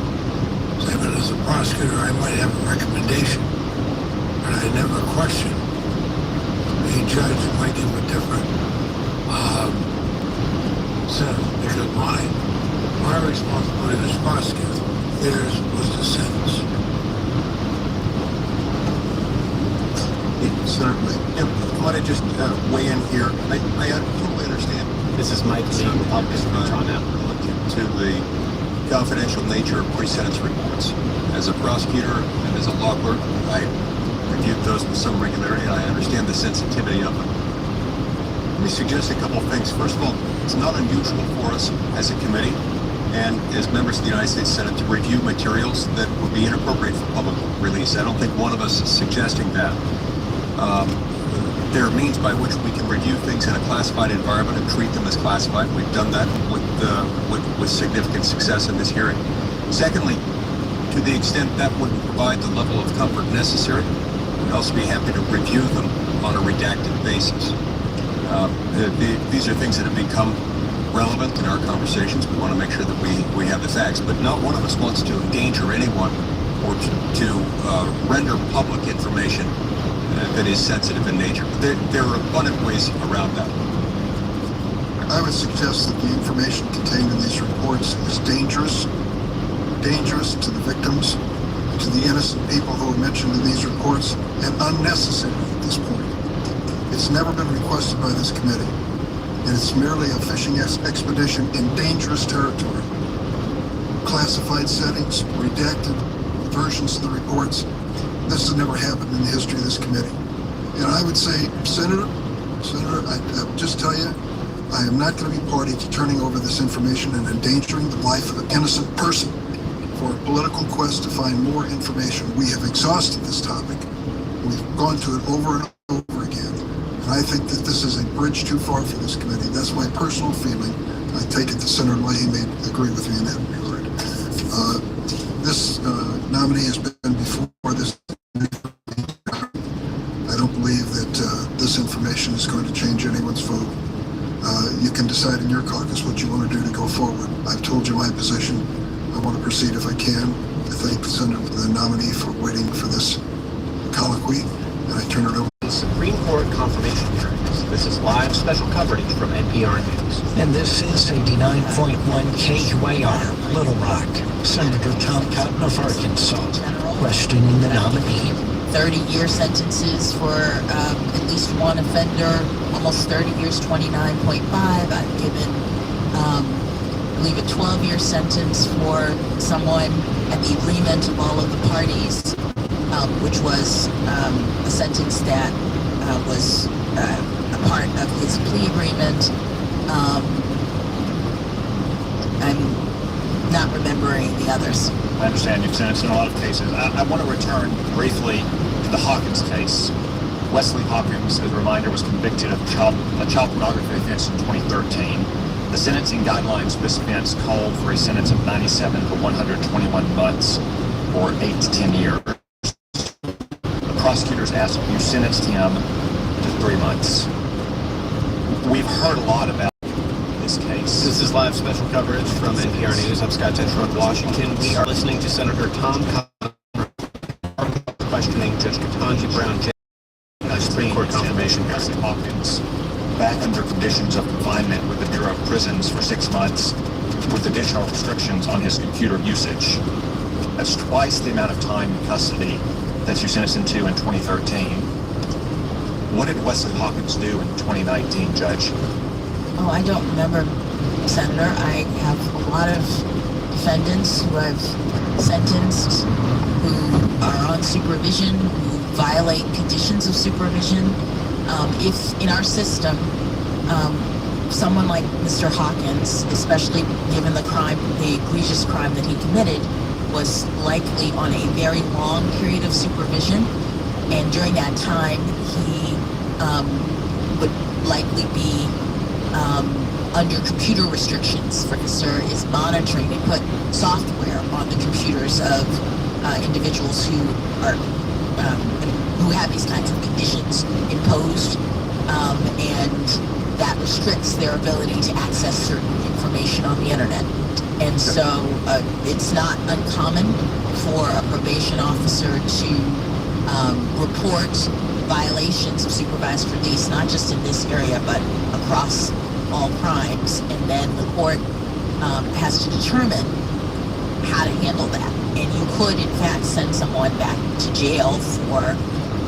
But as a prosecutor, I might have a recommendation, but I never question a judge who might give a different sentence, because my responsibility as prosecutor, theirs was the sentence. Certainly. I want to just weigh in here. I totally understand. This is Mike Lee, Republican from Toronto. To the confidential nature of pre-sentence reports. As a prosecutor and as a law clerk, I reviewed those with some regularity, and I understand the sensitivity of them. Let me suggest a couple of things. First of all, it's not unusual for us as a committee and as members of the United States Senate to review materials that would be inappropriate for public release. I don't think one of us is suggesting that. There are means by which we can review things in a classified environment and treat them as classified. We've done that with significant success in this hearing. Secondly, to the extent that would provide the level of comfort necessary, we'd also be happy to review them on a redacted basis. These are things that have become relevant in our conversations. We want to make sure that we have the facts, but not one of us wants to endanger anyone or to render public information that is sensitive in nature. There are abundant ways around that. I would suggest that the information contained in these reports is dangerous to the victims, to the innocent people who are mentioned in these reports, and unnecessary at this point. It's never been requested by this committee, and it's merely a fishing expedition in dangerous territory. Classified settings, redacted versions of the reports. This has never happened in the history of this committee. And I would say, Senator, I would just tell you, I am not going to be party to turning over this information and endangering the life of an innocent person for a political quest to find more information. We have exhausted this topic. We've gone to it over and over again. And I think that this is a bridge too far for this committee. That's my personal feeling. I take it that Senator Leahy may agree with me in that regard. This nominee has been before this. I don't believe that this information is going to change anyone's vote. You can decide in your caucus what you want to do to go forward. I've told you my position. I want to proceed if I can. I thank the nominee for waiting for this colloquy, and I turn it over. Supreme Court confirmation hearings. This is live special coverage from NPR News. And this is 89.1 KUAR, Little Rock. Senator Tom Cotton of Arkansas, questioning the nominee. 30-year sentences for at least one offender, almost 30 years, 29.5. I've given, I believe, a 12-year sentence for someone at the agreement of all of the parties, which was a sentence that was a part of his plea agreement. I'm not remembering the others. I understand you've sentenced in a lot of cases. I want to return briefly to the Hawkins case. Wesley Hawkins, as a reminder, was convicted of a child pornography offense in 2013. The sentencing guidelines for this offense called for a sentence of 97 to 121 months, or 8 to 10 years. The prosecutors asked if you sentenced him to 3 months. We've heard a lot about this case. This is live special coverage from NPR News. I'm Scott Tetra of Washington. We are listening to Senator Tom Cotton questioning Judge Ketanji Brown Jackson, Supreme Court confirmation. Wesley Hawkins back under conditions of confinement with the Bureau of Prisons for 6 months with additional restrictions on his computer usage. That's twice the amount of time in custody that you sentenced him to in 2013. What did Wesley Hawkins do in 2019, Judge? Oh, I don't remember, Senator. I have a lot of defendants who I've sentenced who are on supervision, who violate conditions of supervision. If in our system, someone like Mr. Hawkins, especially given the crime, the egregious crime that he committed, was likely on a very long period of supervision, and during that time he would likely be under computer restrictions. For Sir is monitoring. They put software on the computers of individuals who are who have these kinds of conditions imposed, and that restricts their ability to access certain information on the internet. And so it's not uncommon for a probation officer to report violations of supervised release, not just in this area, but across all crimes. And then the court has to determine how to handle that. And you could, in fact, send someone back to jail for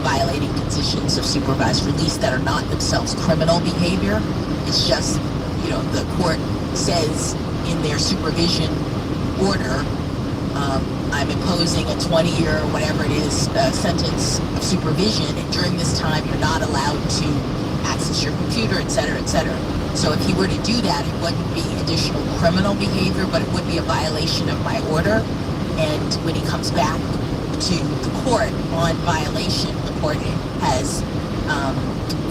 violating conditions of supervised release that are not themselves criminal behavior. It's just, the court says in their supervision order, I'm imposing a 20-year or whatever it is sentence of supervision, and during this time you're not allowed to access your computer, et cetera, et cetera. So if he were to do that, it wouldn't be additional criminal behavior, but it would be a violation of my order. And when he comes back to the court on violation, the court has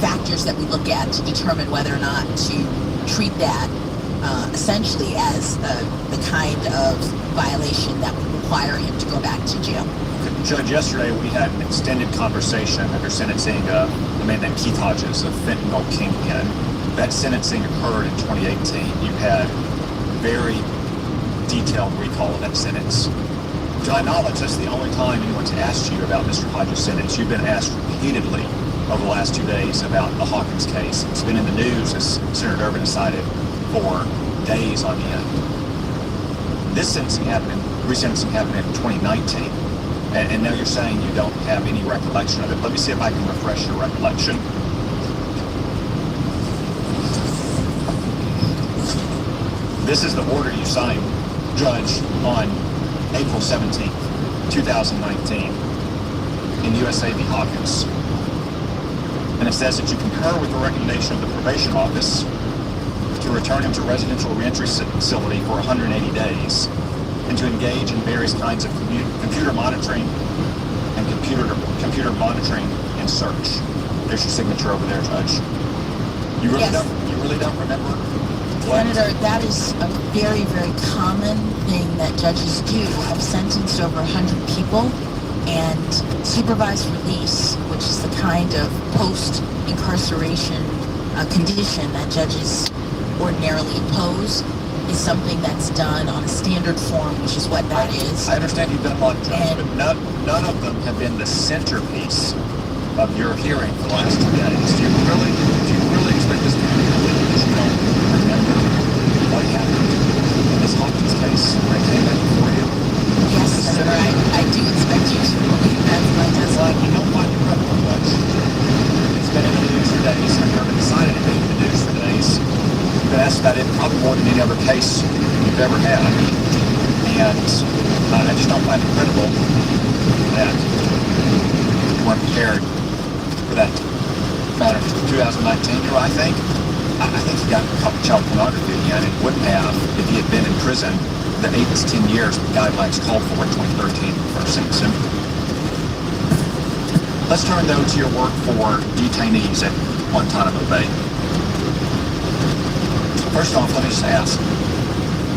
factors that we look at to determine whether or not to treat that essentially as the kind of violation that would require him to go back to jail. Judge, yesterday we had an extended conversation after sentencing a man named Keith Hodges, a fentanyl kingpin. That sentencing occurred in 2018. You had very detailed recall of that sentence. To my knowledge, that's the only time anyone's asked you about Mr. Hodges' sentence. You've been asked repeatedly over the last 2 days about the Hawkins case. It's been in the news, as Senator Durbin decided, for days on end. This resentencing happened in 2019, and now you're saying you don't have any recollection of it. Let me see if I can refresh your recollection. This is the order you signed, Judge, on April 17th, 2019, in USA v. Hawkins. And it says that you concur with the recommendation of the probation office to return him to residential reentry facility for 180 days and to engage in various kinds of computer monitoring and computer monitoring and search. There's your signature over there, Judge. You really don't remember? Senator, that is a very, very common thing that judges do. I've sentenced over 100 people, and supervised release, which is the kind of post-incarceration condition that judges ordinarily impose, is something that's done on a standard form, which is what that is. I understand you've done a lot of judges, but none of them have been the centerpiece of your hearing for the last 2 days. Do you really expect this to be complete because you don't remember what happened in this Hawkins case when I came in before you? Yes, Senator, I do expect you to believe that's my testimony. You don't find it credible much. It's been in the news for days. I've never decided to be in the news for days. You've been asked about it probably more than any other case you've ever had. And I just don't find it credible that you weren't prepared for that matter in 2019. You know, I think he got child pornography again and wouldn't have if he had been in prison the 8 to 10 years the guidelines called for in 2013 for sentencing. Let's turn though to your work for detainees at Guantanamo Bay. First off, let me just ask,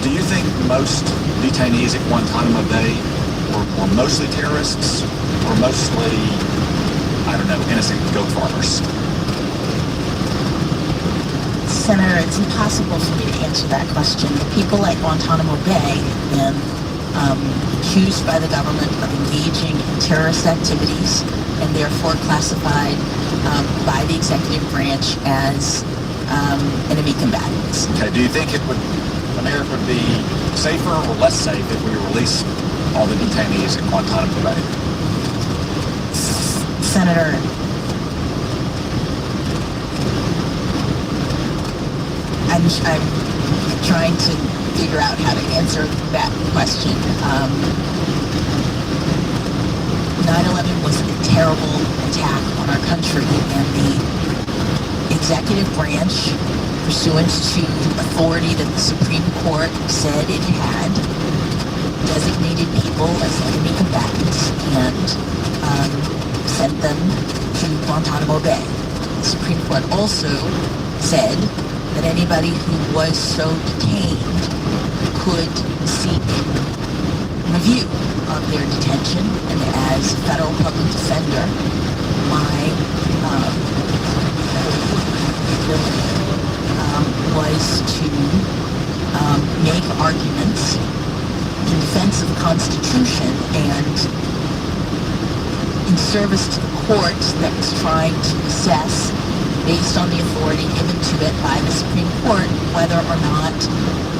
do you think most detainees at Guantanamo Bay were mostly terrorists or mostly, I don't know, innocent goat farmers? Senator, it's impossible for me to answer that question. The people at Guantanamo Bay have been accused by the government of engaging in terrorist activities and therefore classified by the executive branch as enemy combatants. Okay, do you think America would be safer or less safe if we released all the detainees at Guantanamo Bay? Senator, I'm trying to figure out how to answer that question. 9/11 was a terrible attack on our country, and the executive branch, pursuant to authority that the Supreme Court said it had, designated people as enemy combatants and sent them to Guantanamo Bay. The Supreme Court also said that anybody who was so detained could seek review of their detention, and as federal public defender, my ability was to make arguments in defense of the Constitution and in service to the court that was trying to assess, based on the authority given to it by the Supreme Court, whether or not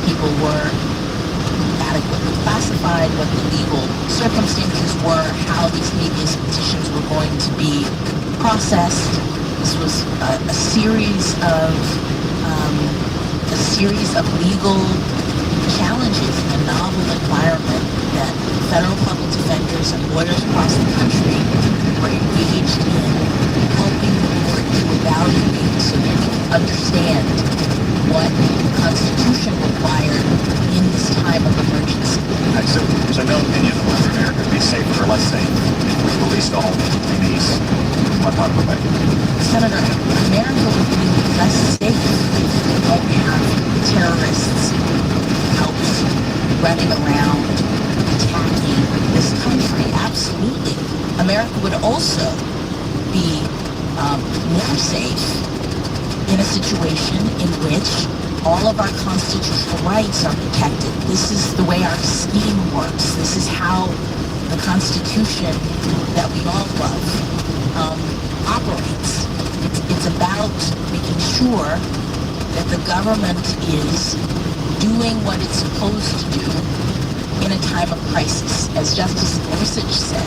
people were adequately classified, what the legal circumstances were, how these habeas petitions were going to be processed. This was a series of legal challenges in a novel environment that federal public defenders and lawyers across the country were engaged in helping the court to evaluate so that we can understand what the Constitution required in this time of emergency. Right, so no opinion of whether America would be safer or less safe if we released all detainees in Guantanamo Bay. Senator, America would be less safe if we don't have terrorists out running around attacking this country. Absolutely. America would also be more safe in a situation in which all of our constitutional rights are protected. This is the way our scheme works. This is how the Constitution that we all love operates. It's about making sure that the government is doing what it's supposed to do in a time of crisis. As Justice Gorsuch said,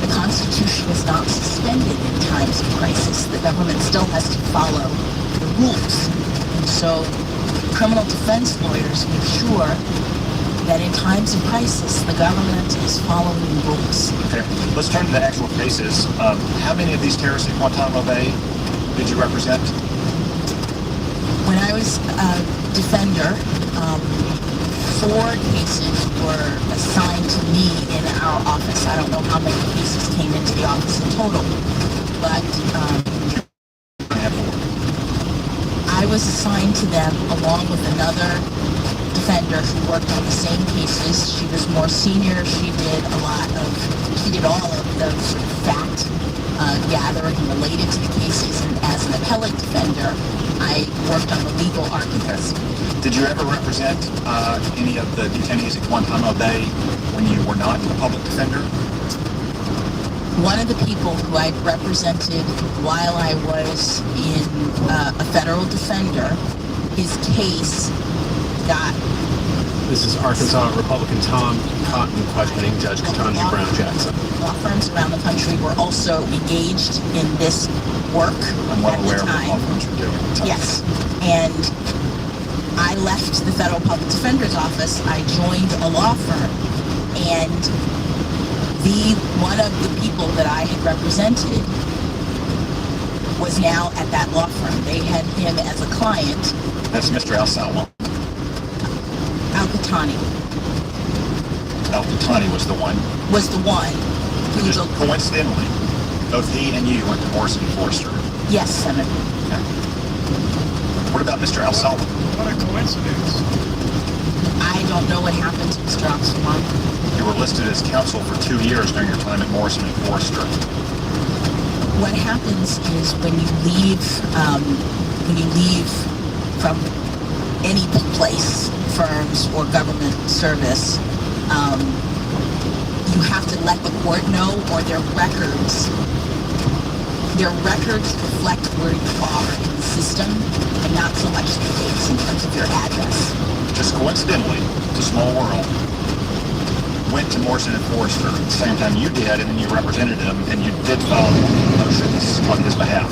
the Constitution is not suspended in times of crisis. The government still has to follow the rules. And so criminal defense lawyers make sure that in times of crisis, the government is following the rules. Okay, let's turn to the actual cases. How many of these terrorists in Guantanamo Bay did you represent? When I was a defender, 4 cases were assigned to me in our office. I don't know how many cases came into the office in total, but I was assigned to them along with another defender who worked on the same cases. She was more senior. She did all of the sort of fact gathering related to the cases, and as an appellate defender, I worked on the legal arguments. Did you ever represent any of the detainees at Guantanamo Bay when you were not a public defender? One of the people who I'd represented while I was in a federal defender, his case got... This is Arkansas Republican Tom Cotton questioning Judge Ketanji Brown Jackson. Law firms around the country were also engaged in this work I'm well at aware the of what time. law firms are doing. Yes, and I left the federal public defender's office. I joined a law firm, and one of the people that I had represented was now at that law firm. They had him as a client. That's Mr. Al-Salwa. Al-Qatani. Al-Qatani was the one. Who just coincidentally, both he and you went to Morrison and Forster. Yes, Senator. Okay. What about Mr. Al-Salwa? What a coincidence. I don't know what happened to Mr. Al-Salwa. You were listed as counsel for 2 years during your time at Morrison and Forster. What happens is when you leave from any place, firms or government service, you have to let the court know, or their records reflect where you are in the system, and not so much the dates in terms of your address. Just coincidentally, it's a small world, went to Morrison and Forster at the same time you did, and then you represented him, and you did file motions on his behalf.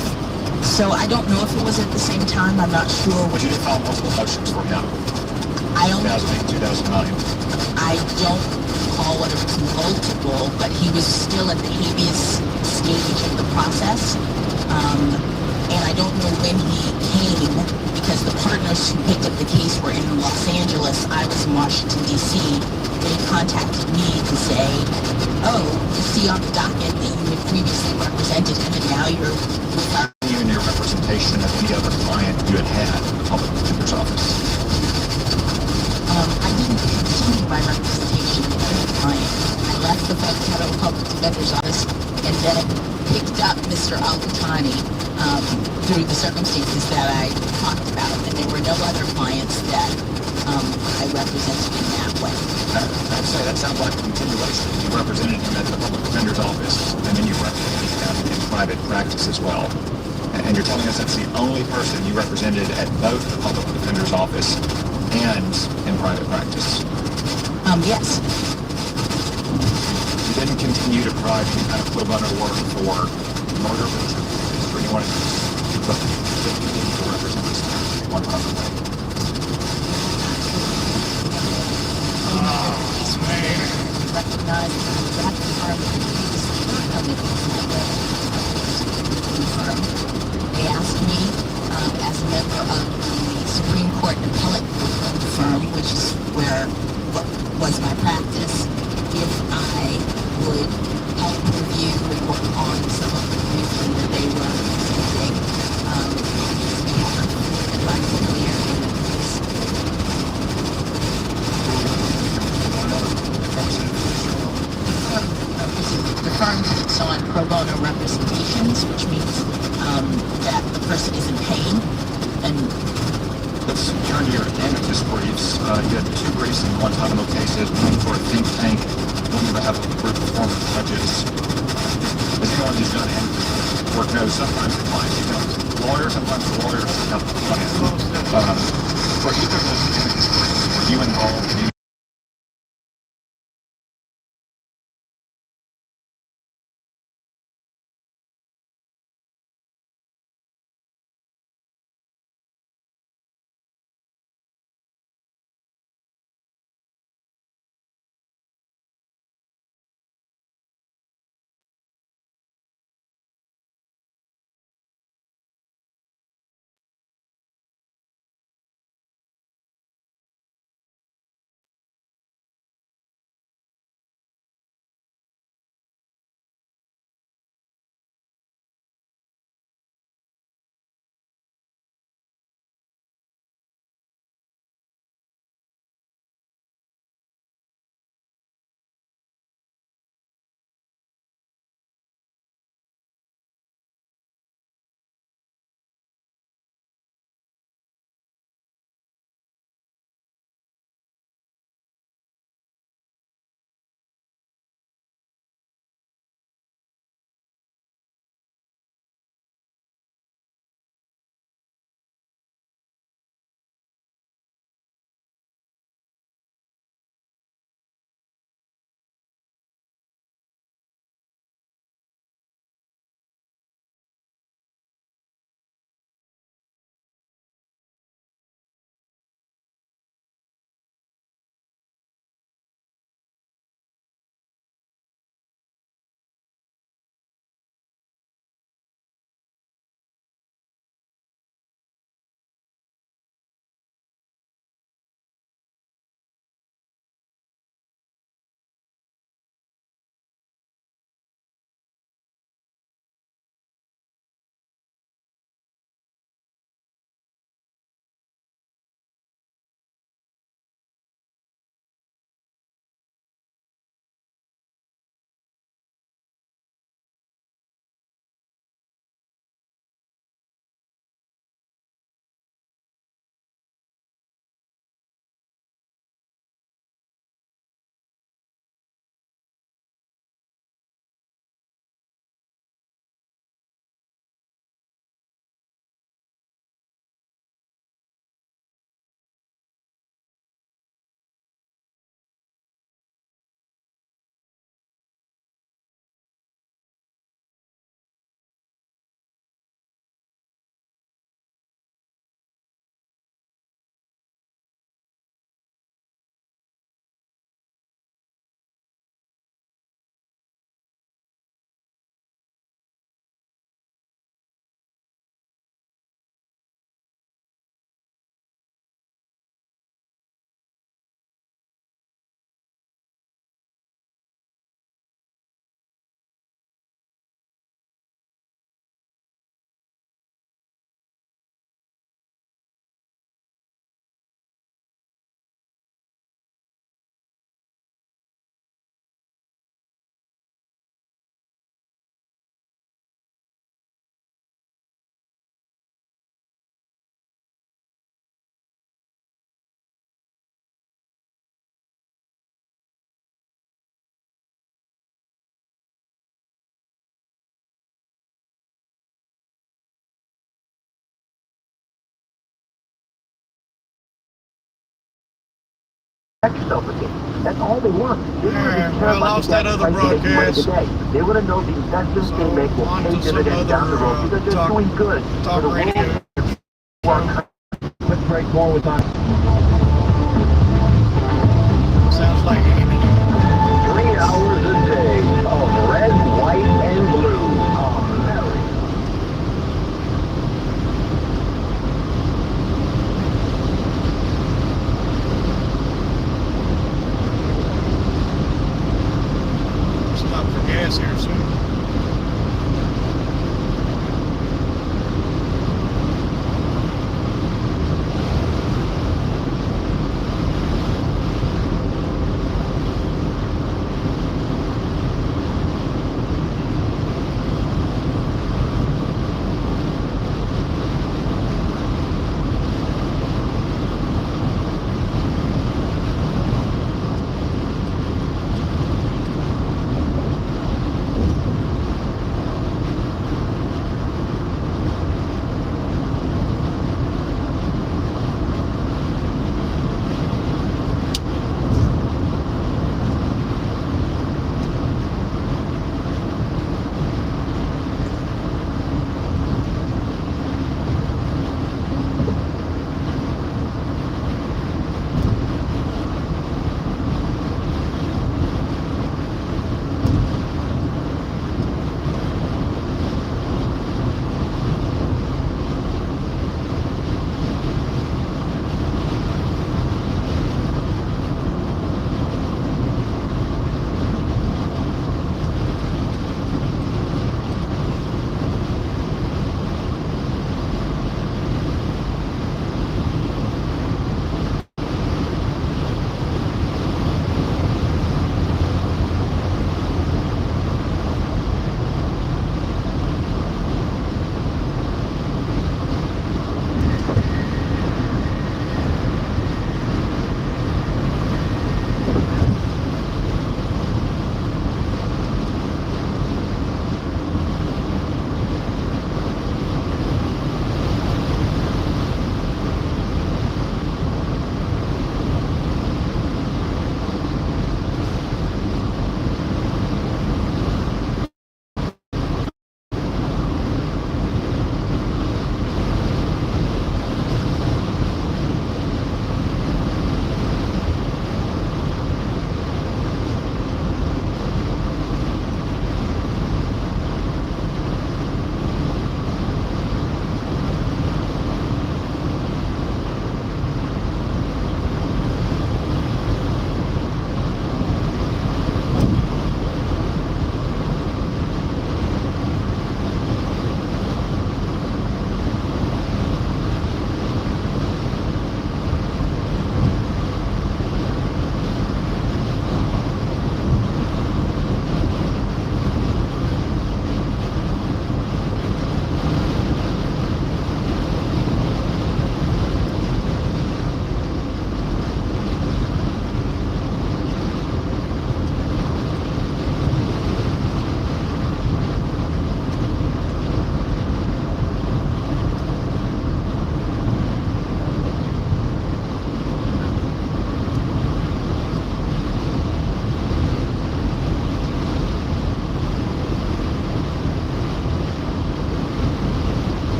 So I don't know if it was at the same time. I'm not sure. But you did file multiple motions for him. 2008, 2009. I don't recall whether it was multiple, but he was still at the habeas stage of the process. And I don't know when he came, because the partners who picked up the case were in Los Angeles. I was in Washington, D.C. They contacted me to say, oh, you see on the docket that you had previously represented him, and now you're... You and your representation of any other client you had in the public defender's office? I didn't continue my representation of any client. I left the federal public defender's office and then picked up Mr. Al-Qatani through the circumstances that I talked about, and there were no other clients that I represented in that way. I'd say that sounds like a continuation. You represented him at the public defender's office, and then you represented him in private practice as well. And you're telling us that's the only person you represented at both the public defender's office and in private practice? Yes. You didn't continue to provide any kind of pro bono work for murder victims or anyone who continued to represent this one way. person is in pain, and Let's turn to your amicus briefs. You had two briefs in the Guantanamo cases, one for a think tank, one to have a group form of prejudice. As anyone who's done amicus work knows, sometimes the client becomes a lawyer, sometimes the lawyer becomes the client. For either of those amicus briefs, were you involved in yourself again. That's all they want. They want to be I lost that other broadcast. They want to know the investments they make will pay dividends down the road because they're doing good for the world. Let's break more with us. Sounds like 3 hours a day of red, white, and blue. America. Stop for gas here soon.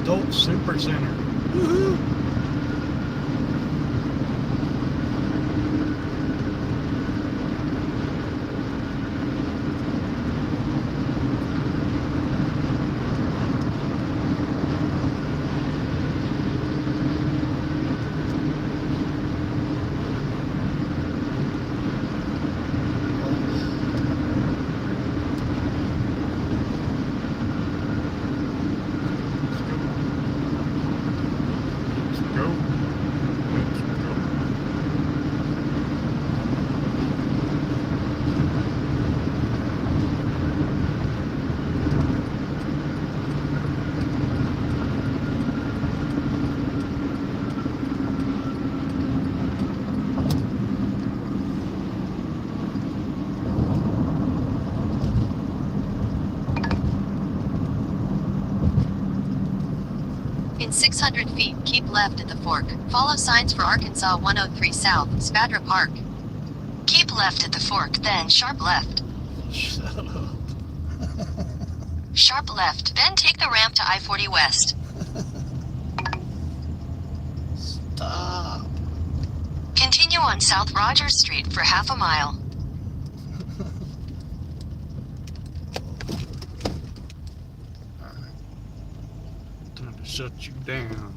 adult super center. Woohoo! In 600 feet, keep left at the fork. Follow signs for Arkansas 103 South, Spadra Park. Keep left at the fork, then sharp left. Shut up. Sharp left, then take the ramp to I-40 West. Stop. Continue on South Rogers Street for half a mile. Time to shut you down.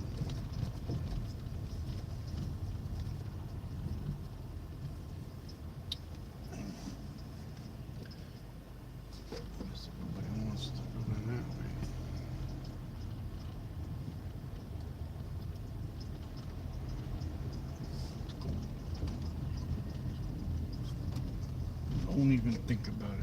Nobody wants to go in that way. Don't even think about it.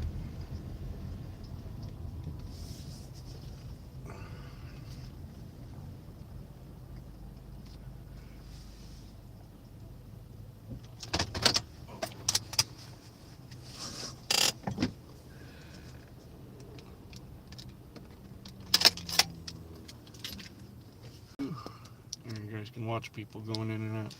And you guys can watch people going in and out.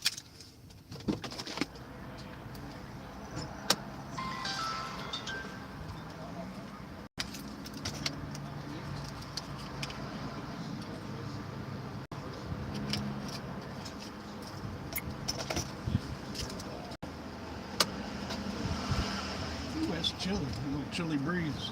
Ooh, that's chilly. A little chilly breeze.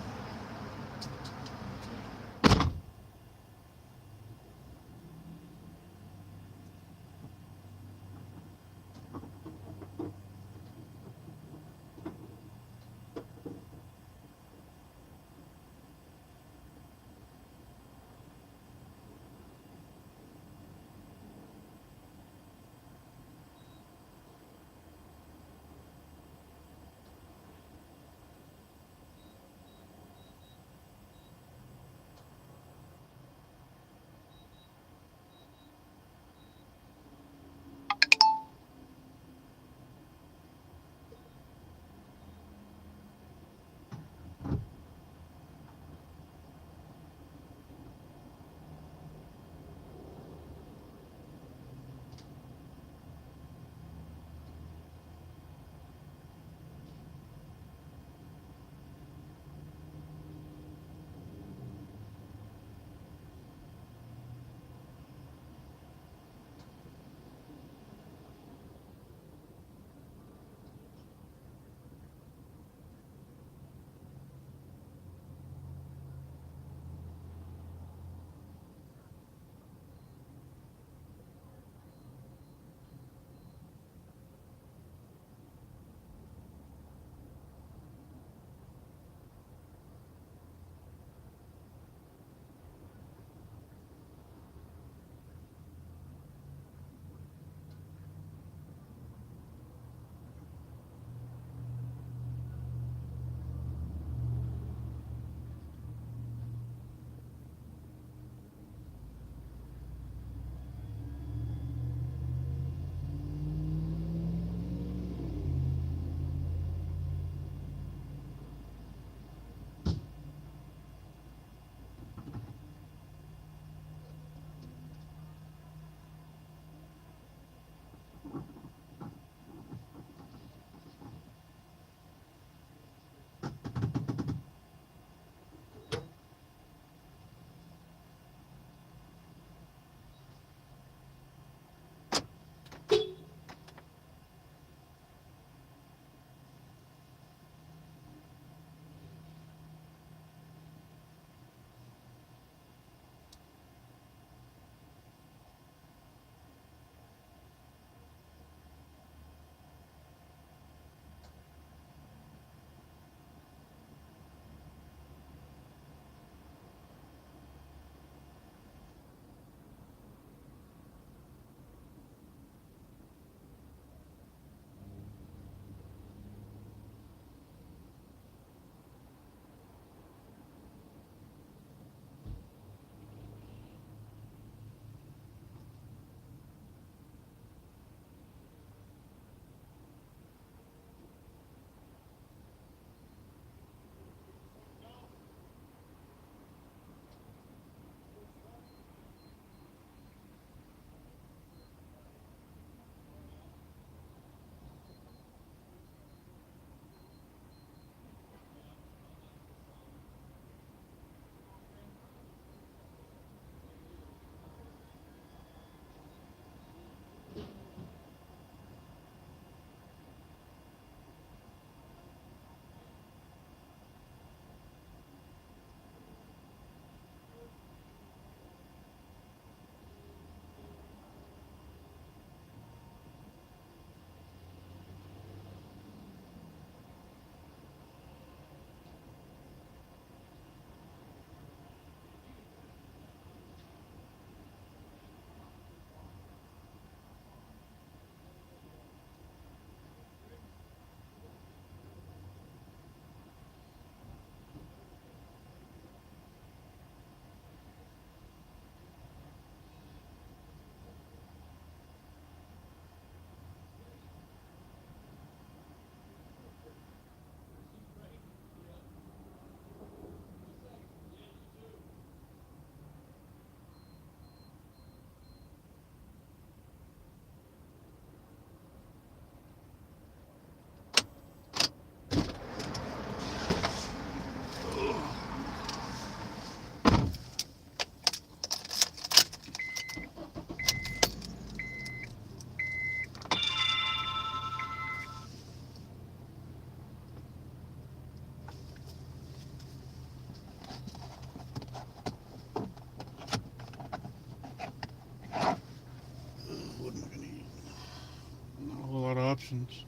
options.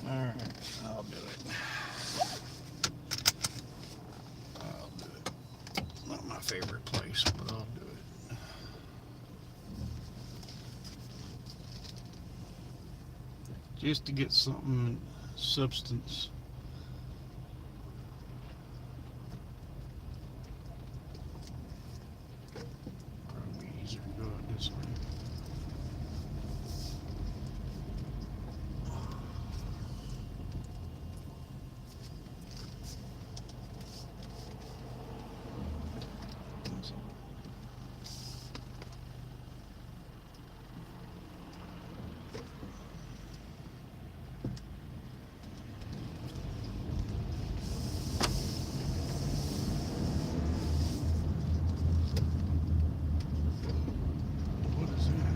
Alright, I'll do it. I'll do it. Not my favorite place, but I'll do it. Just to get something substance. Probably easier to go out this way. What is that?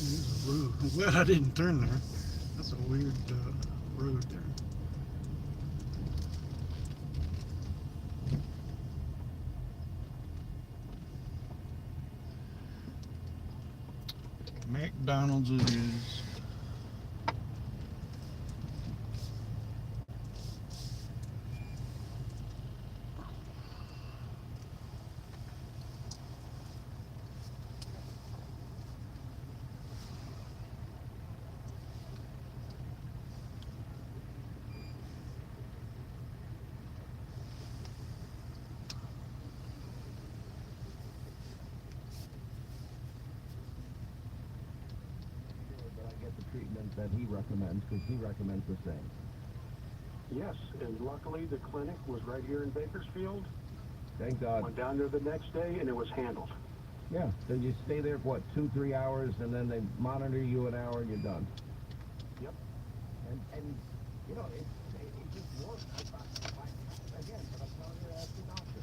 There's a road. I'm glad I didn't turn there. That's a weird road there. McDonald's it is. But I get the treatment that he recommends because he recommends the same. Yes, and luckily the clinic was right here in Bakersfield. Thank God. Went down there the next day and it was handled. Yeah, then you stay there for what, 2-3 hours, and then they monitor you an hour and you're done. Yep. And you know, it just works. Again, but I'm telling you as the doctor,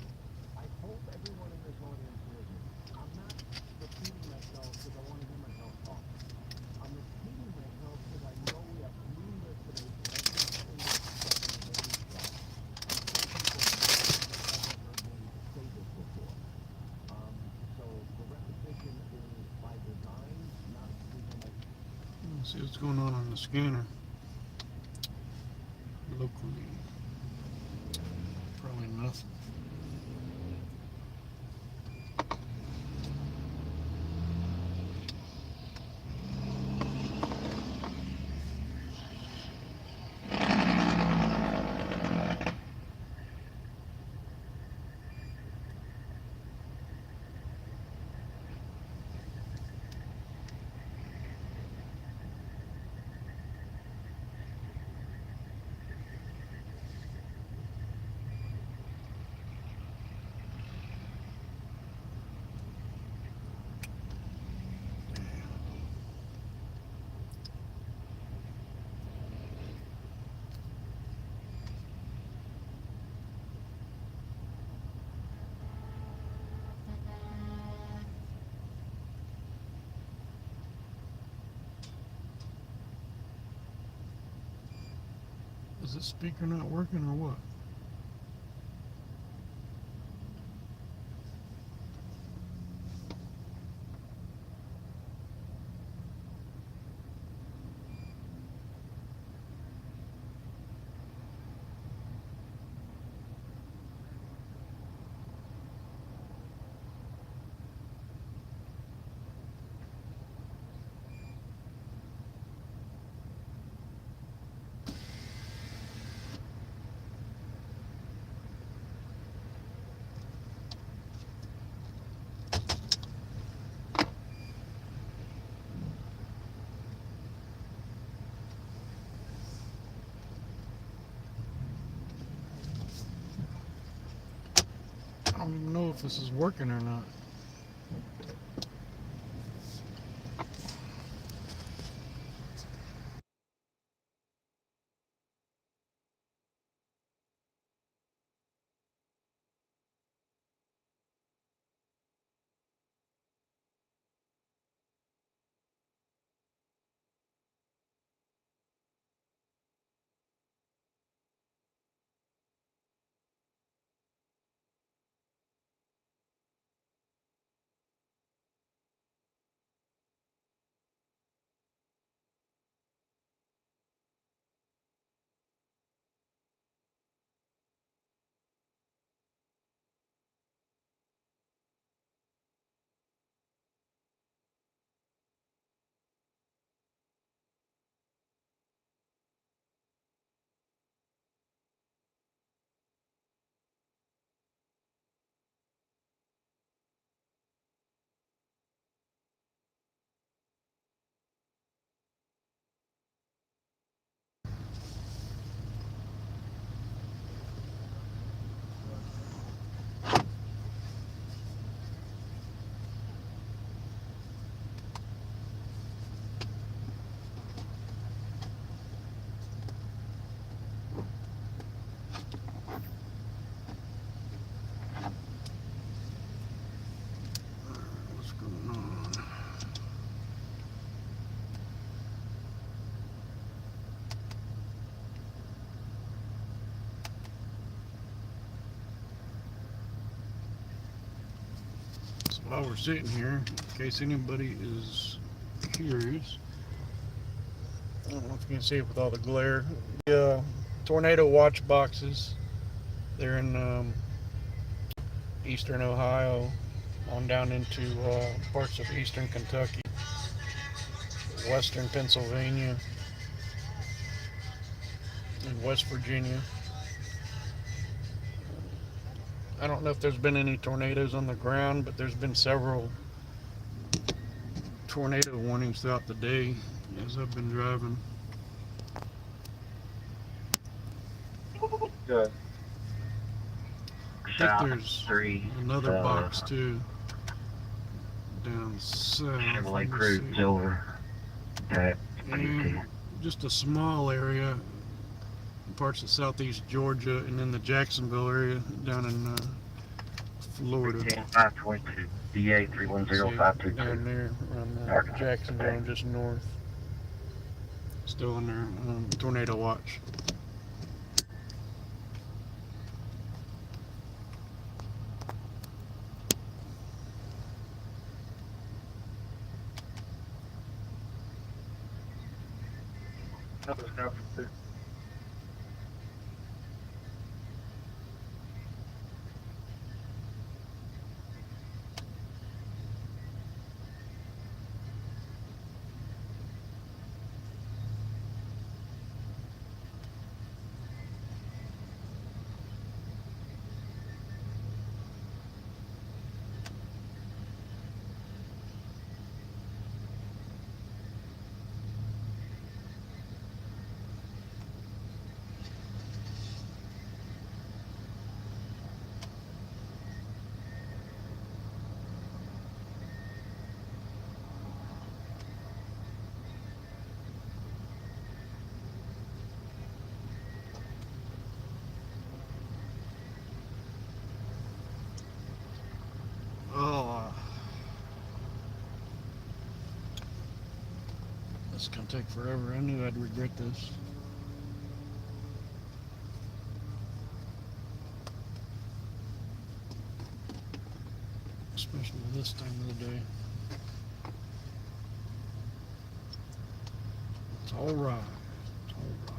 I hope everyone in this audience hears me. I'm not repeating myself because I want to hear myself talk. I'm repeating myself because I know we have new listeners every single second of every show. And some people have never heard me say this before. So the repetition is by design, not because Let's see what's going on the scanner. Locally. Probably nothing. Is the speaker not working or what? I don't even know if this is working or not. While we're sitting here, in case anybody is curious, I don't know if you can see it with all the glare. The tornado watch boxes, they're in eastern Ohio, on down into parts of eastern Kentucky, western Pennsylvania, and West Virginia. I don't know if there's been any tornadoes on the ground, but there's been several tornado warnings throughout the day as I've been driving. Good. I think there's another box too down south. Chevrolet Cruze Silver. Okay. And just a small area in parts of southeast Georgia, and then the Jacksonville area down in Florida. 522 DA 310522. Down there around Jacksonville and just north. Still under tornado watch. This is gonna take forever. I knew I'd regret this. Especially this time of the day. It's all right. It's all right.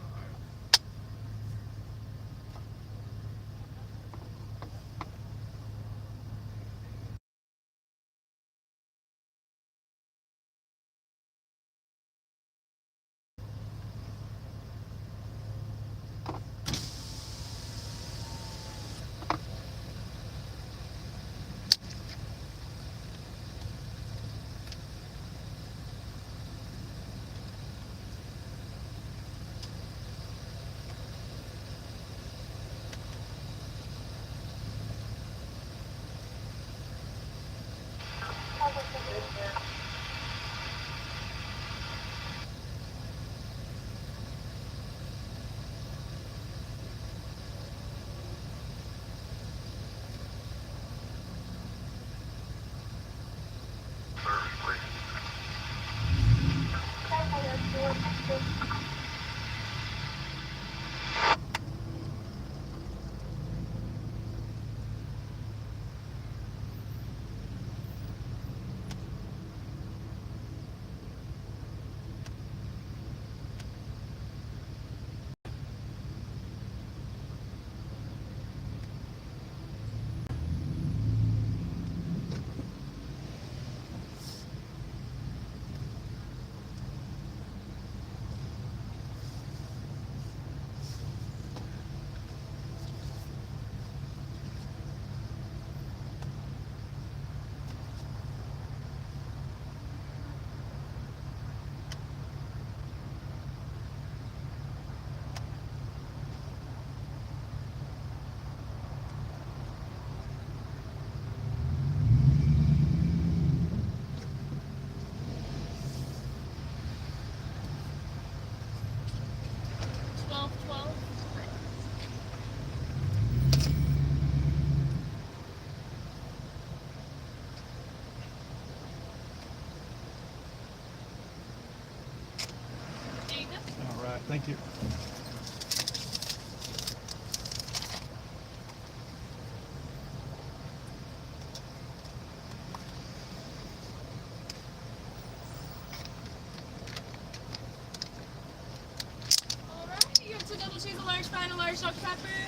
All right, thank you.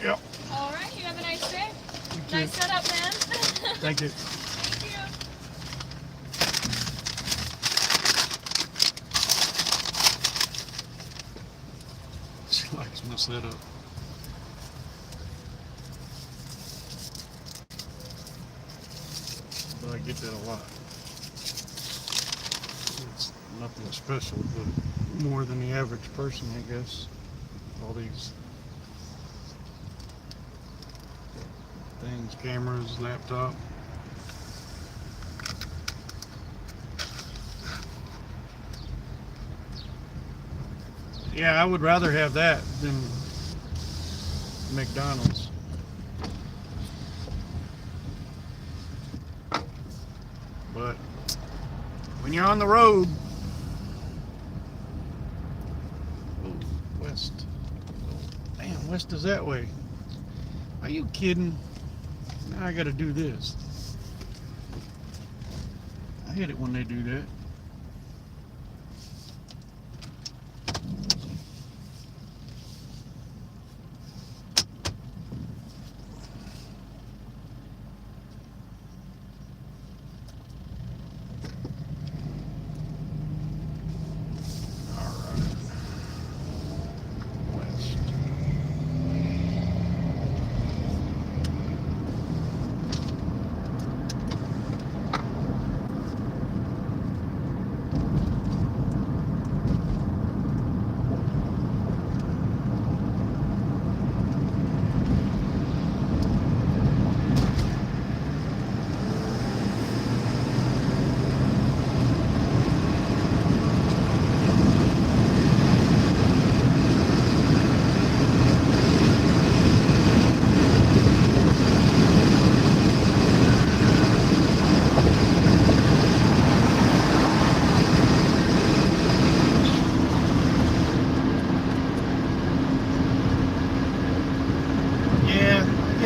Yep. All right, you have a nice day. too. Nice setup, man. Thank you. Thank you. She likes my setup. But I get that a lot. It's nothing special, but more than the average person, I guess. All these things, cameras, laptop. Yeah, I would rather have that than McDonald's. But when you're on the road, oh, west. Damn, west is that way. Are you kidding? Now I gotta do this. I hate it when they do that.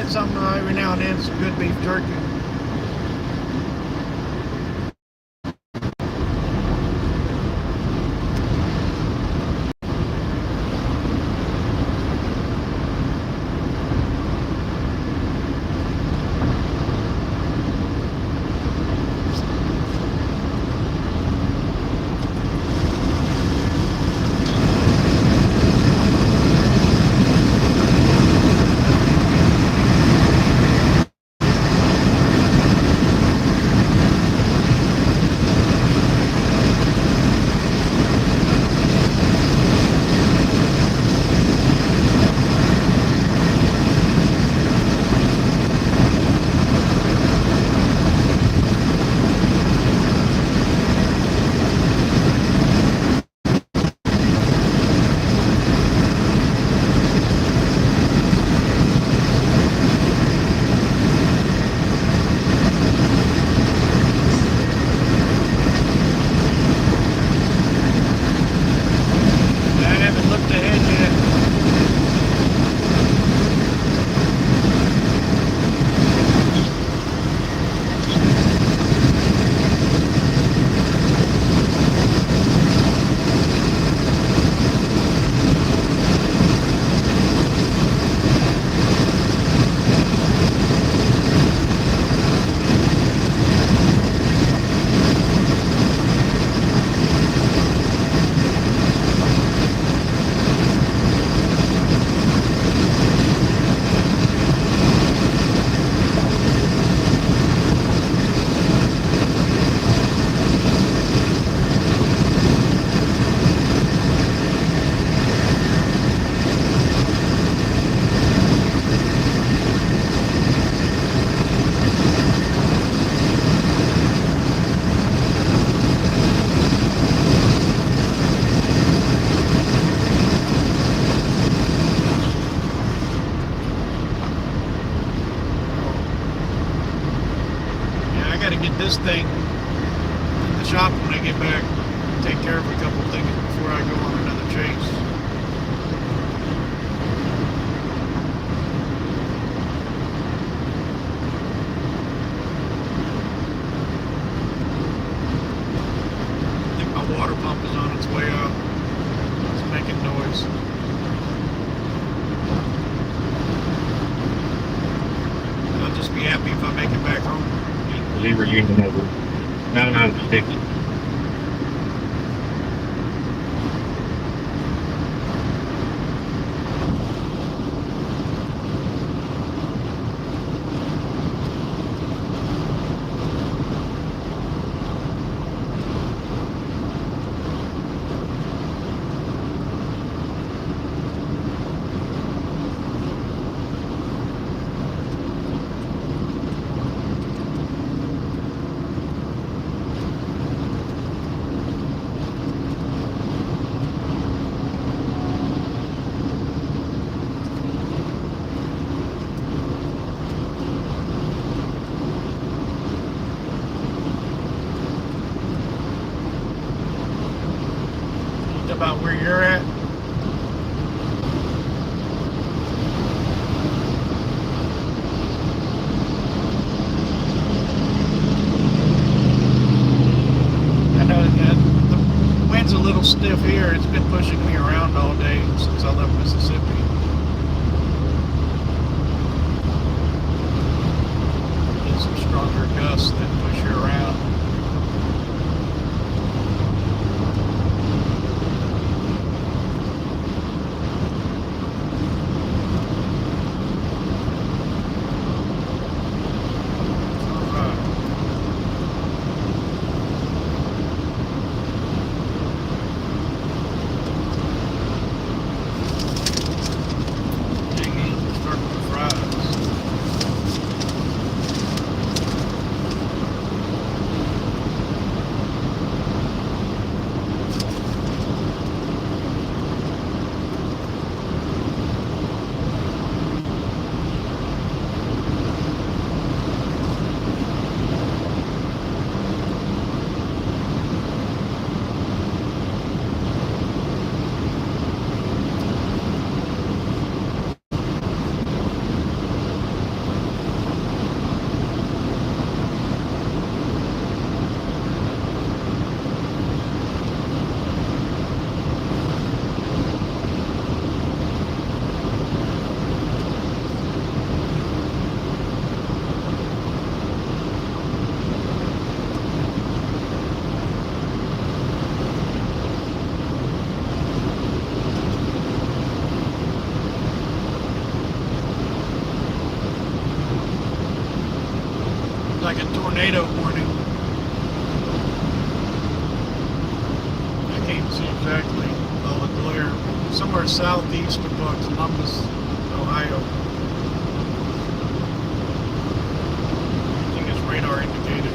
Something every now and then, some good beef jerky. This thing in the shop when I get back, take care of a couple things before I go on another chase. I think my water pump is on its way out. It's making noise. Zebra Union over 996. About where you're at. I know that the wind's a little stiff here. It's been pushing me around all day since I left Mississippi. Get some stronger gusts that push you around. Like a tornado warning. I can't see exactly all the glare. Somewhere southeast of Columbus, Ohio. I think it's radar indicated.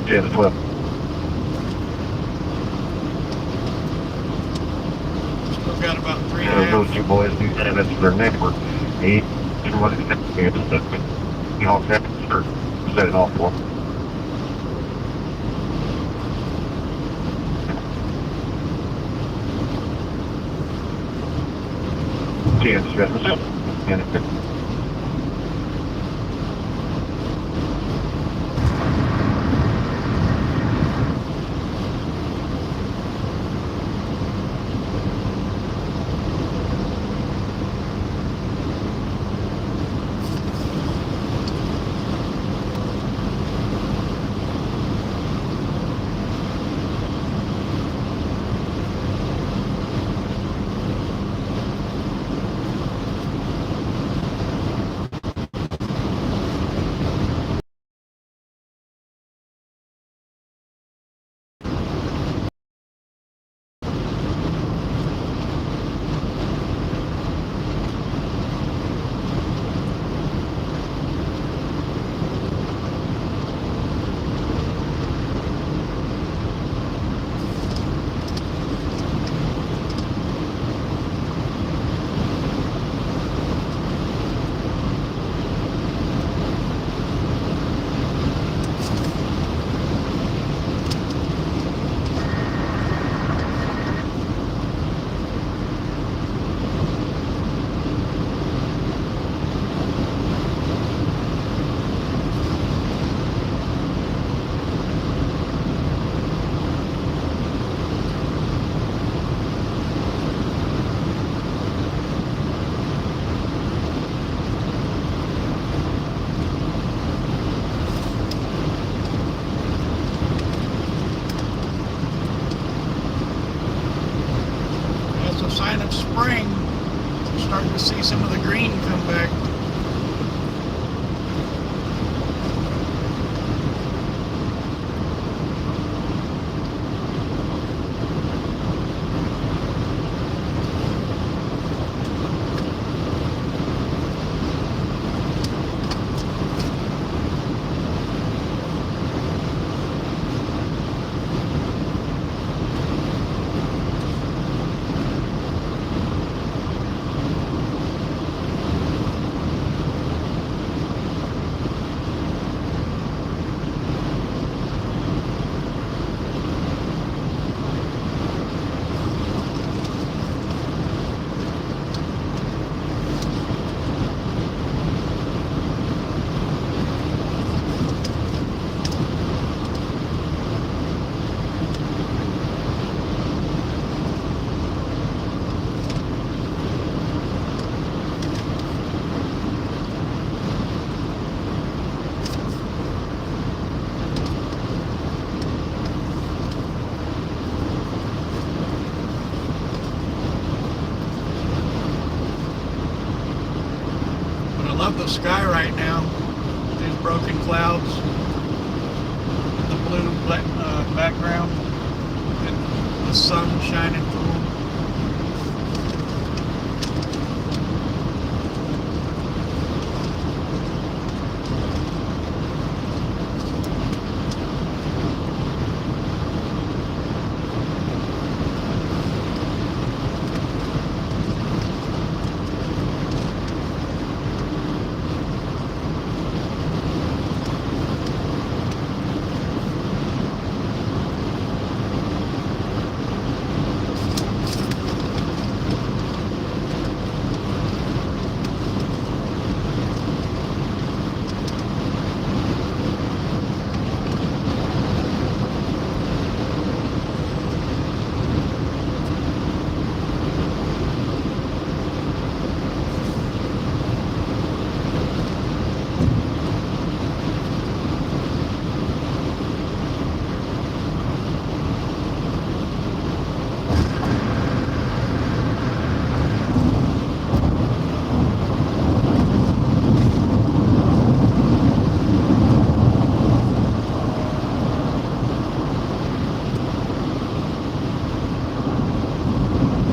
Yeah, the 12. We've got about 3 and a Those half. two boys do that. That's their network. He was here to you know, set it off for. Yeah, it's just and sign of spring. Starting to see some of the green come back. The sky right now, these broken clouds, the blue background, and the sun shining through them.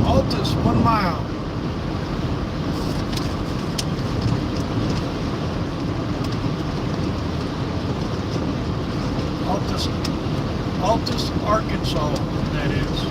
Altus, 1 mile. Altus, Arkansas, that is.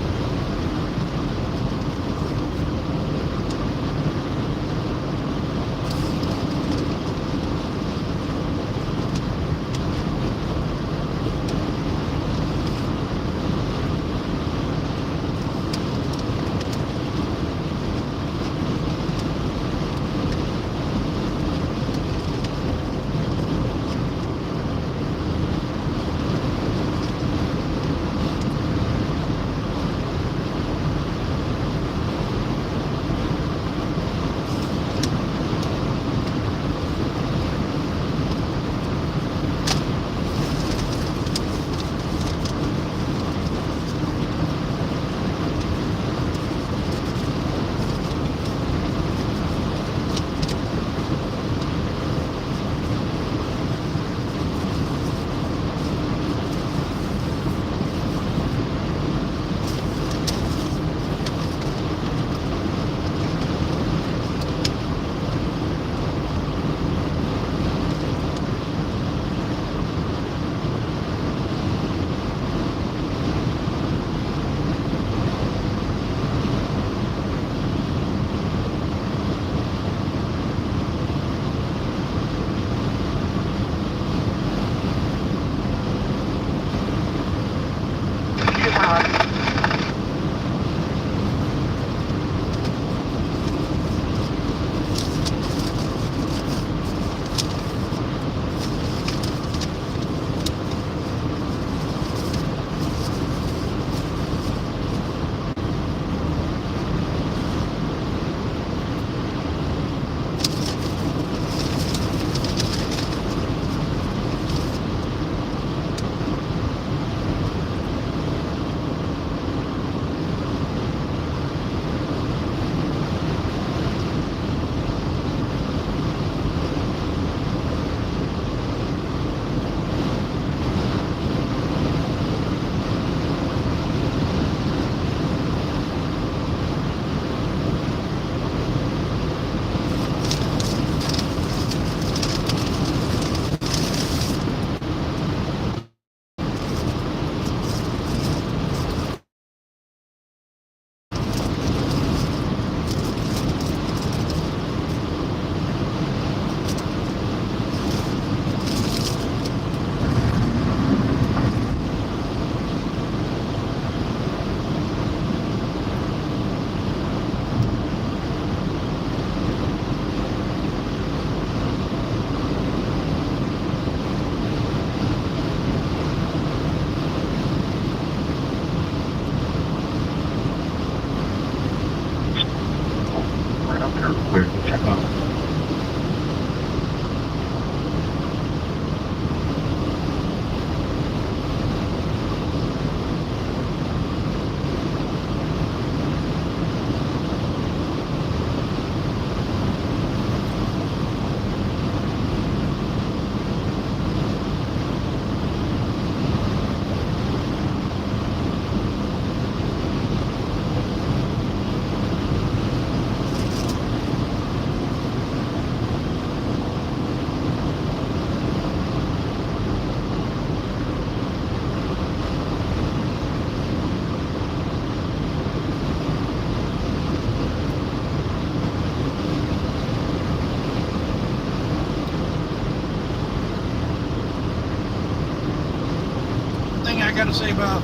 got to say about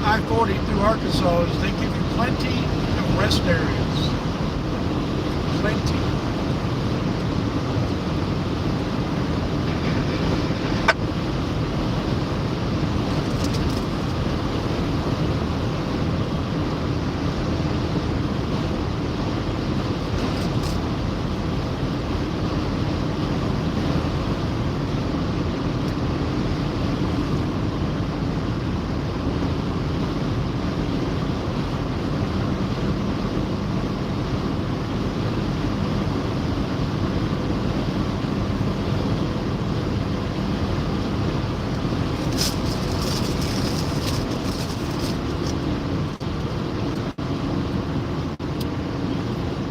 I-40 through Arkansas is they give you plenty of rest areas. Plenty.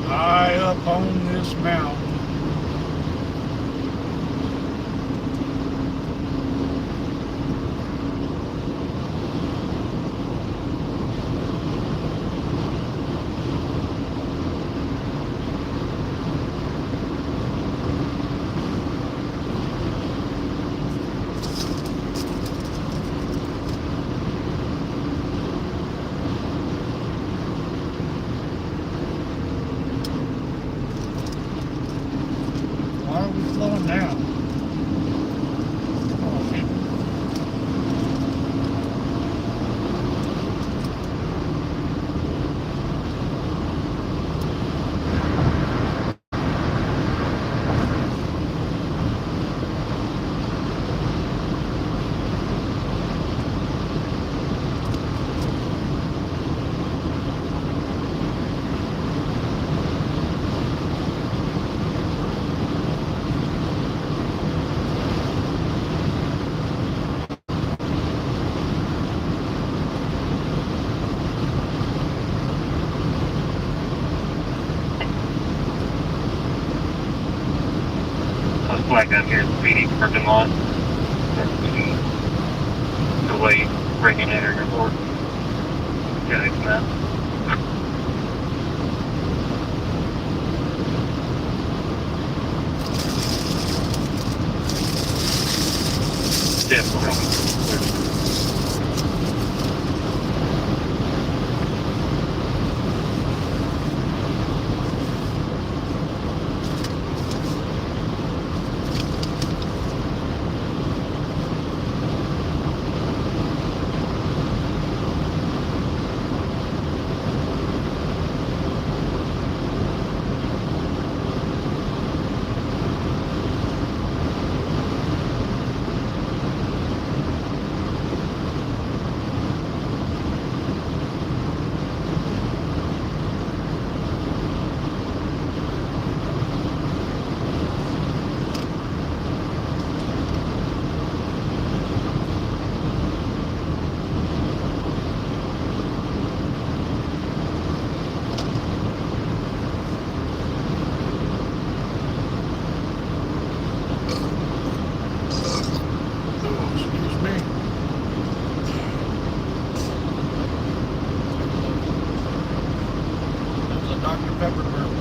High up on this mountain. Why are we slowing down? Oh, shit. I was flagged out here in the PD parking lot. Delay bringing in your board. Yeah, it's that. Definitely. Oh, excuse me. That was a Dr. Pepper burp.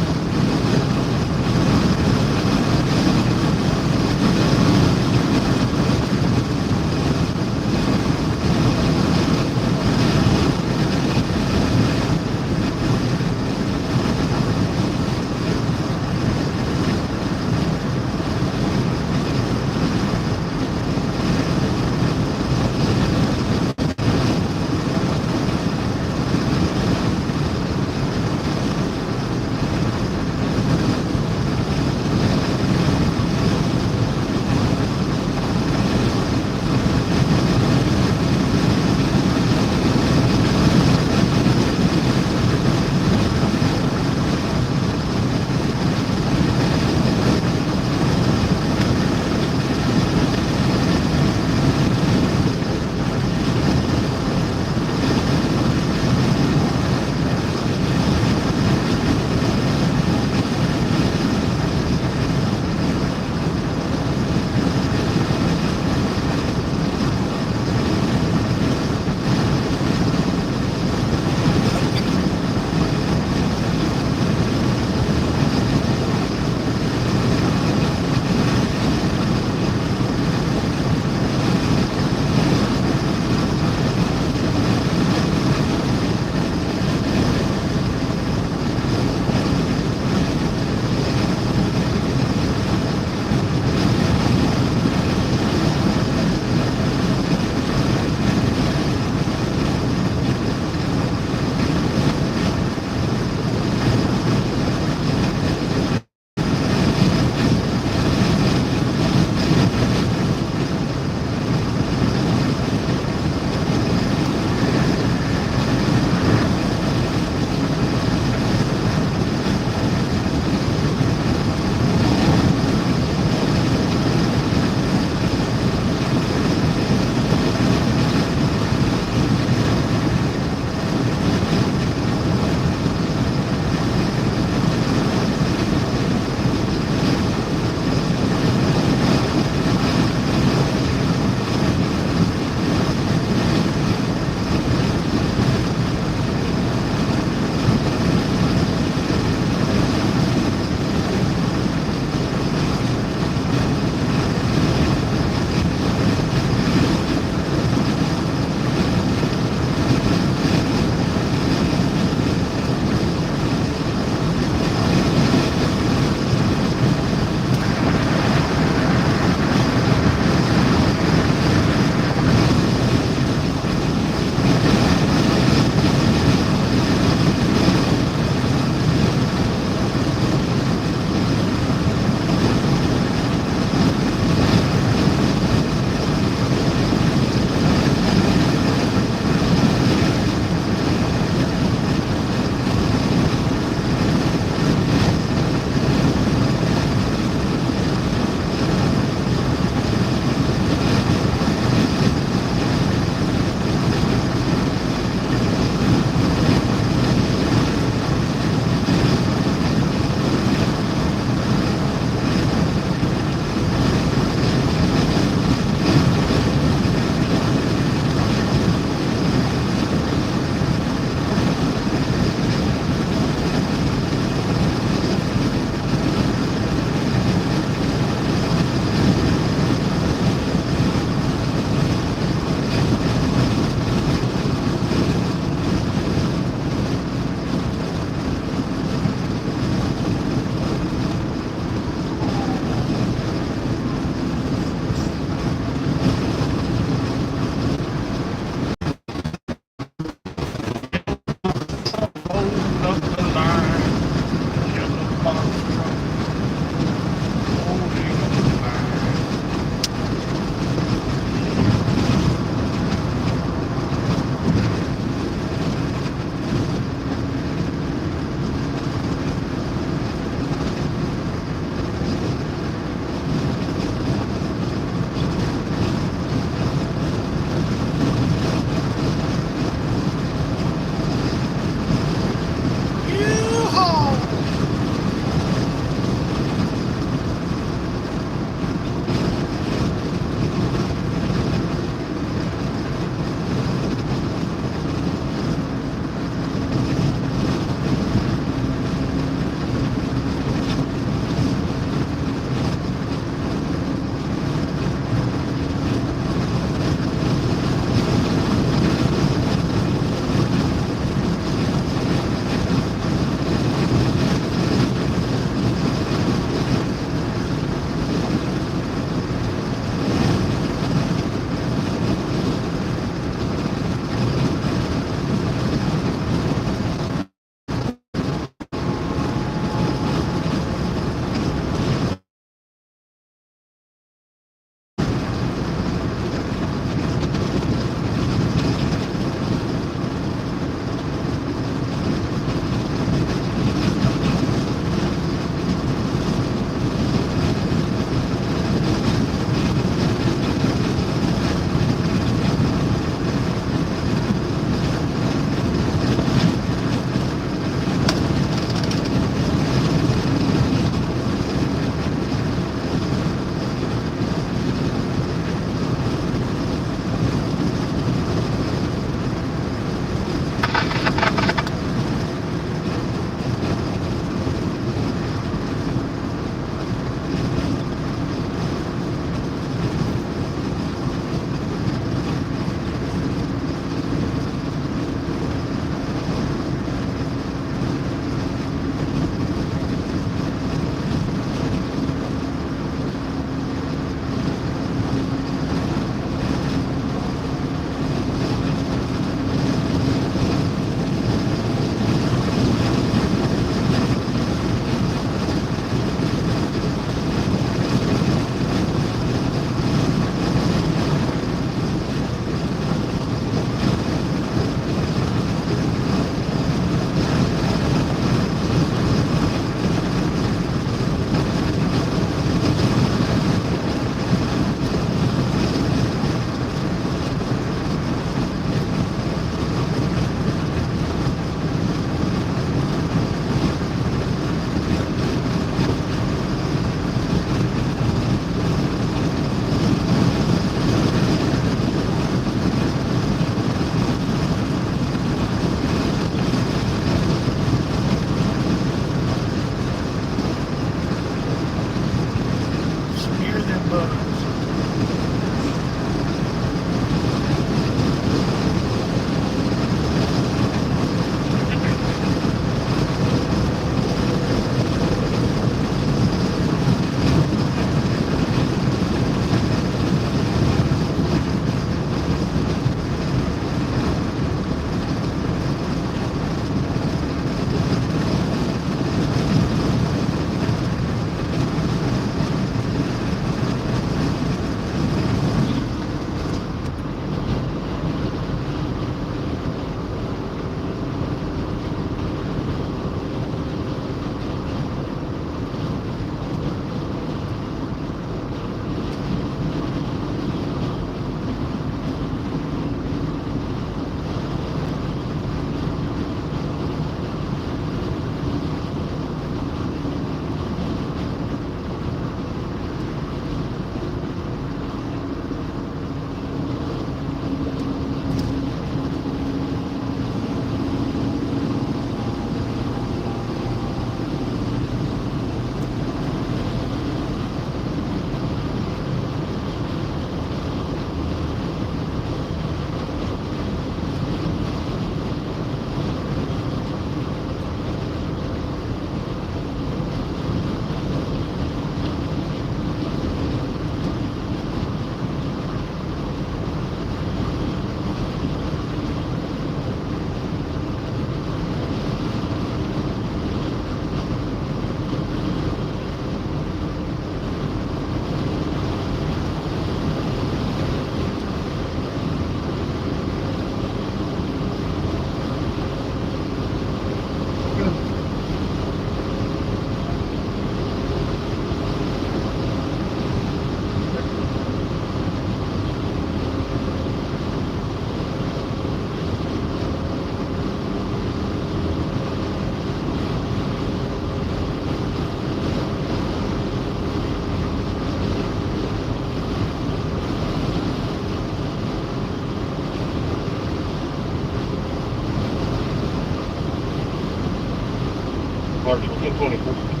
March 1024.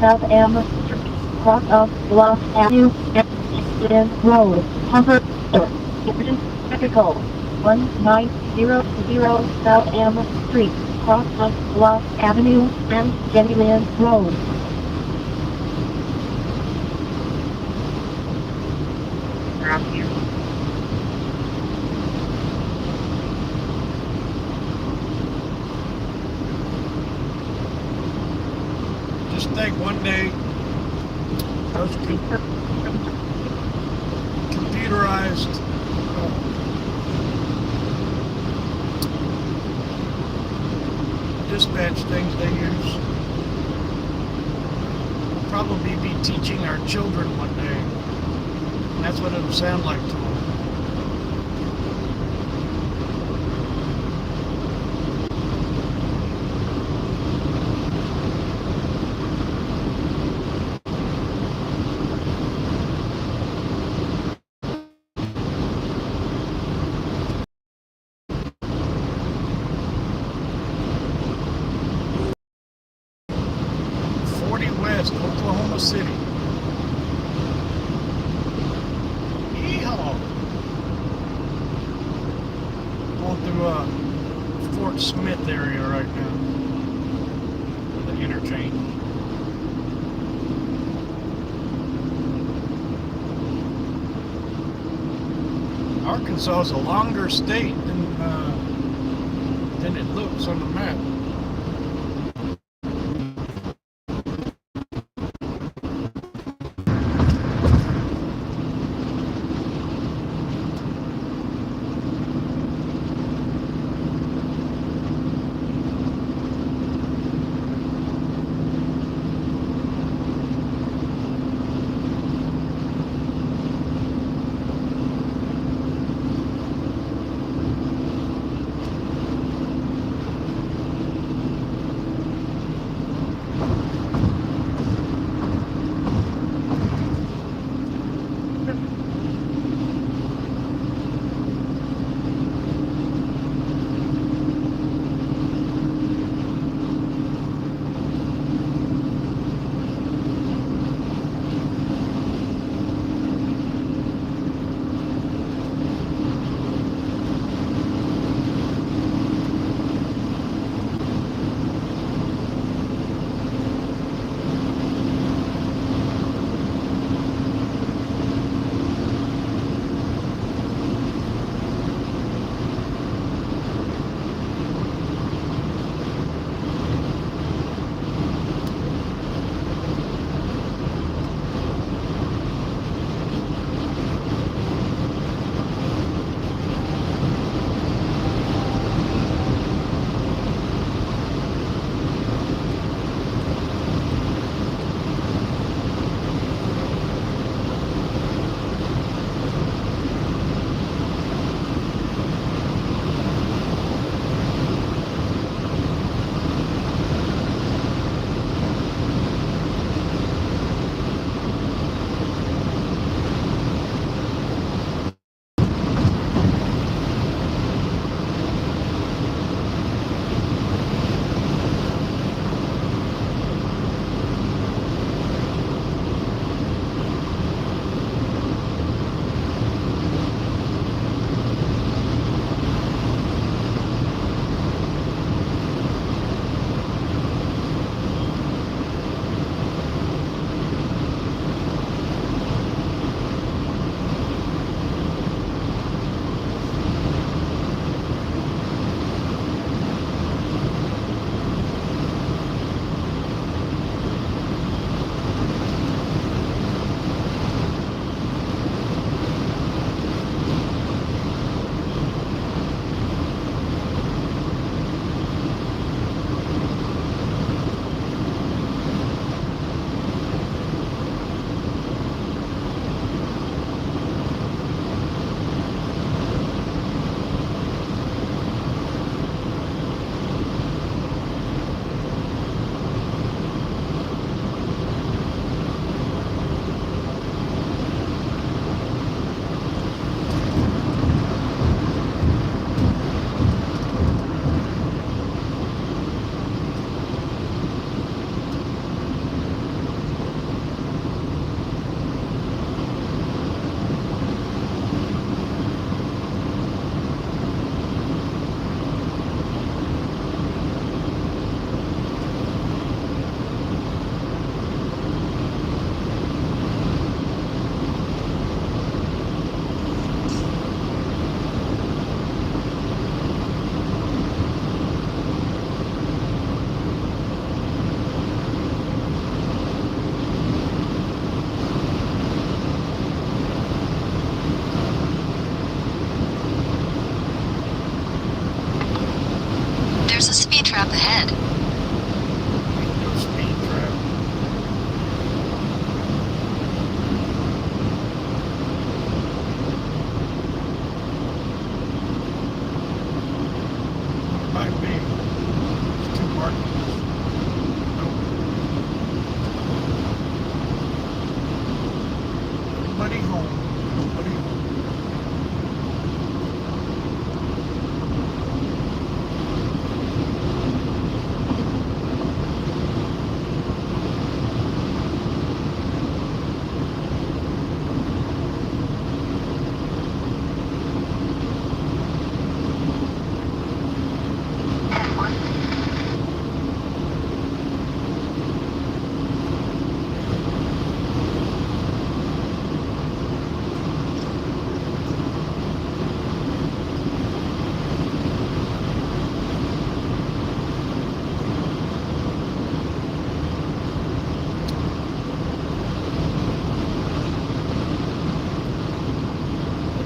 South Amherst, cross of Los Avenue, and Road, Humber, Vehicle 1900 South Amherst Street, cross of Los Avenue and Jennyland Road. Just think one day those computerized dispatch things they use will probably be teaching our children one day. That's what it'll sound like to them. West, Oklahoma City. Yeehaw! Fort Smith area right now. The interchange. Arkansas is a longer state than it looks on the map.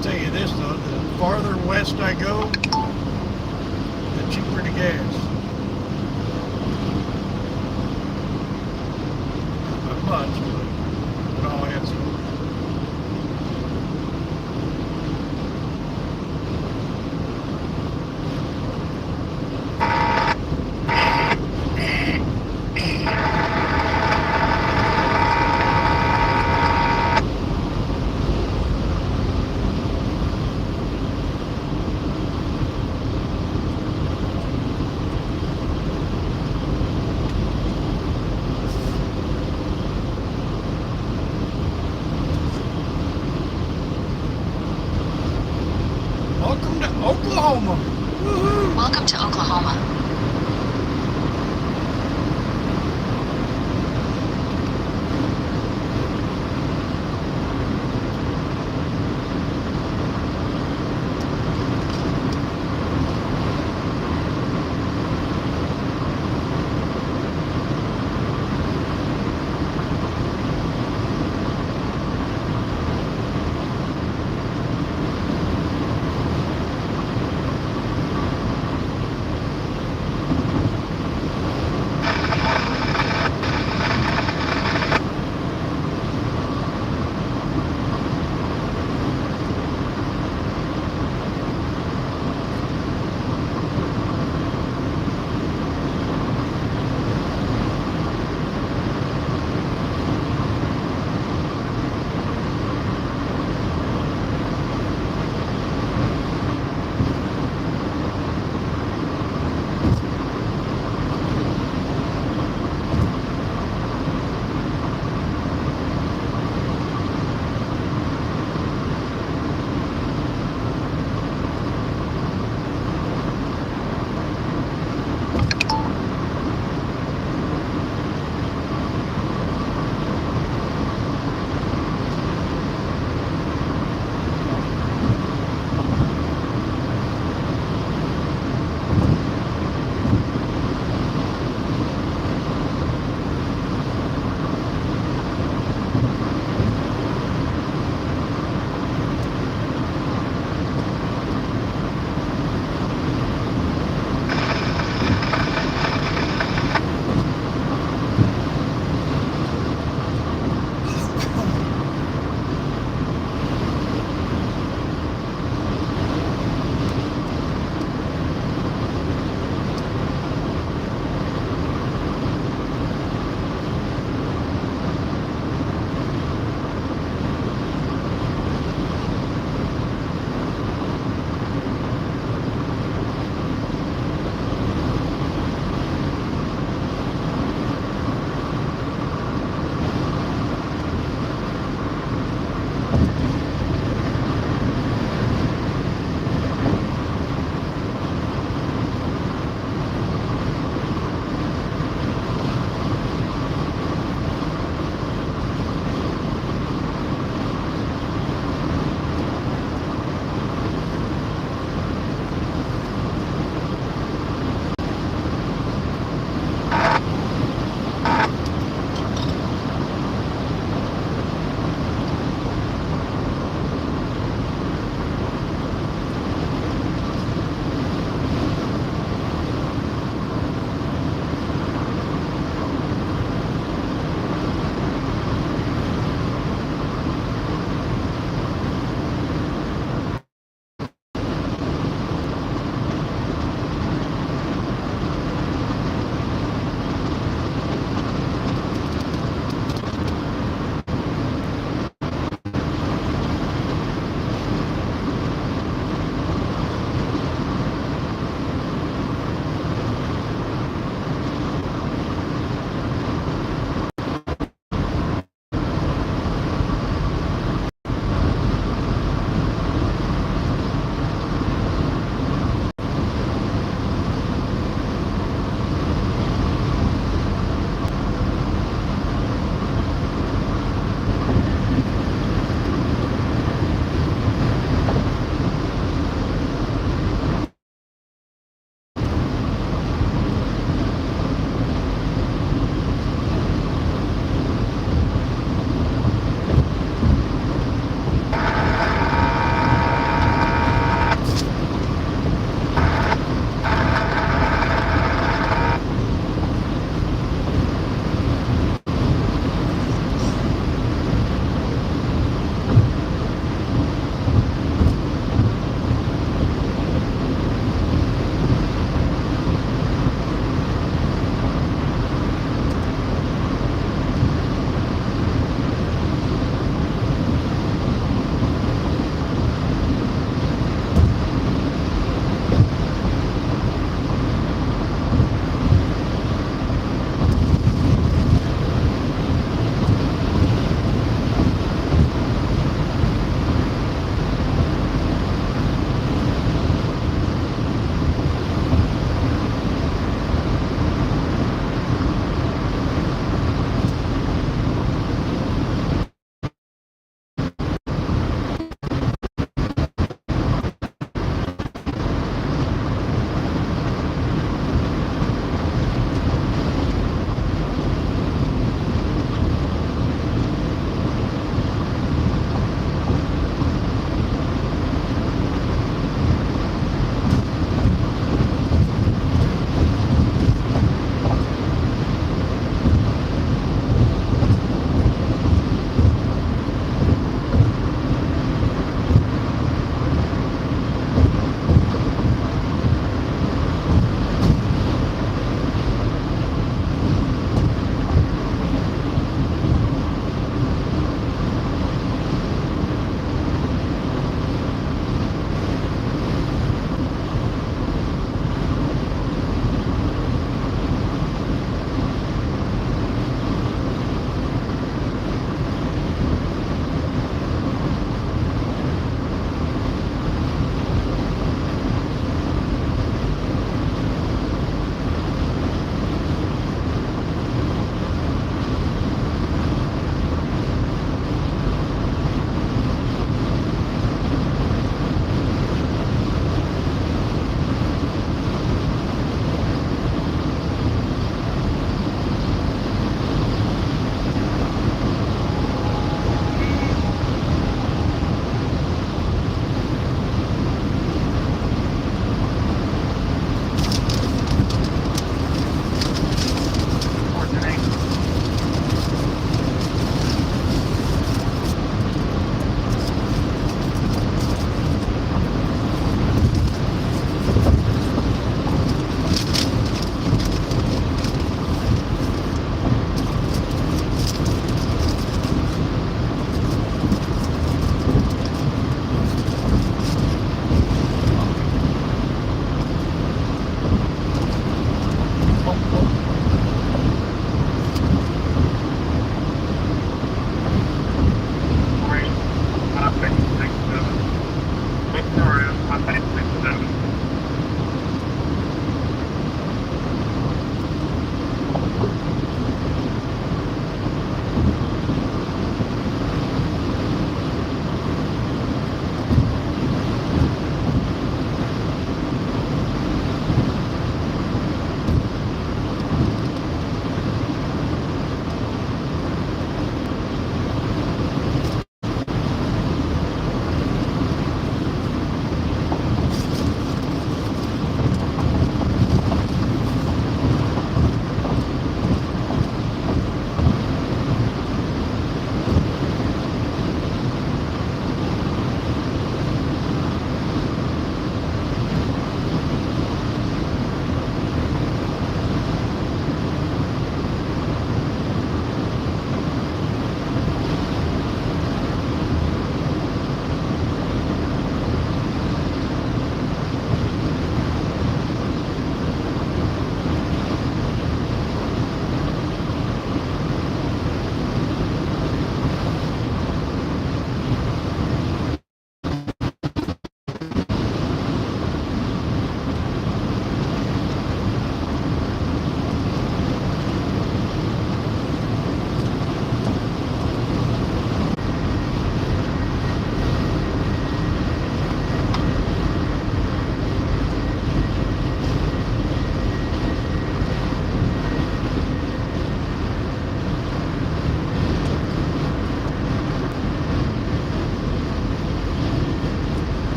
I'll tell you this though, the farther west I go, the cheaper the gas. Not much, but it all adds up. Welcome to Oklahoma. Woohoo! Welcome to Oklahoma.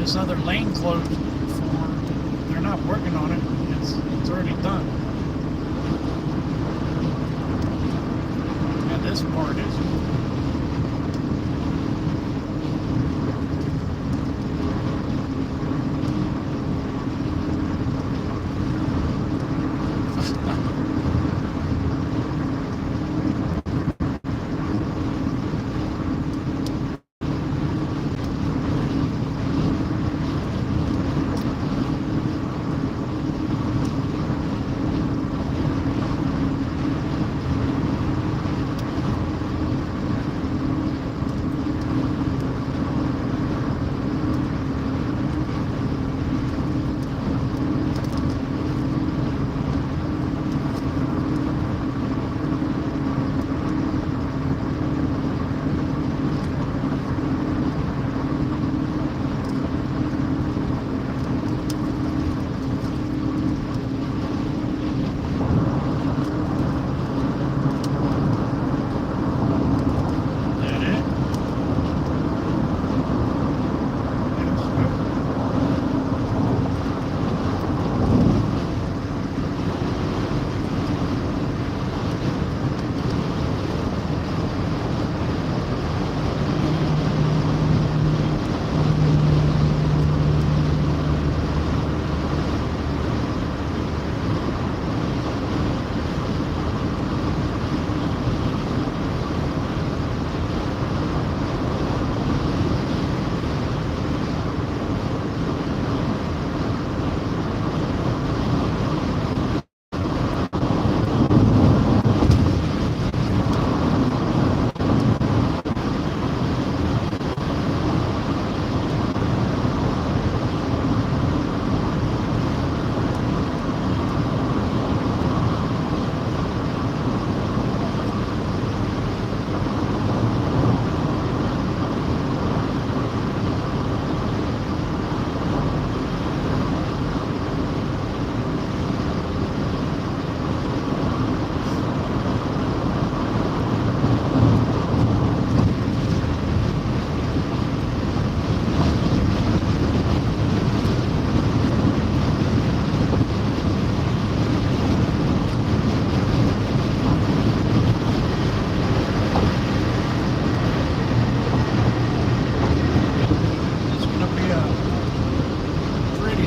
this other lane closed for, they're not working on it. It's already done. And this part is.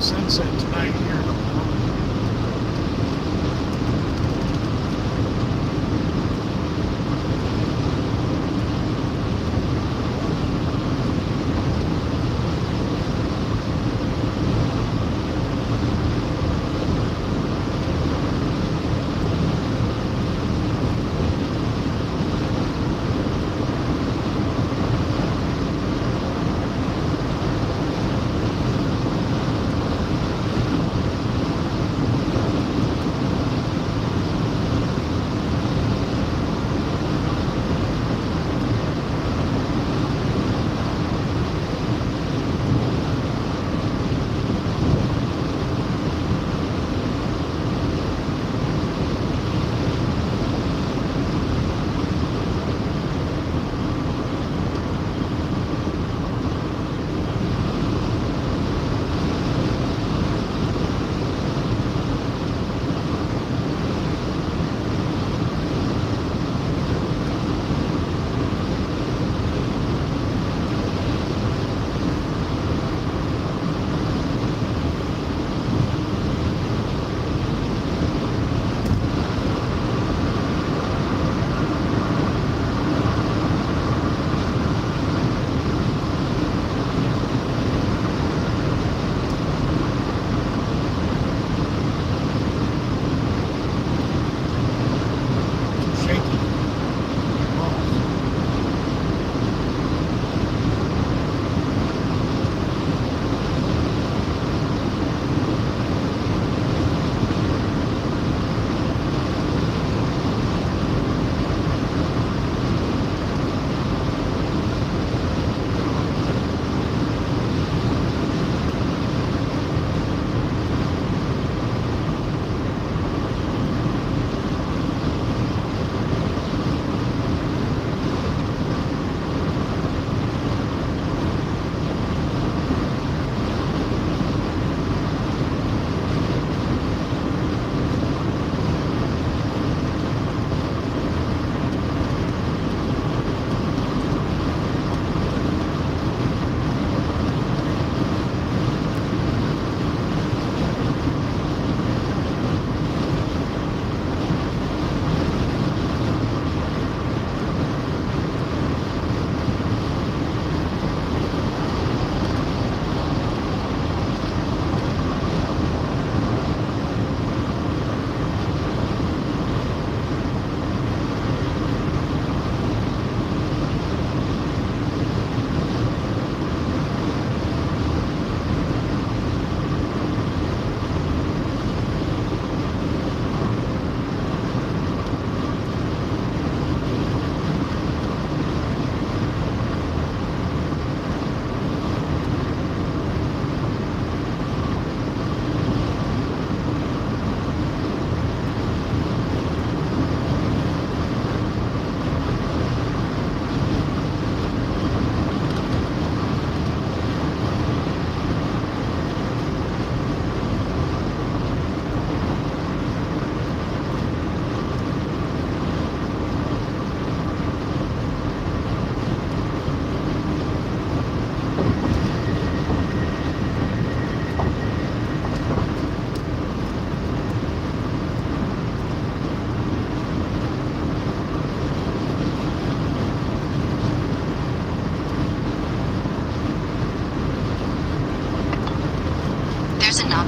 Sunset tonight here in Oklahoma.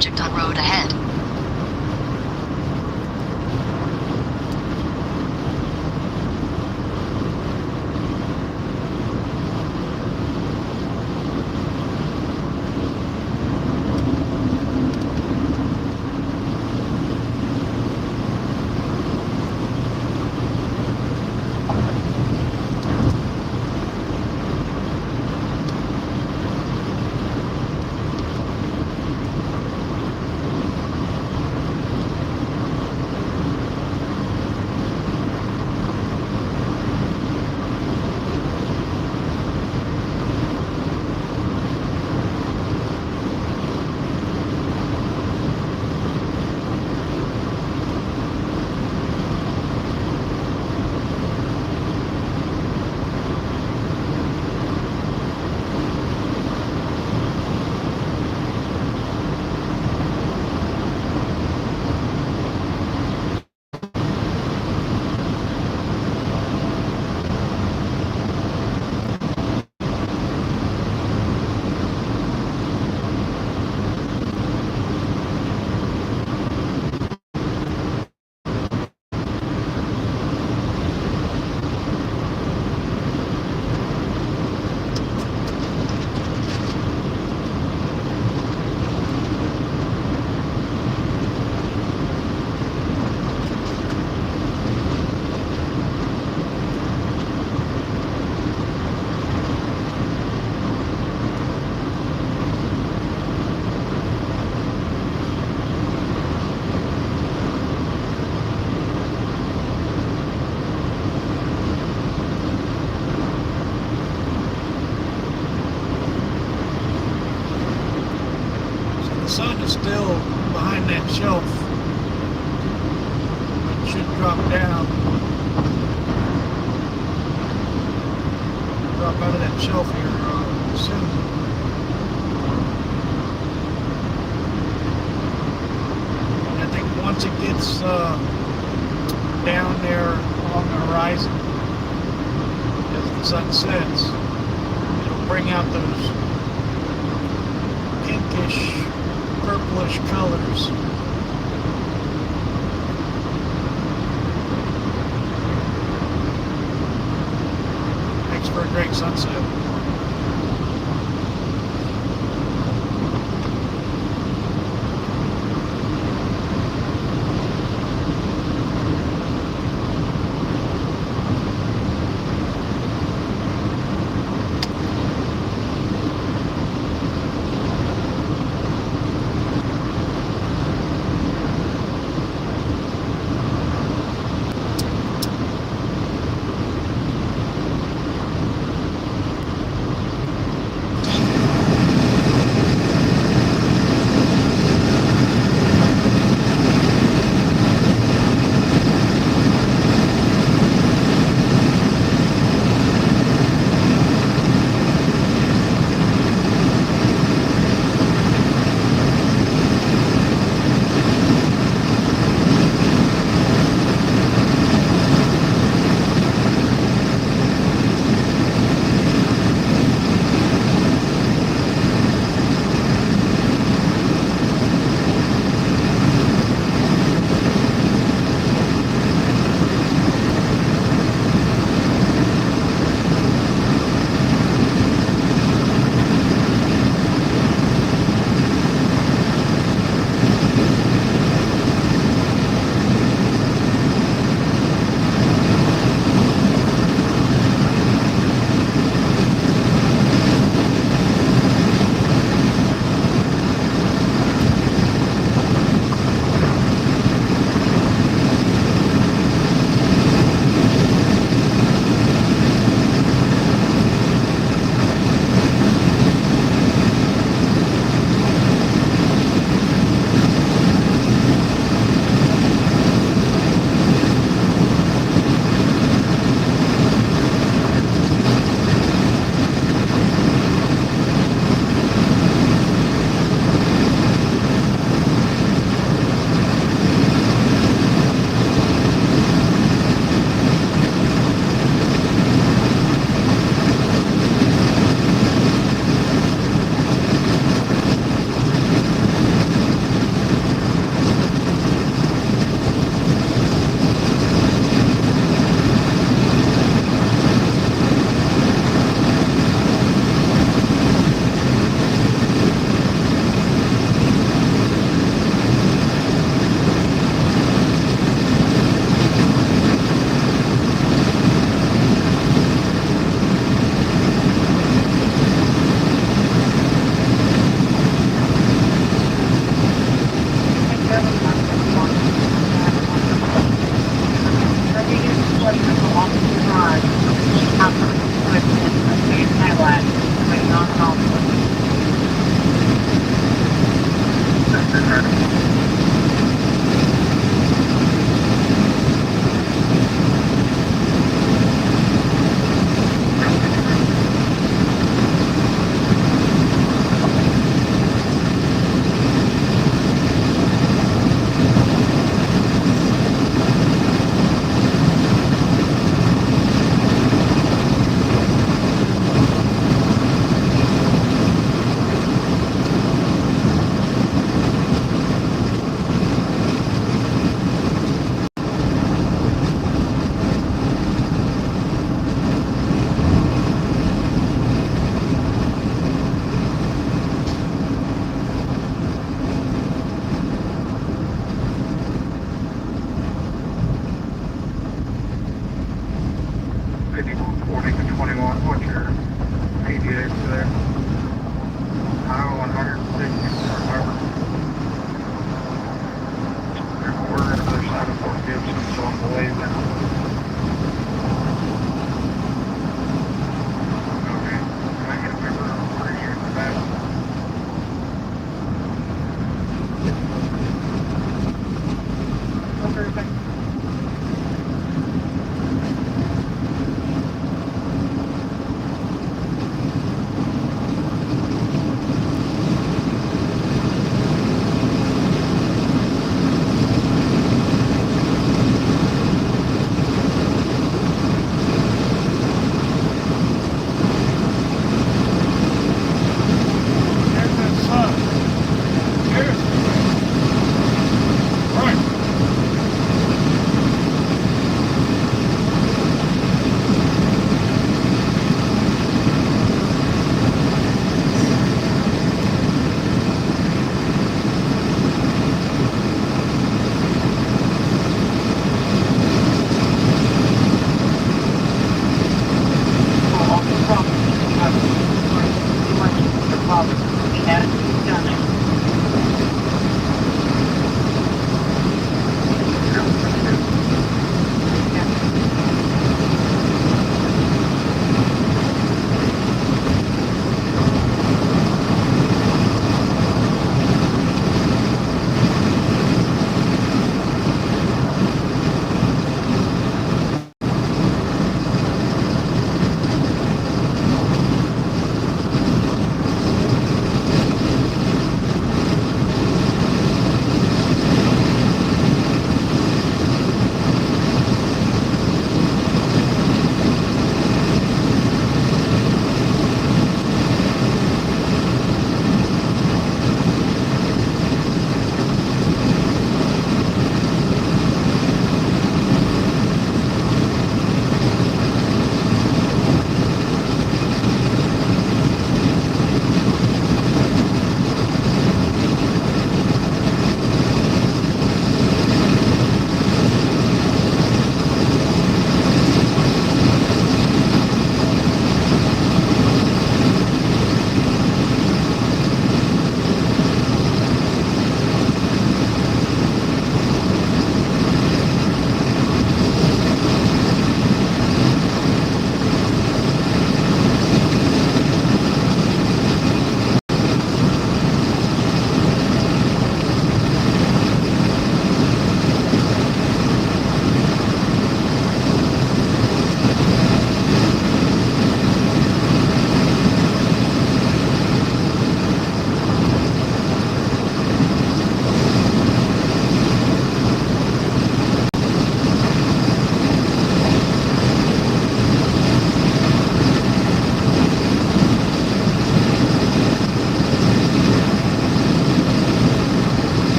object on road ahead. The sun is still behind that shelf. It should drop down. Drop out of that shelf here soon. And I think once it gets down there along the horizon, as the sun sets, it'll bring out those pinkish, purplish colors. Makes for a great sunset.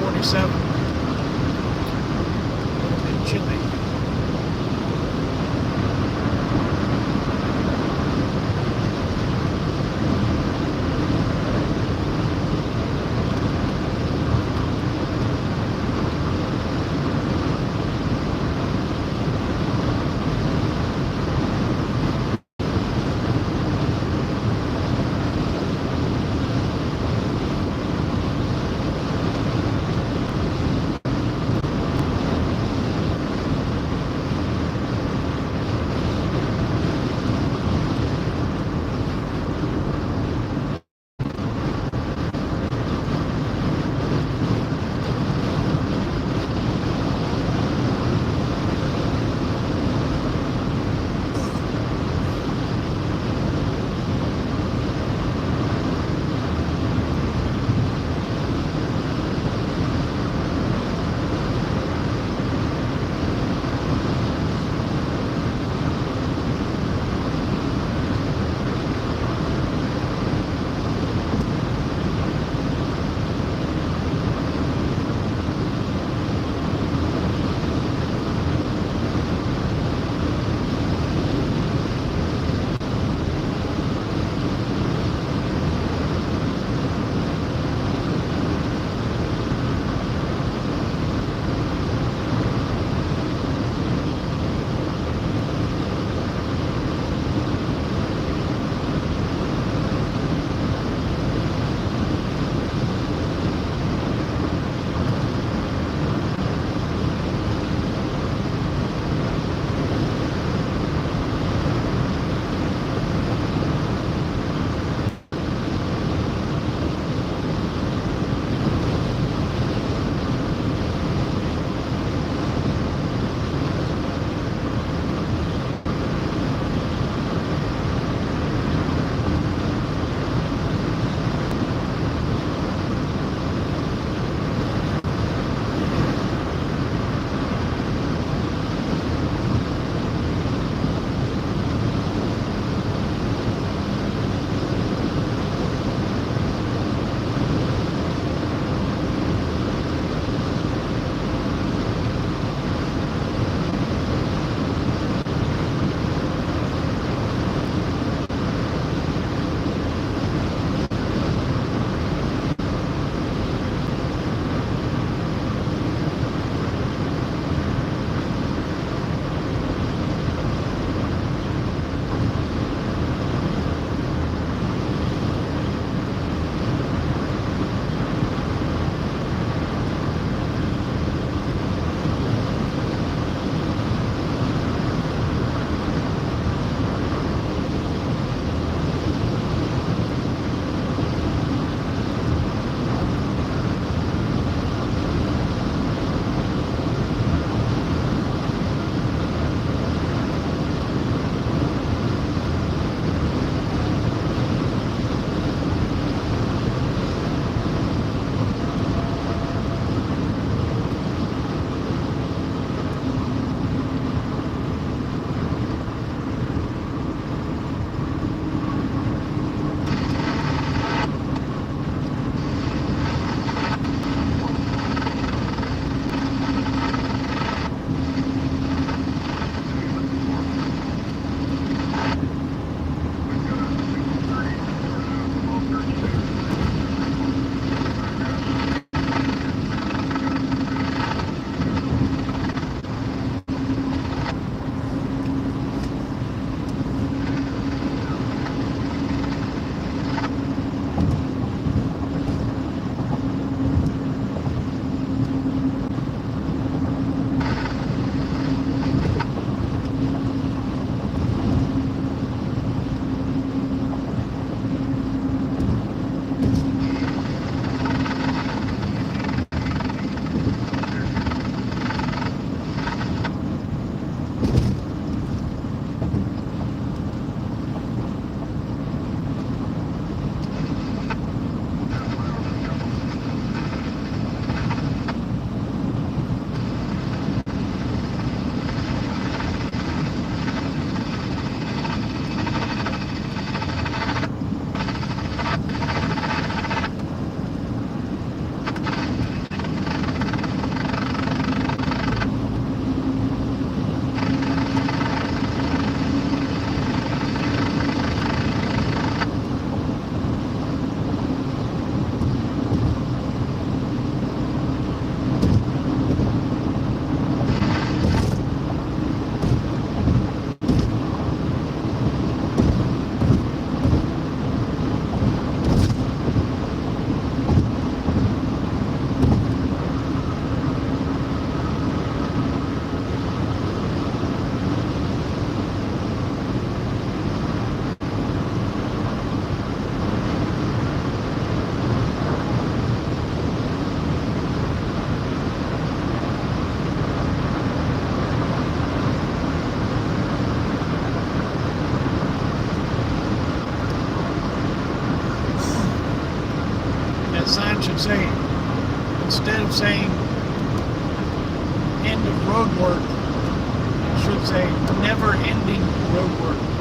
47. A little bit chilly. sign should say, instead of saying end of road work, it should say never ending road work.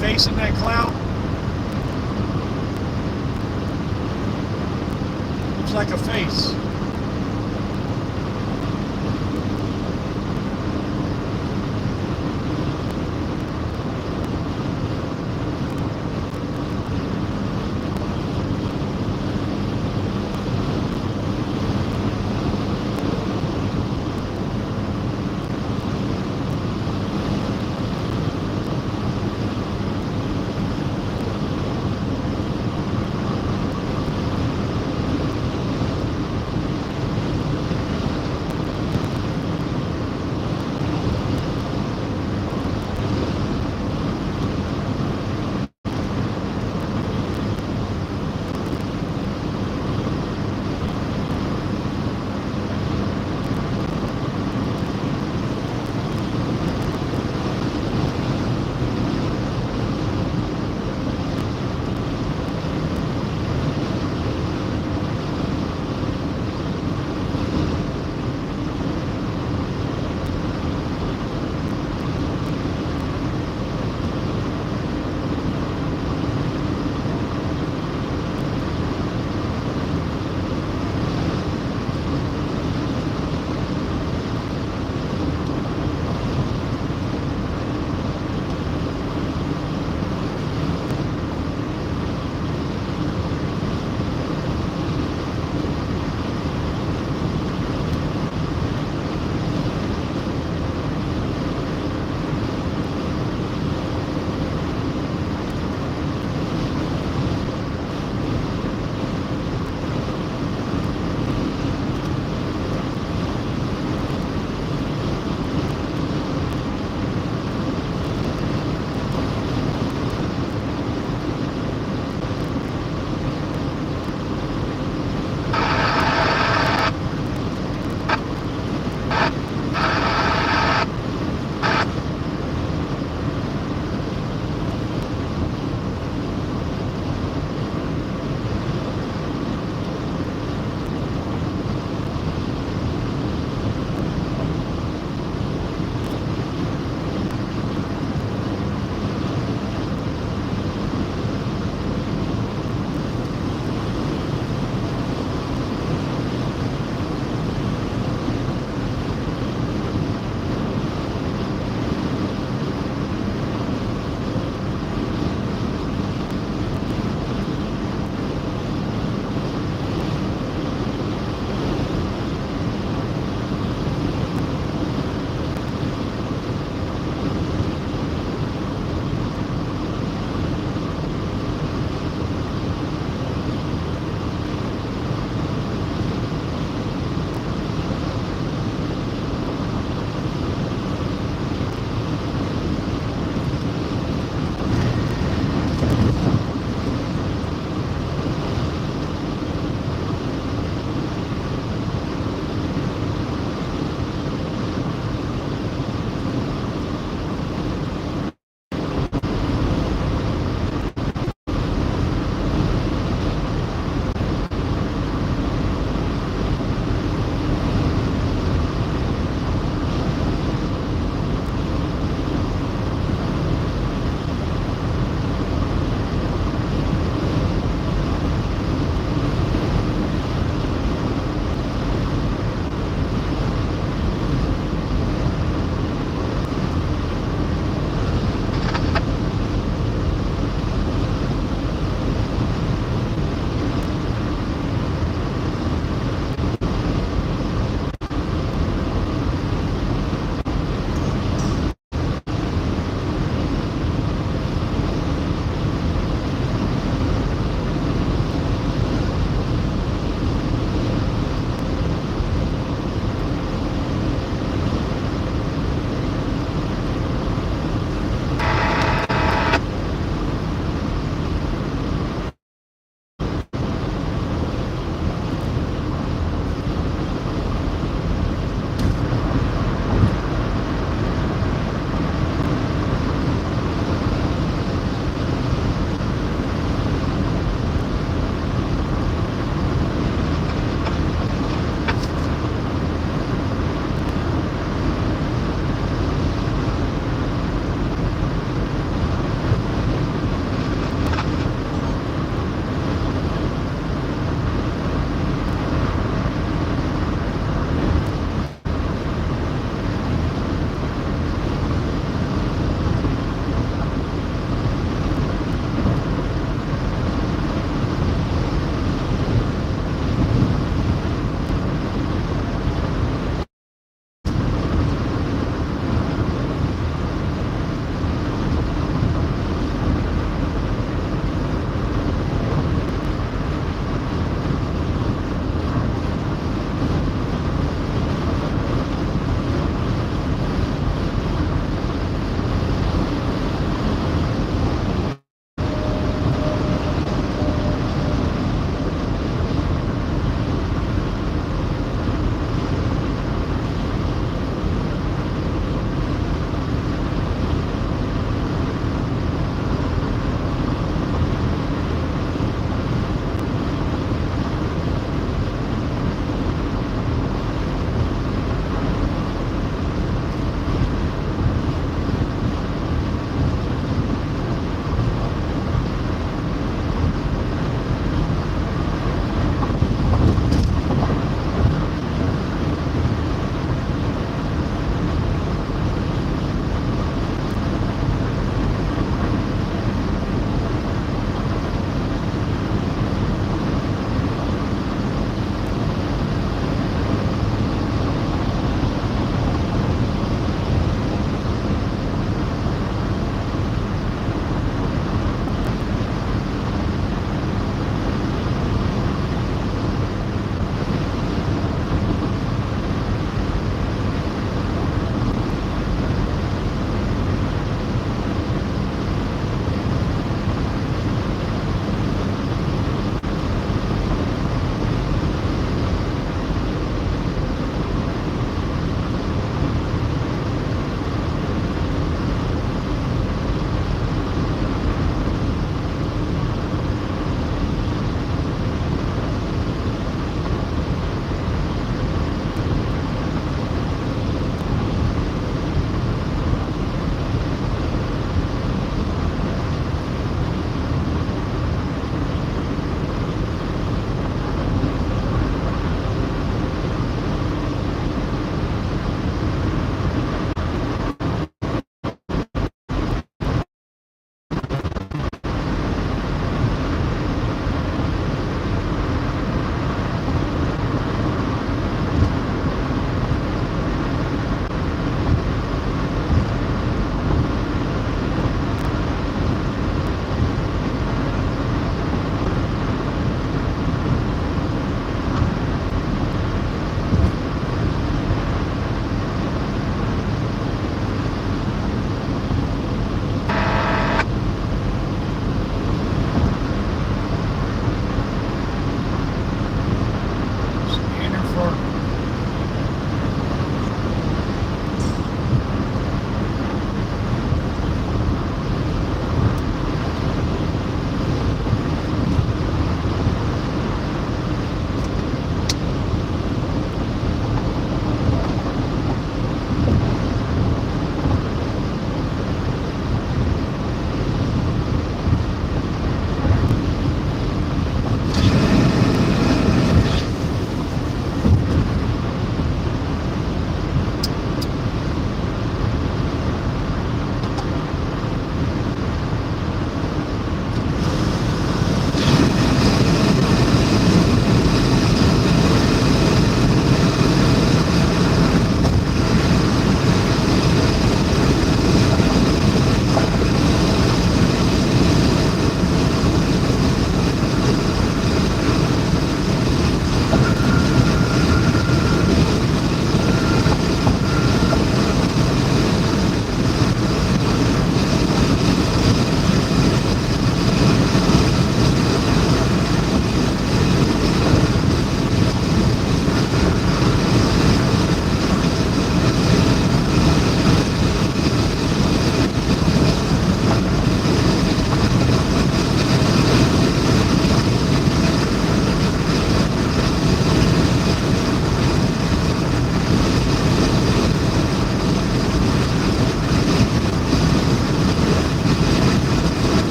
face in that cloud? Looks like a face.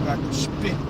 back to spit.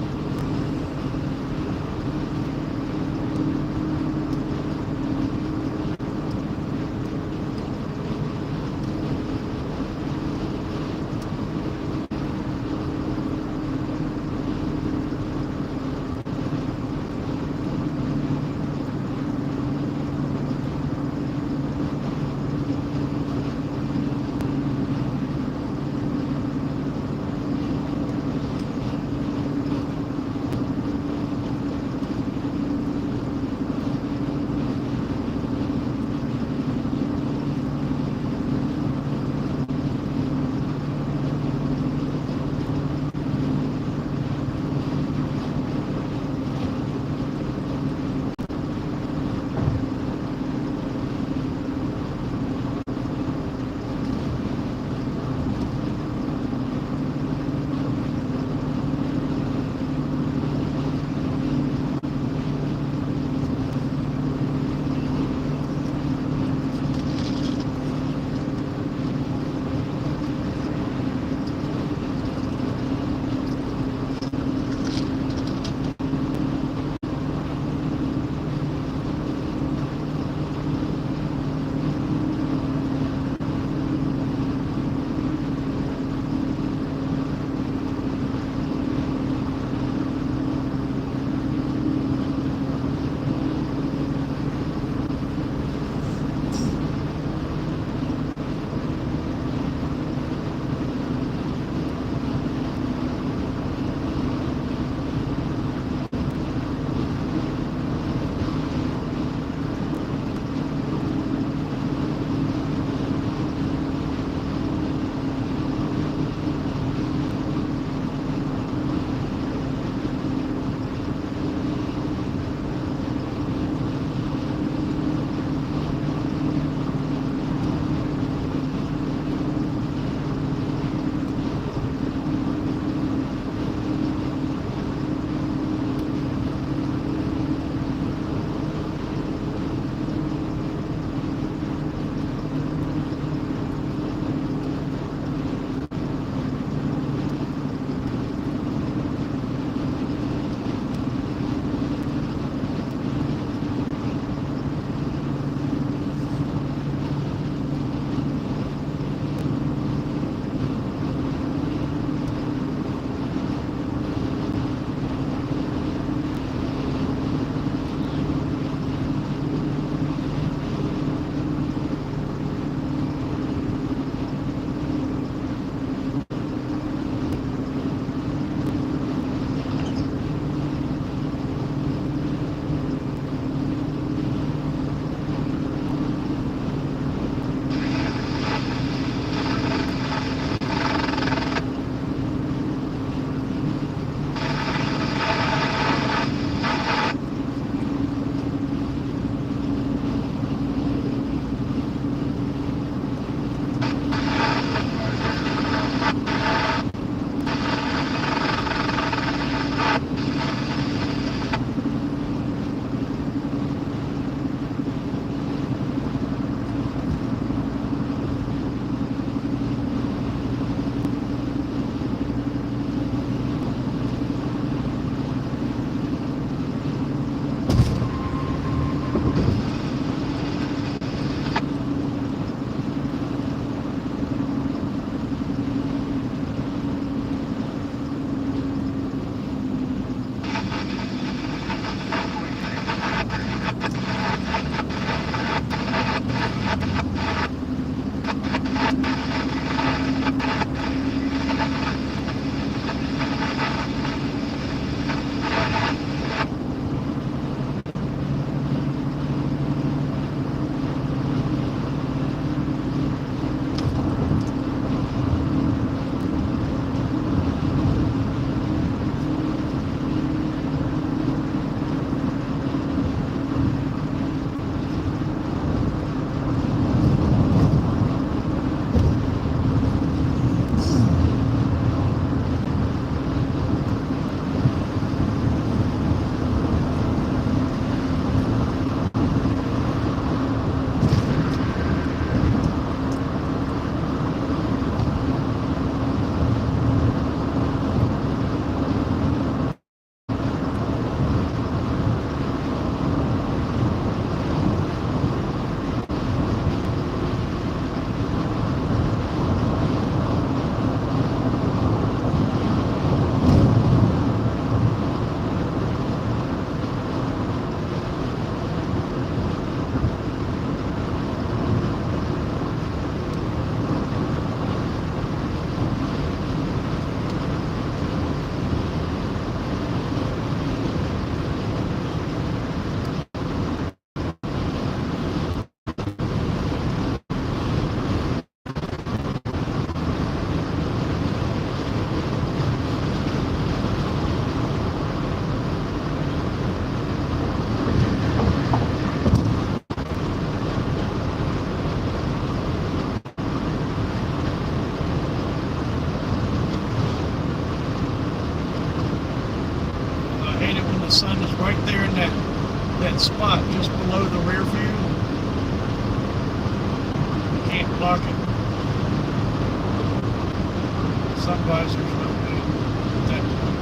the sun is right there in that spot just below the rear view. You can't block it. Sun visor's no good at that point.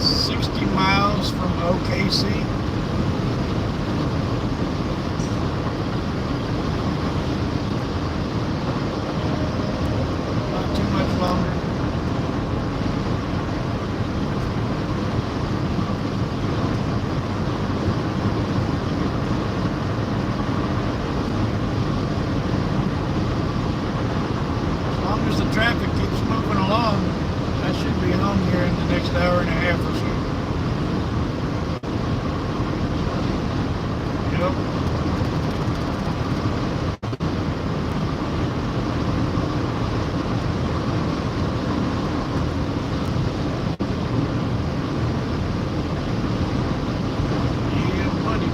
60 miles from OKC. Not too much longer. As long as the traffic keeps moving along, I should be home here in the next hour and a half or so. Yep. Yeah, buddy.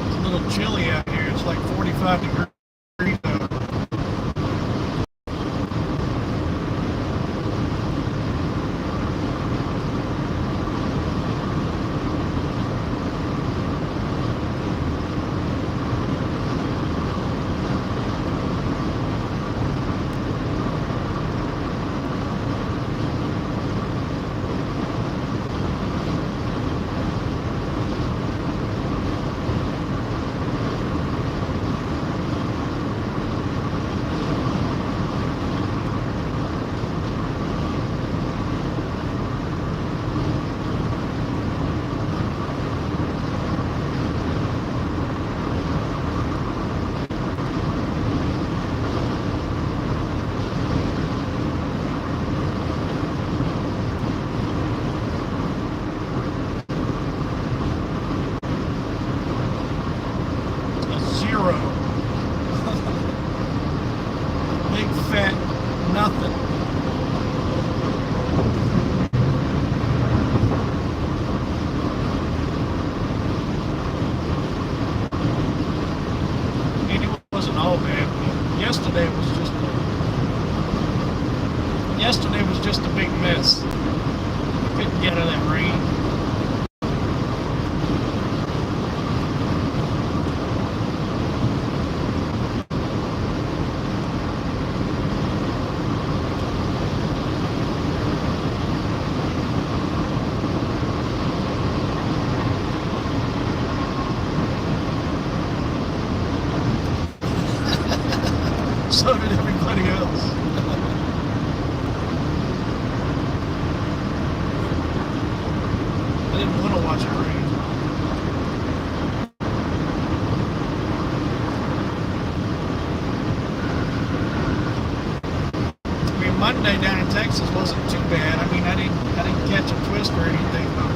It's a little chilly out here. It's like 45 degrees out. A zero. Big fat nothing. I mean, it wasn't all bad. Yesterday was just a big mess. Couldn't get out of that rain. So did everybody else. I didn't want to watch it rain. I mean, Monday down in Texas wasn't too bad. I mean, I didn't catch a twist or anything, but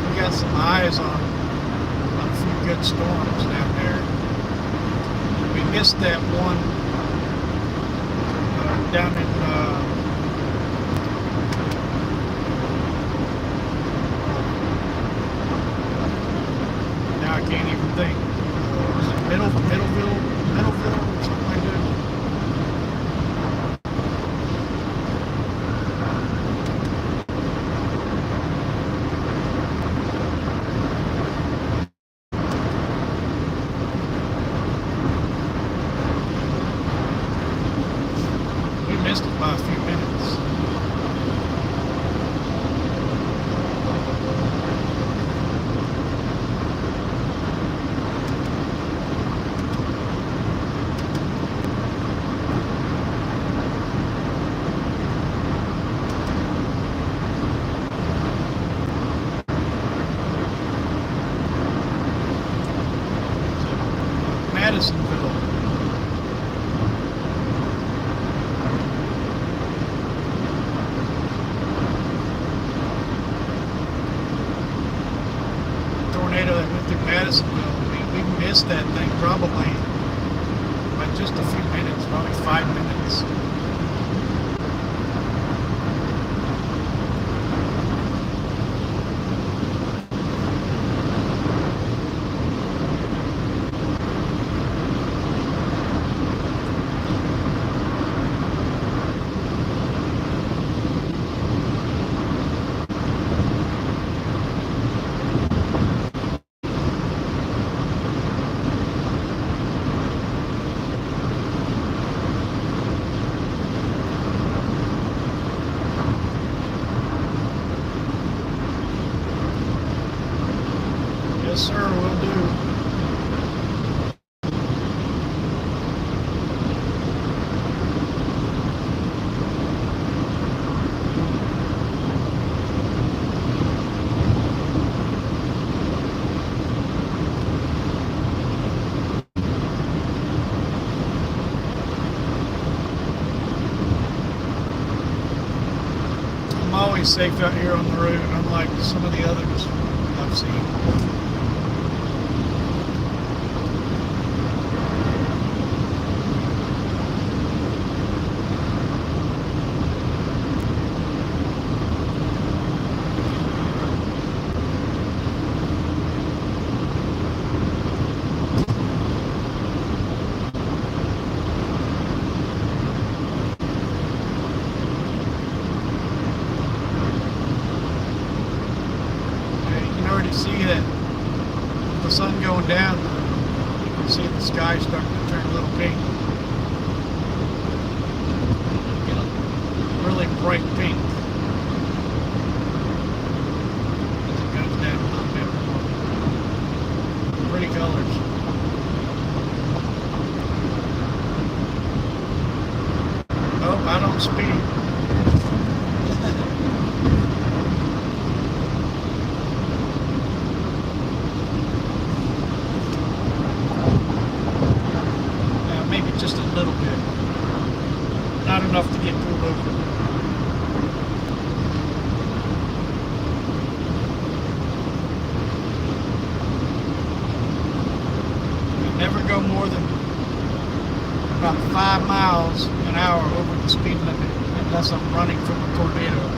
we got some eyes on a few good storms down there. We missed that one down in now I can't even think. Was it Middleville, or something like that? We missed it by a few minutes. Madisonville. Tornado that went through Madisonville. We missed that thing probably by just a few minutes, probably 5 minutes. always safe out here on the road, unlike some of the others I've seen. See that with the sun going down, you can see the sky starting to turn a little pink. Get a really bright pink as it goes down a little bit more. Pretty colors. Oh, I don't speed. Just a little bit. Not enough to get pulled over. You never go more than about 5 miles an hour over the speed limit unless I'm running from a tornado.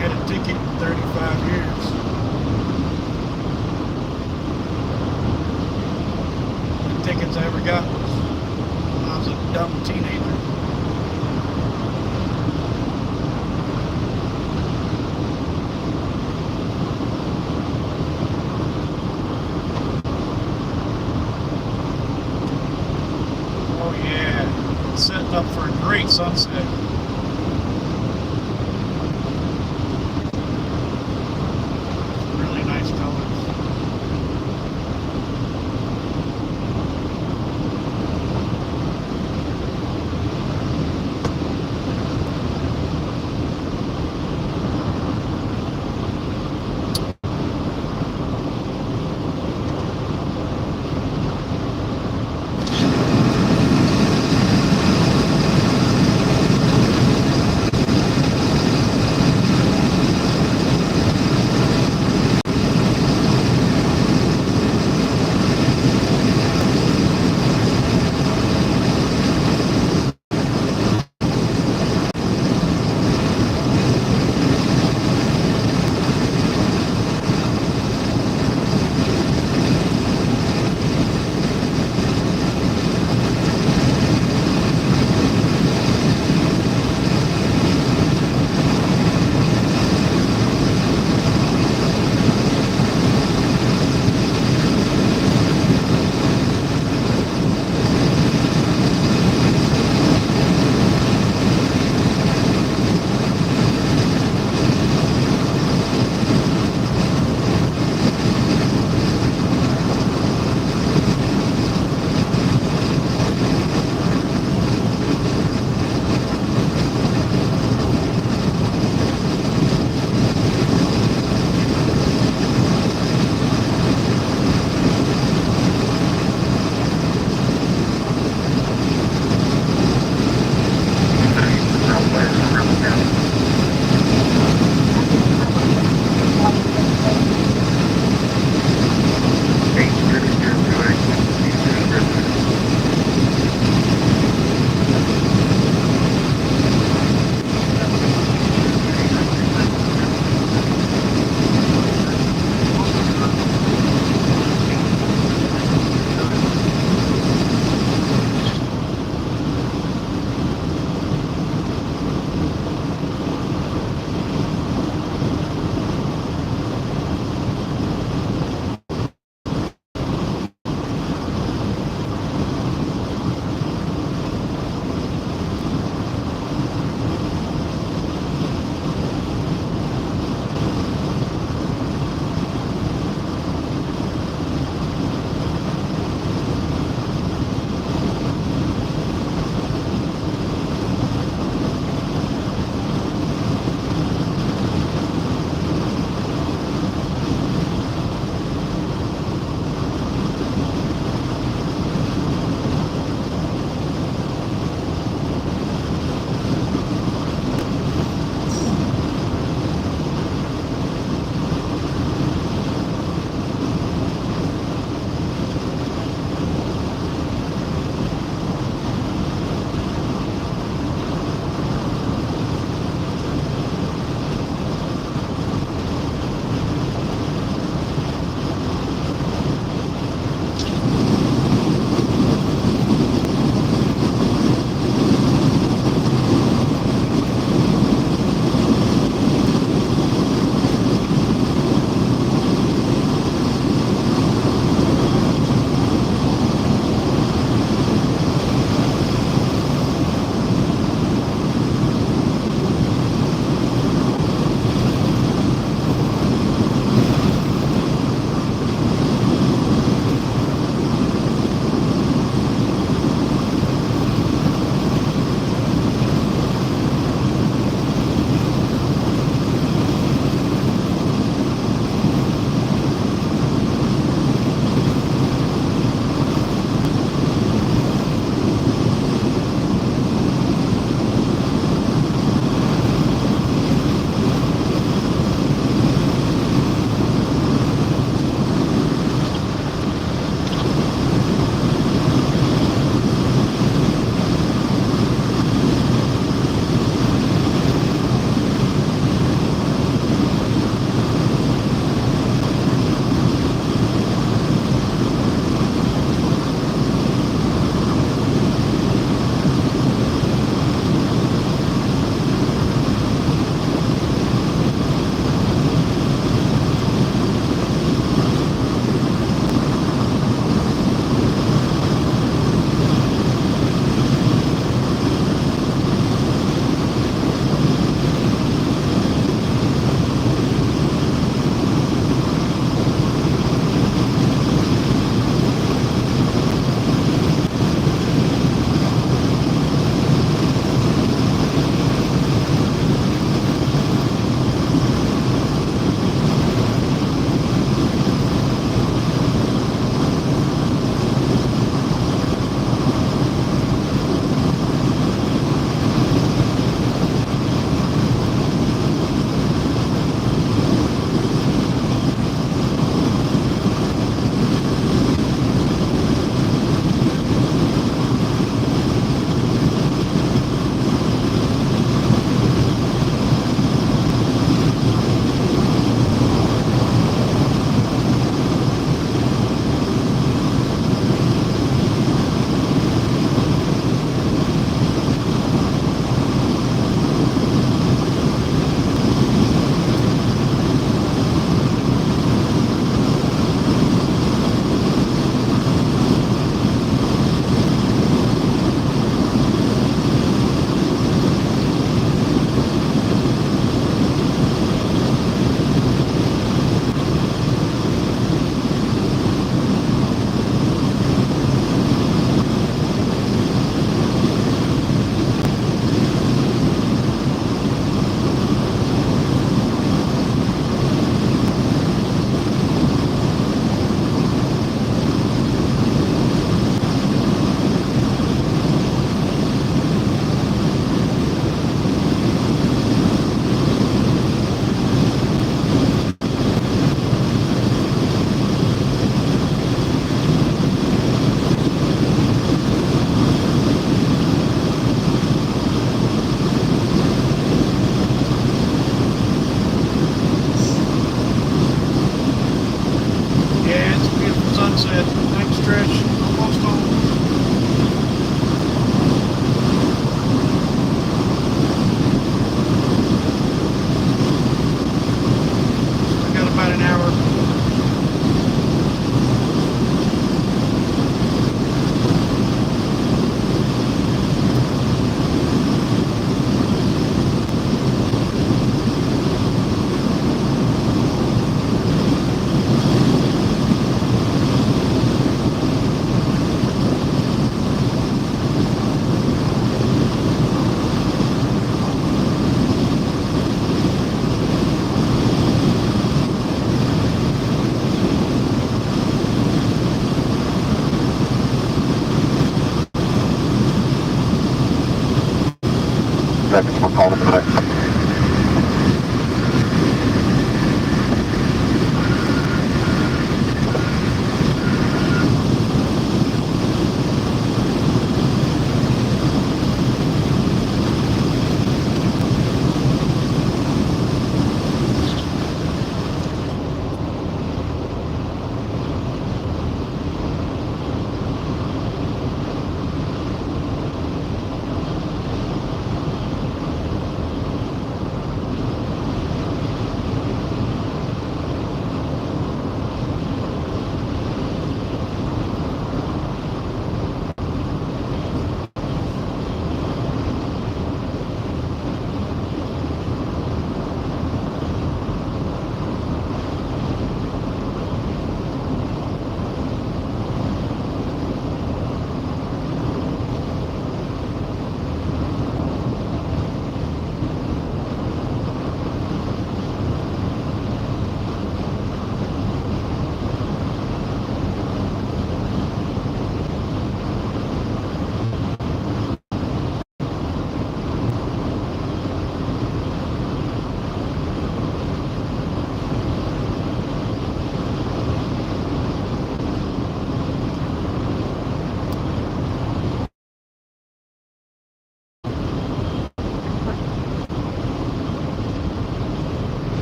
Had a ticket in 35 years. The tickets I ever got was when I was a dumb teenager. Oh yeah, setting up for a great sunset. seconds. We'll call it back.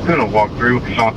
Gonna walk through, Sean.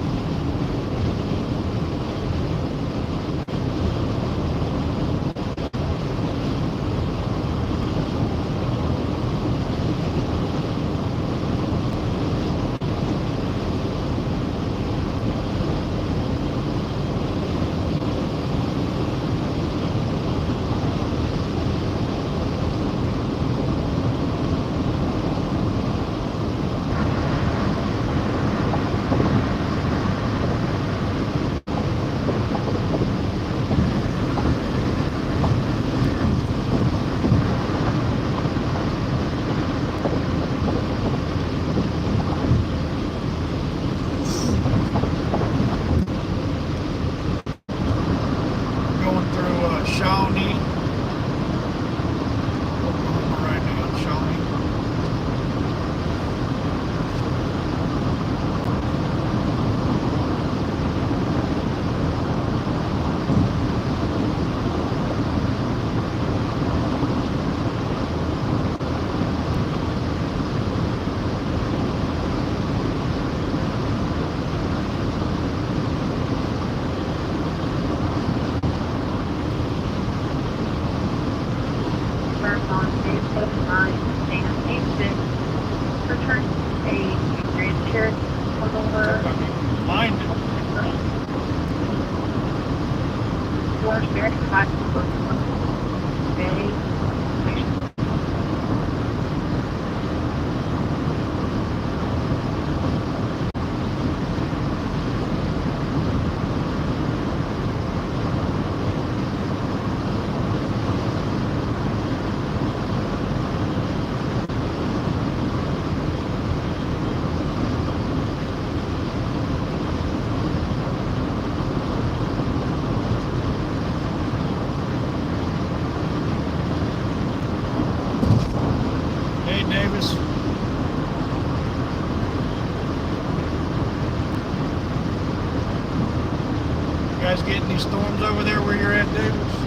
Getting these storms over there where you're at, Davis?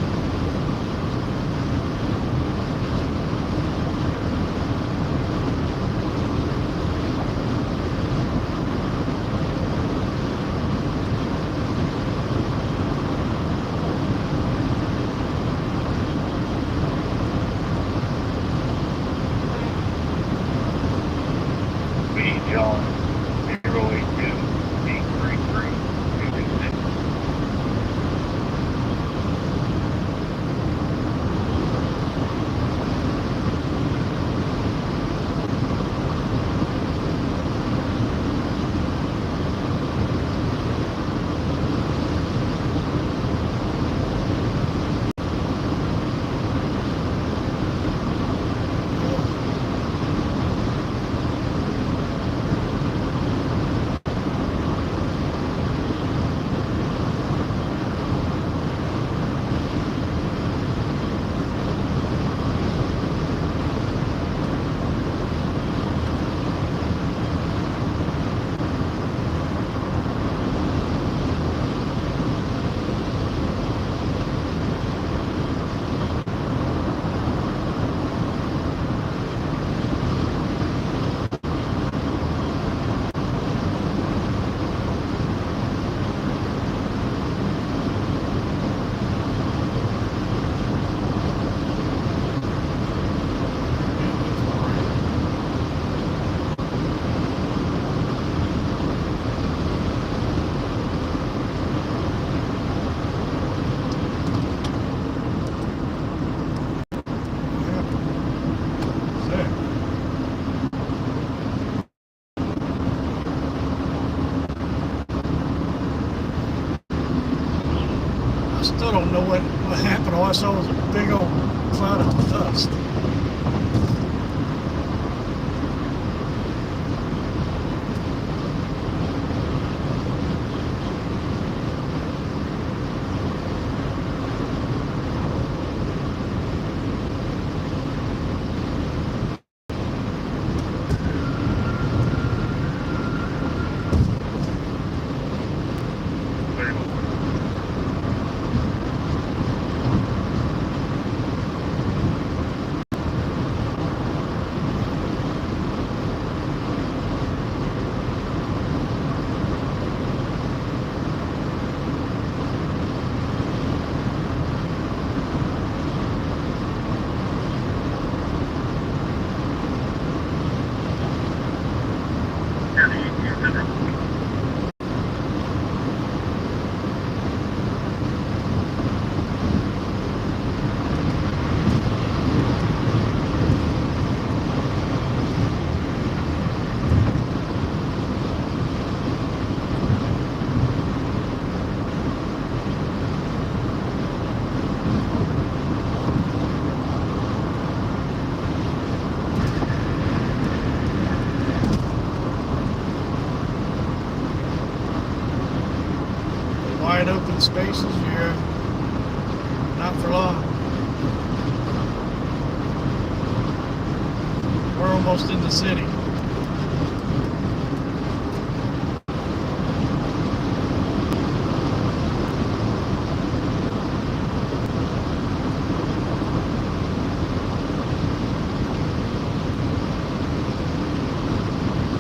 I saw was a big old cloud of dust. Wide open spaces here. Not for long. We're almost in the city.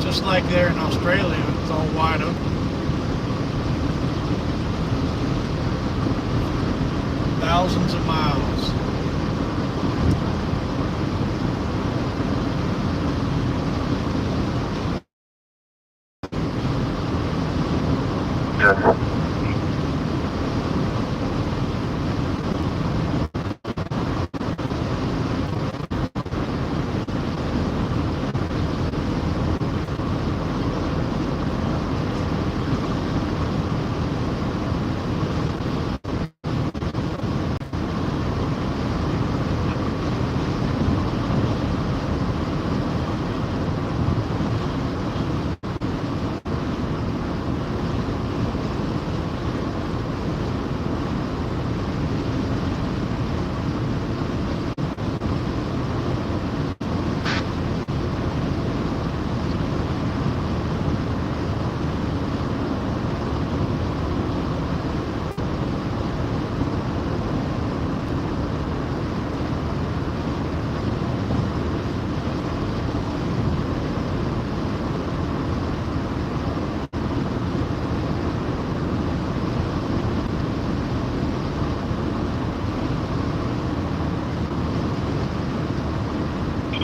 Just like there in Australia, it's all wide open. Thousands of miles.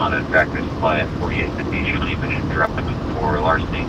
On in fact, this client 4850 usually mission driving for larceny.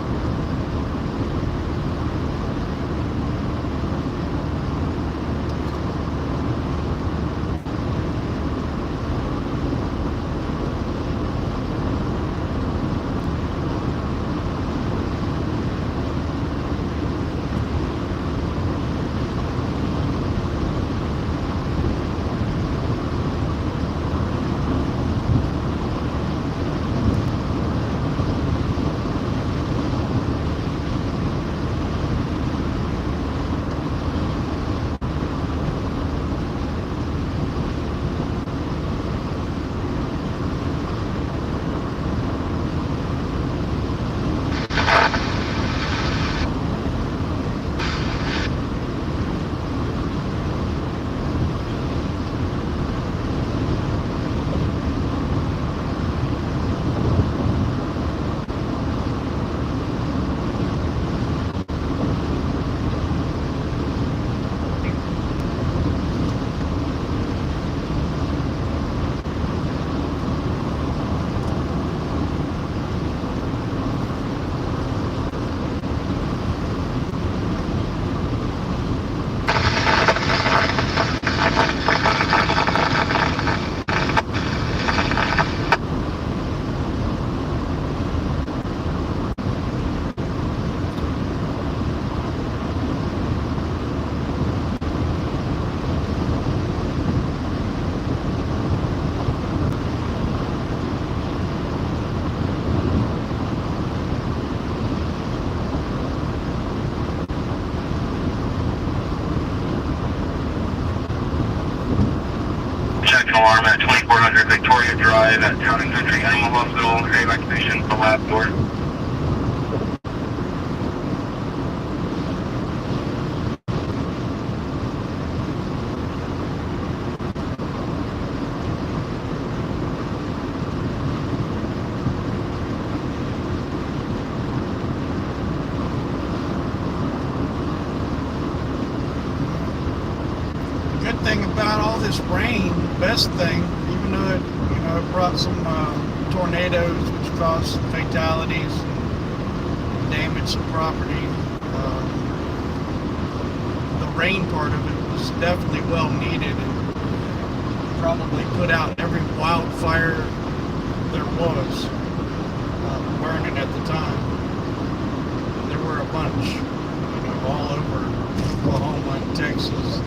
alarm at 2400 Victoria Drive at Town and Country Animal Hospital. Evacuation to the lab door. Good thing about all this rain, best thing, even though it, it brought some tornadoes, which caused fatalities, and damaged some property. The rain part of it was definitely well needed and probably put out every wildfire there was burning at the time. There were a bunch, all over Oklahoma and Texas.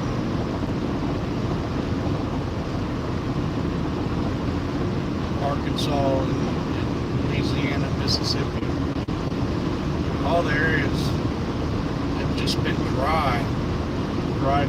Arkansas and Louisiana, Mississippi. All the areas have just been dry. Dry.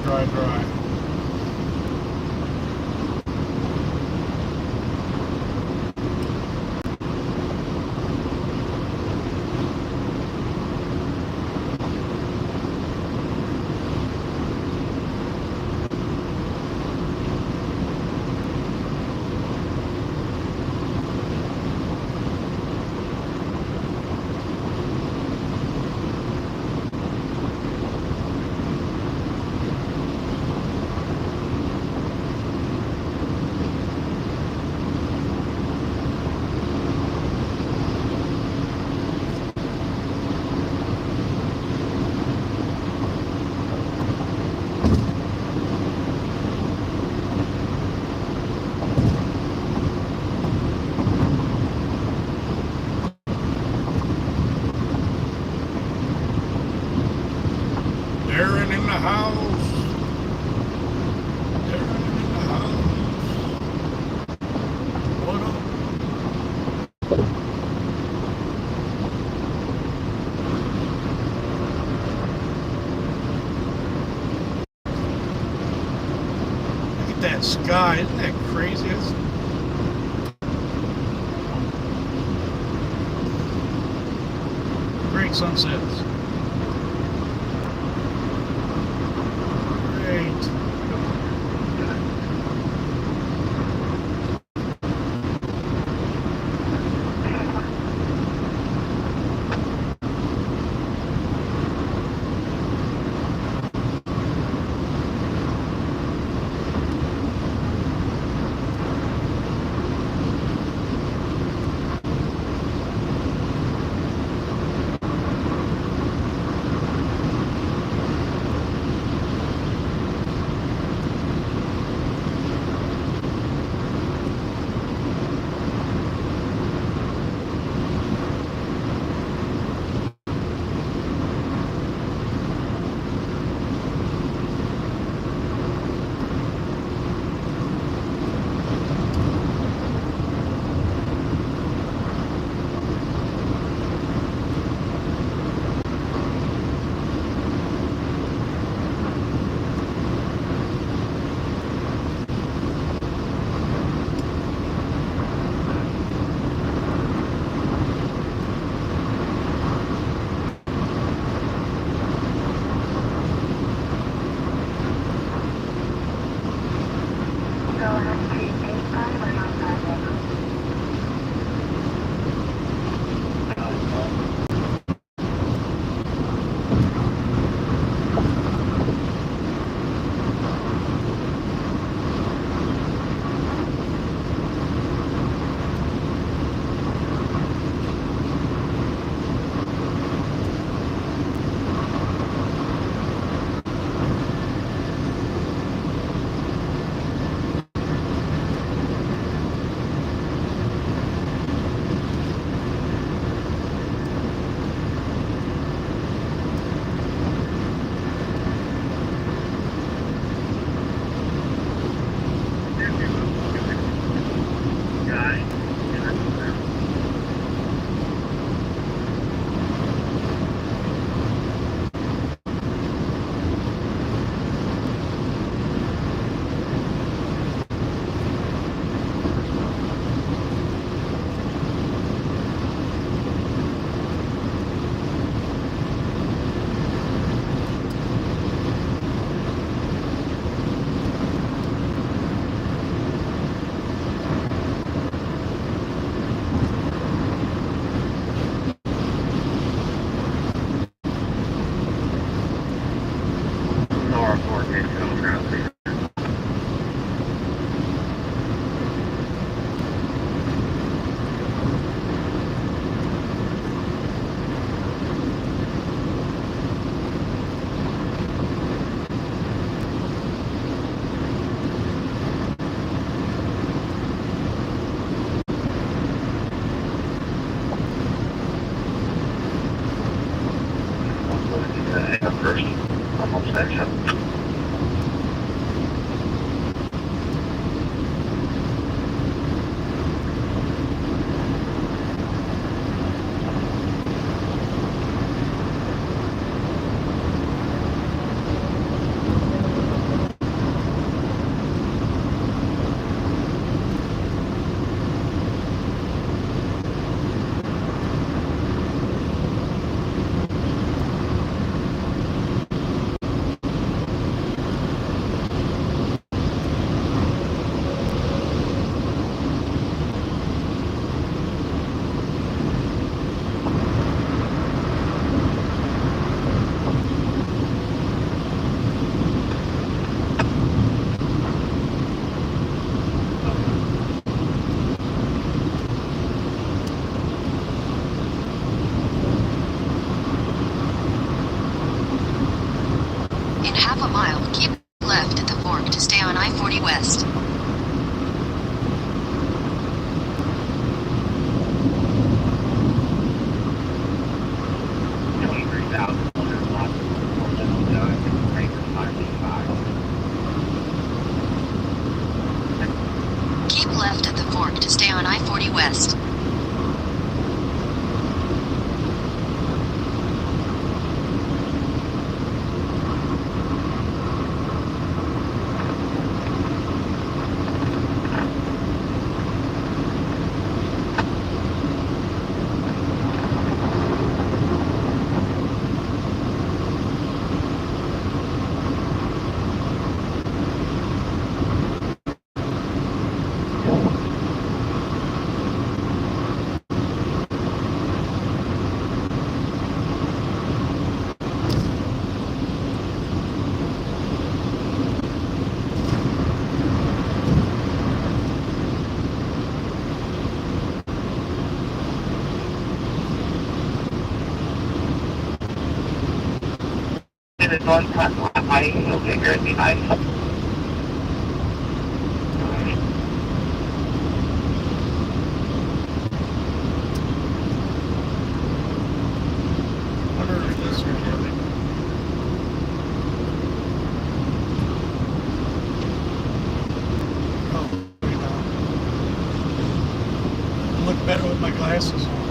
Darren in the house. Darren in the house. What up? Look at that sky. Isn't that crazy? Great sunsets. west. It's on I okay, great. Look better with my glasses on.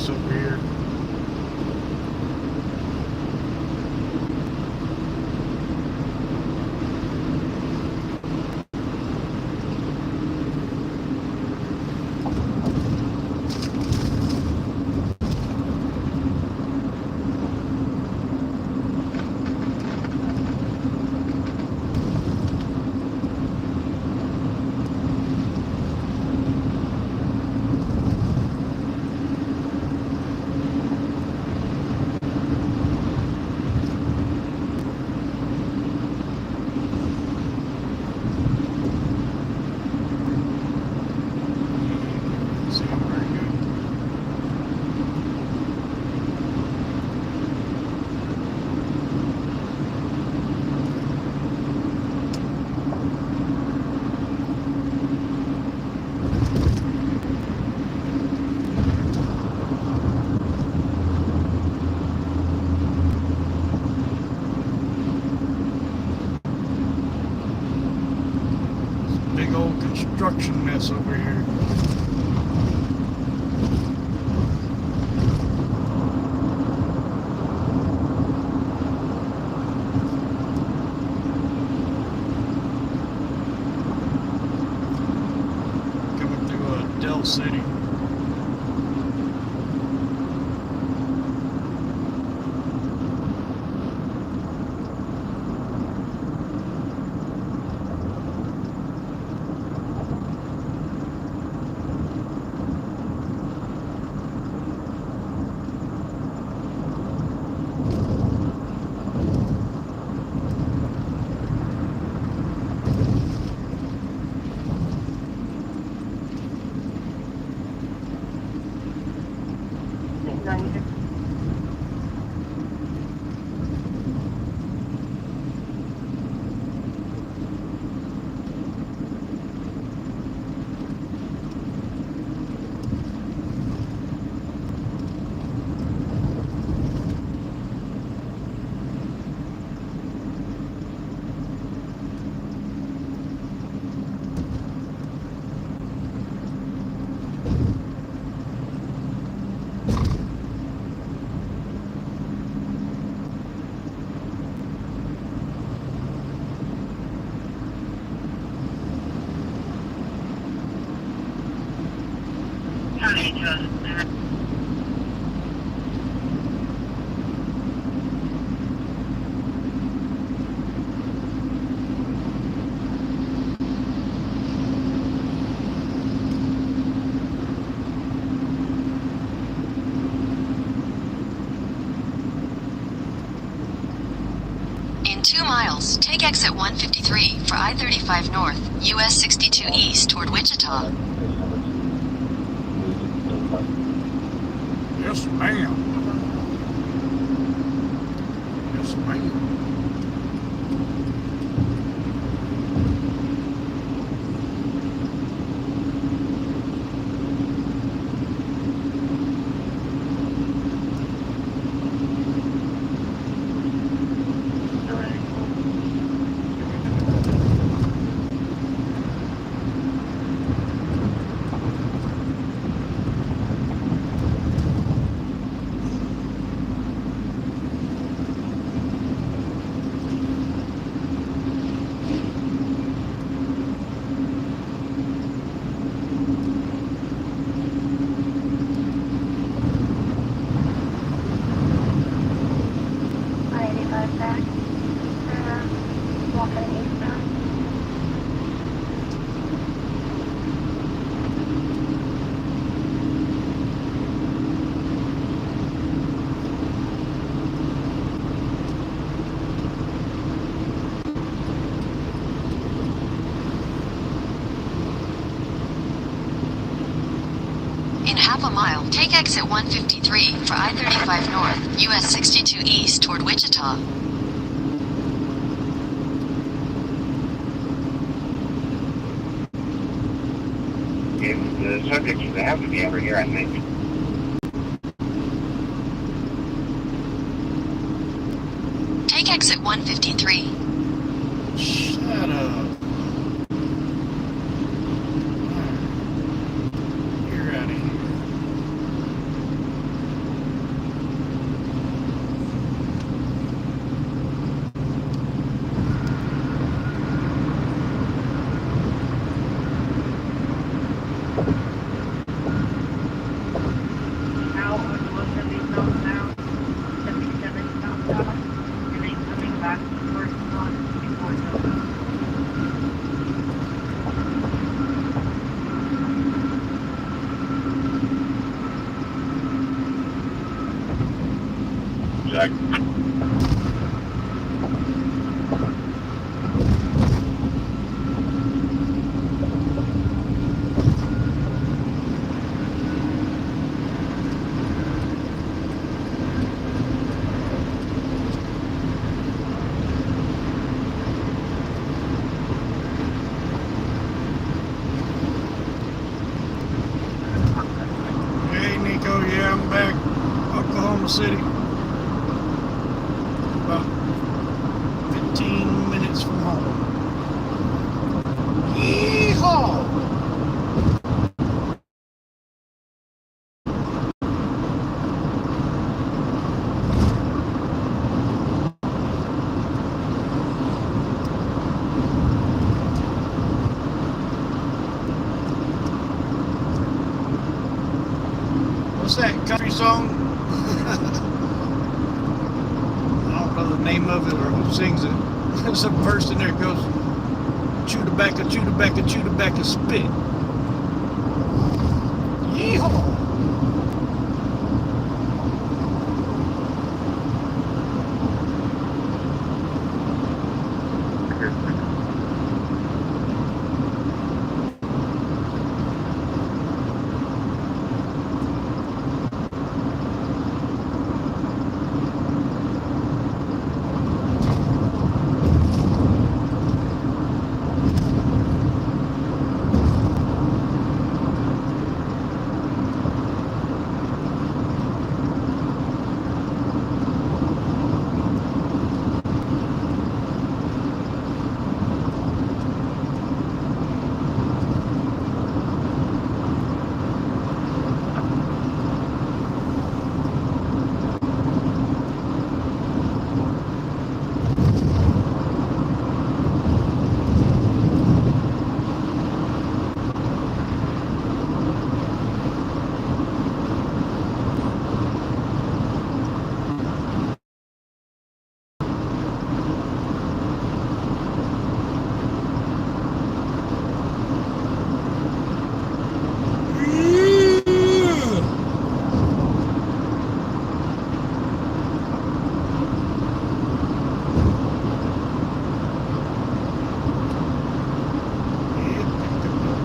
mess over here. Big old construction mess over here. Coming through Del City. In 2 miles, take exit 153 for I-35 North, US 62 East toward Wichita. Yes, ma'am. Yes, ma'am. In half a mile, take exit 153 for I-35 North, US 62 East toward Wichita. If the subject should have to be over here, I think. Take exit 153. Shut up. You're out of here. Jack. Hey, Nico. Yeah, I'm back. Oklahoma City. About 15 minutes from home. Yeehaw! What's that country song? I don't know the name of it or who sings it. There's a verse in there that goes, chew tobacco, chew tobacco, chew tobacco, spit. Yeehaw!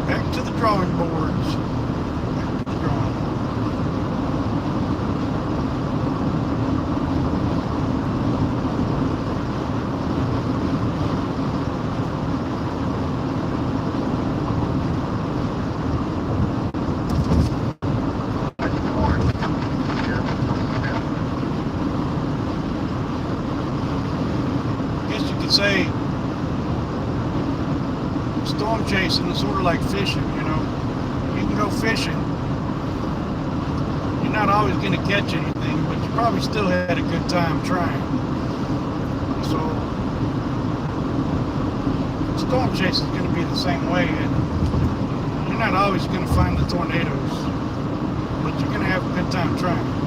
Back to the drawing boards. Back to the drawing board. I guess you could say storm chasing is sort of like fishing, you know. You can go fishing. You're not always going to catch anything, but you probably still had a good time trying. So, storm chasing is going to be the same way. And you're not always going to find the tornadoes, but you're going to have a good time trying.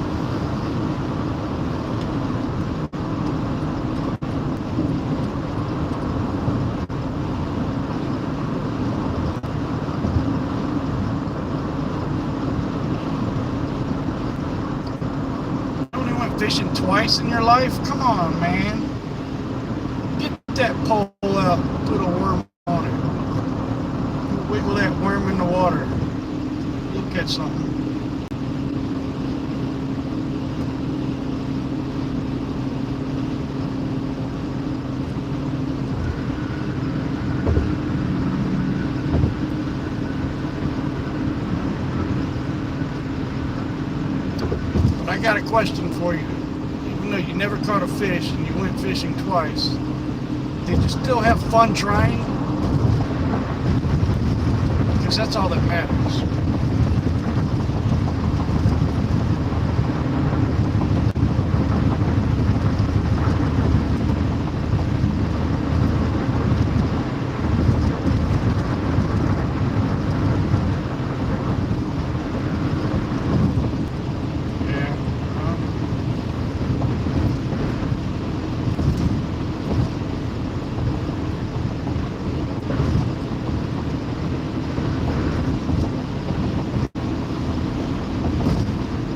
Fishing twice in your life? Come on, man. Get that pole out, put a worm on it. Wiggle that worm in the water. You'll catch something. But I got a question for you. Even though you never caught a fish and you went fishing twice, did you still have fun trying? Because that's all that matters.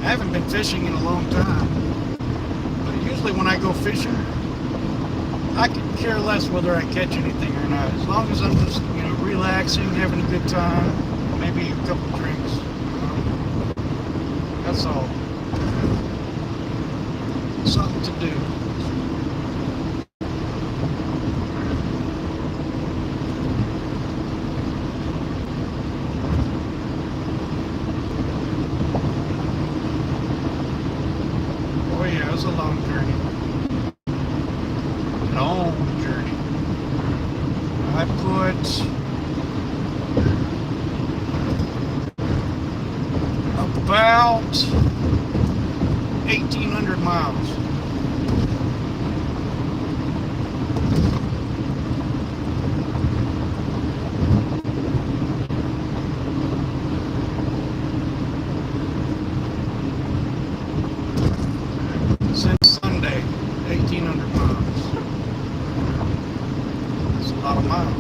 I haven't been fishing in a long time, but it usually when I go fishing, I could care less whether I catch anything or not. As long as I'm just, relaxing, having a good time, maybe a couple drinks. That's all. Something to do. Oh yeah, it was a long journey. Long journey. I put about 1,800 miles. Since Sunday, 1,800 miles. That's a lot of miles.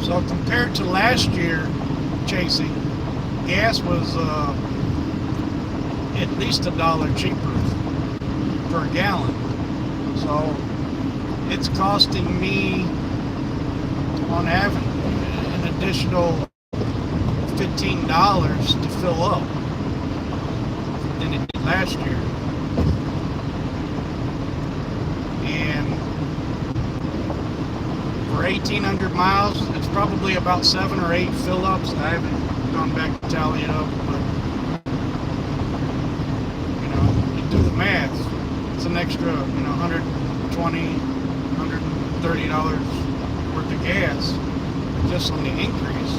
So compared to last year chasing, gas was at least $1 cheaper per gallon. So it's costing me on average an additional $15 to fill up than it did last year. And for 1,800 miles, it's probably about 7 or 8 fill-ups. I haven't gone back to tally it up, but you do the math. It's an extra, $120, $130 worth of gas just on the increase.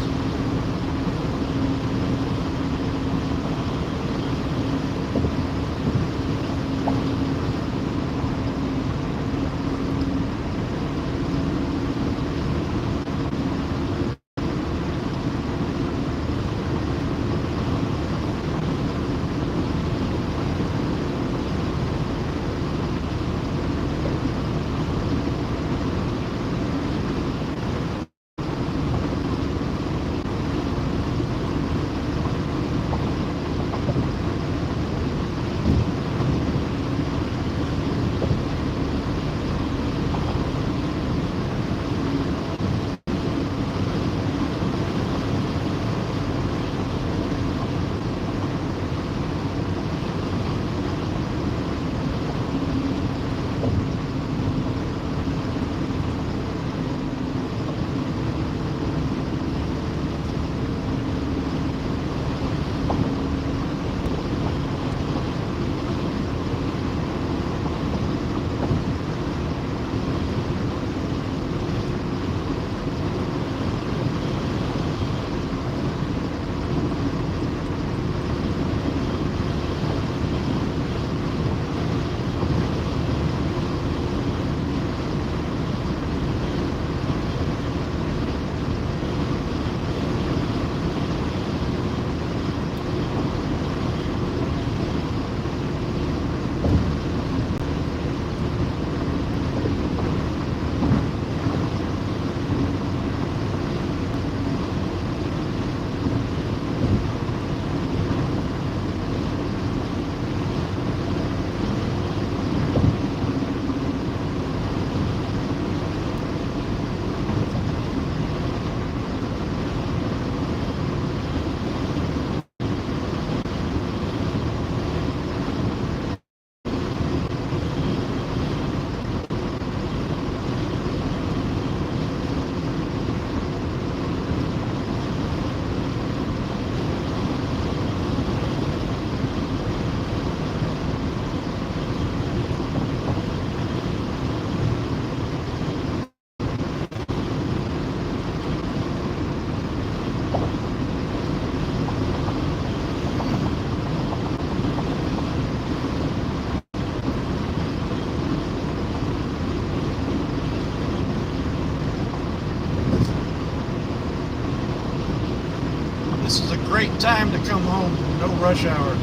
good time to come home. No rush hour.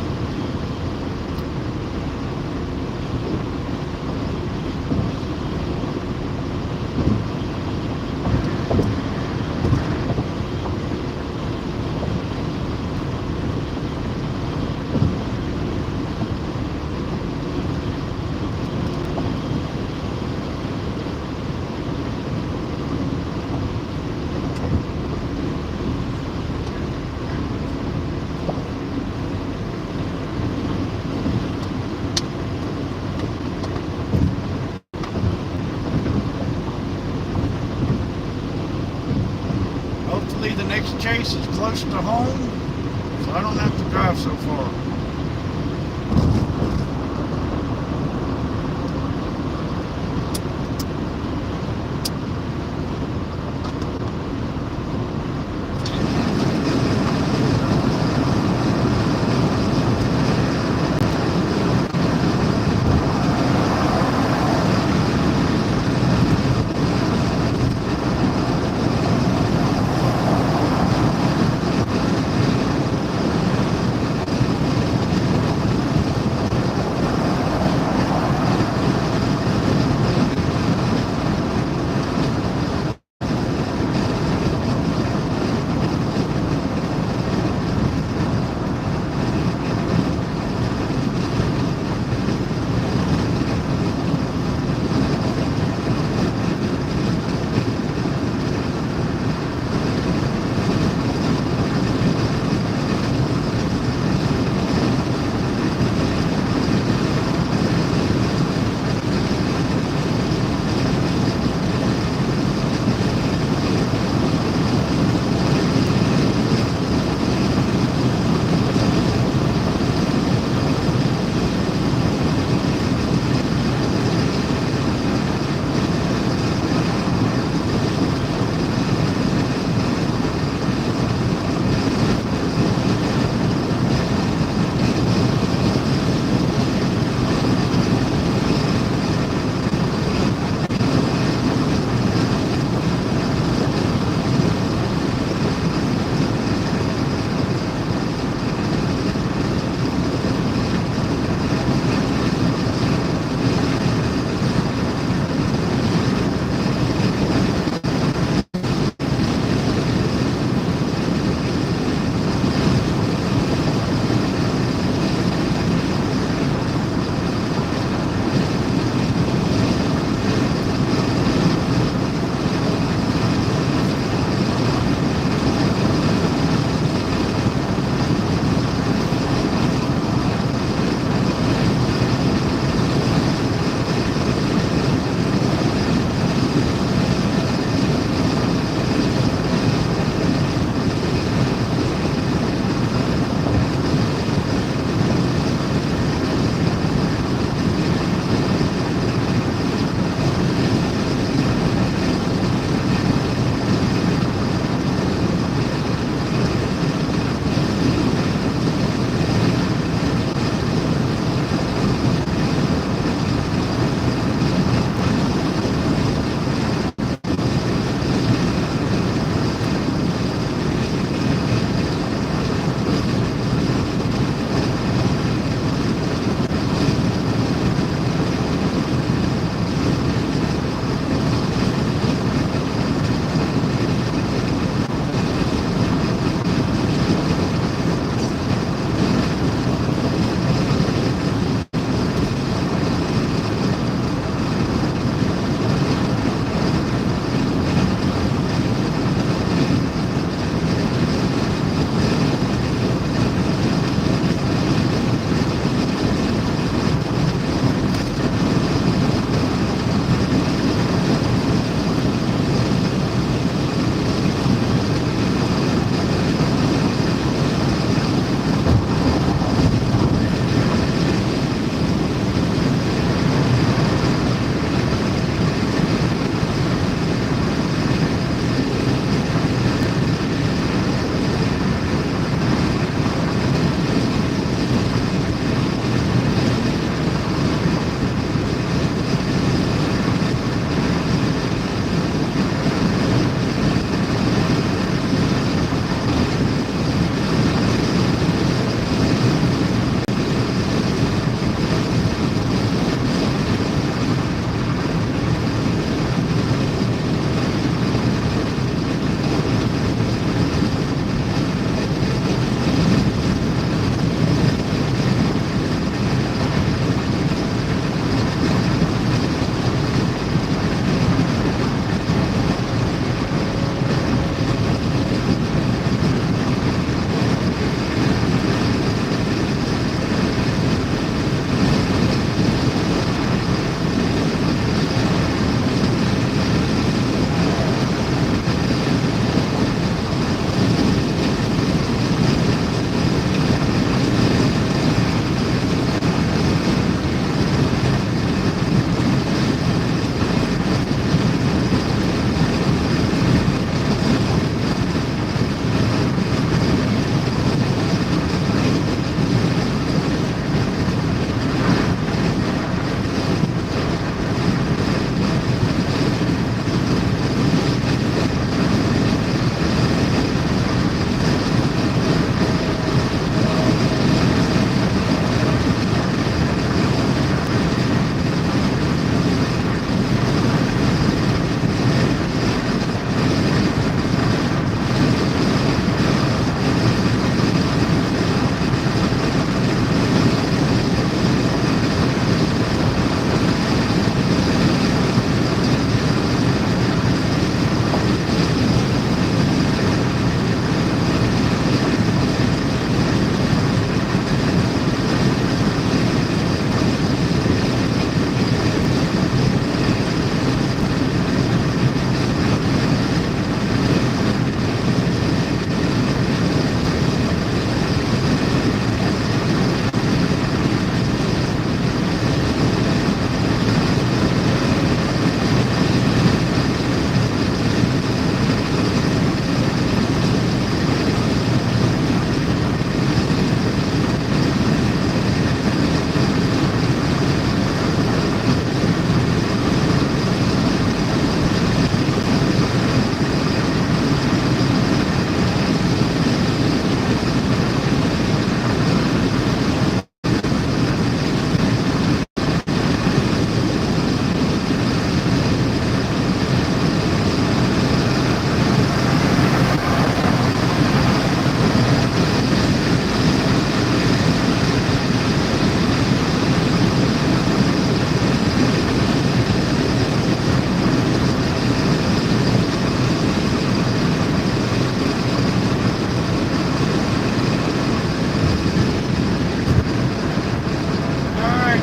Hopefully the next chase is close to home, so I don't have to drive so far.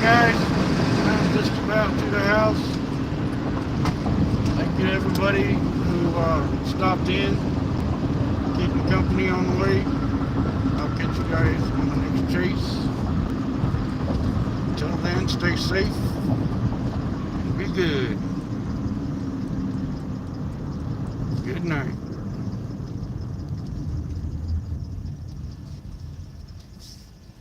guys. I'm just about to the house. Thank you to everybody who stopped in, keeping company on the way. I'll catch you guys on the next chase. Until then, stay safe and be good. Good night.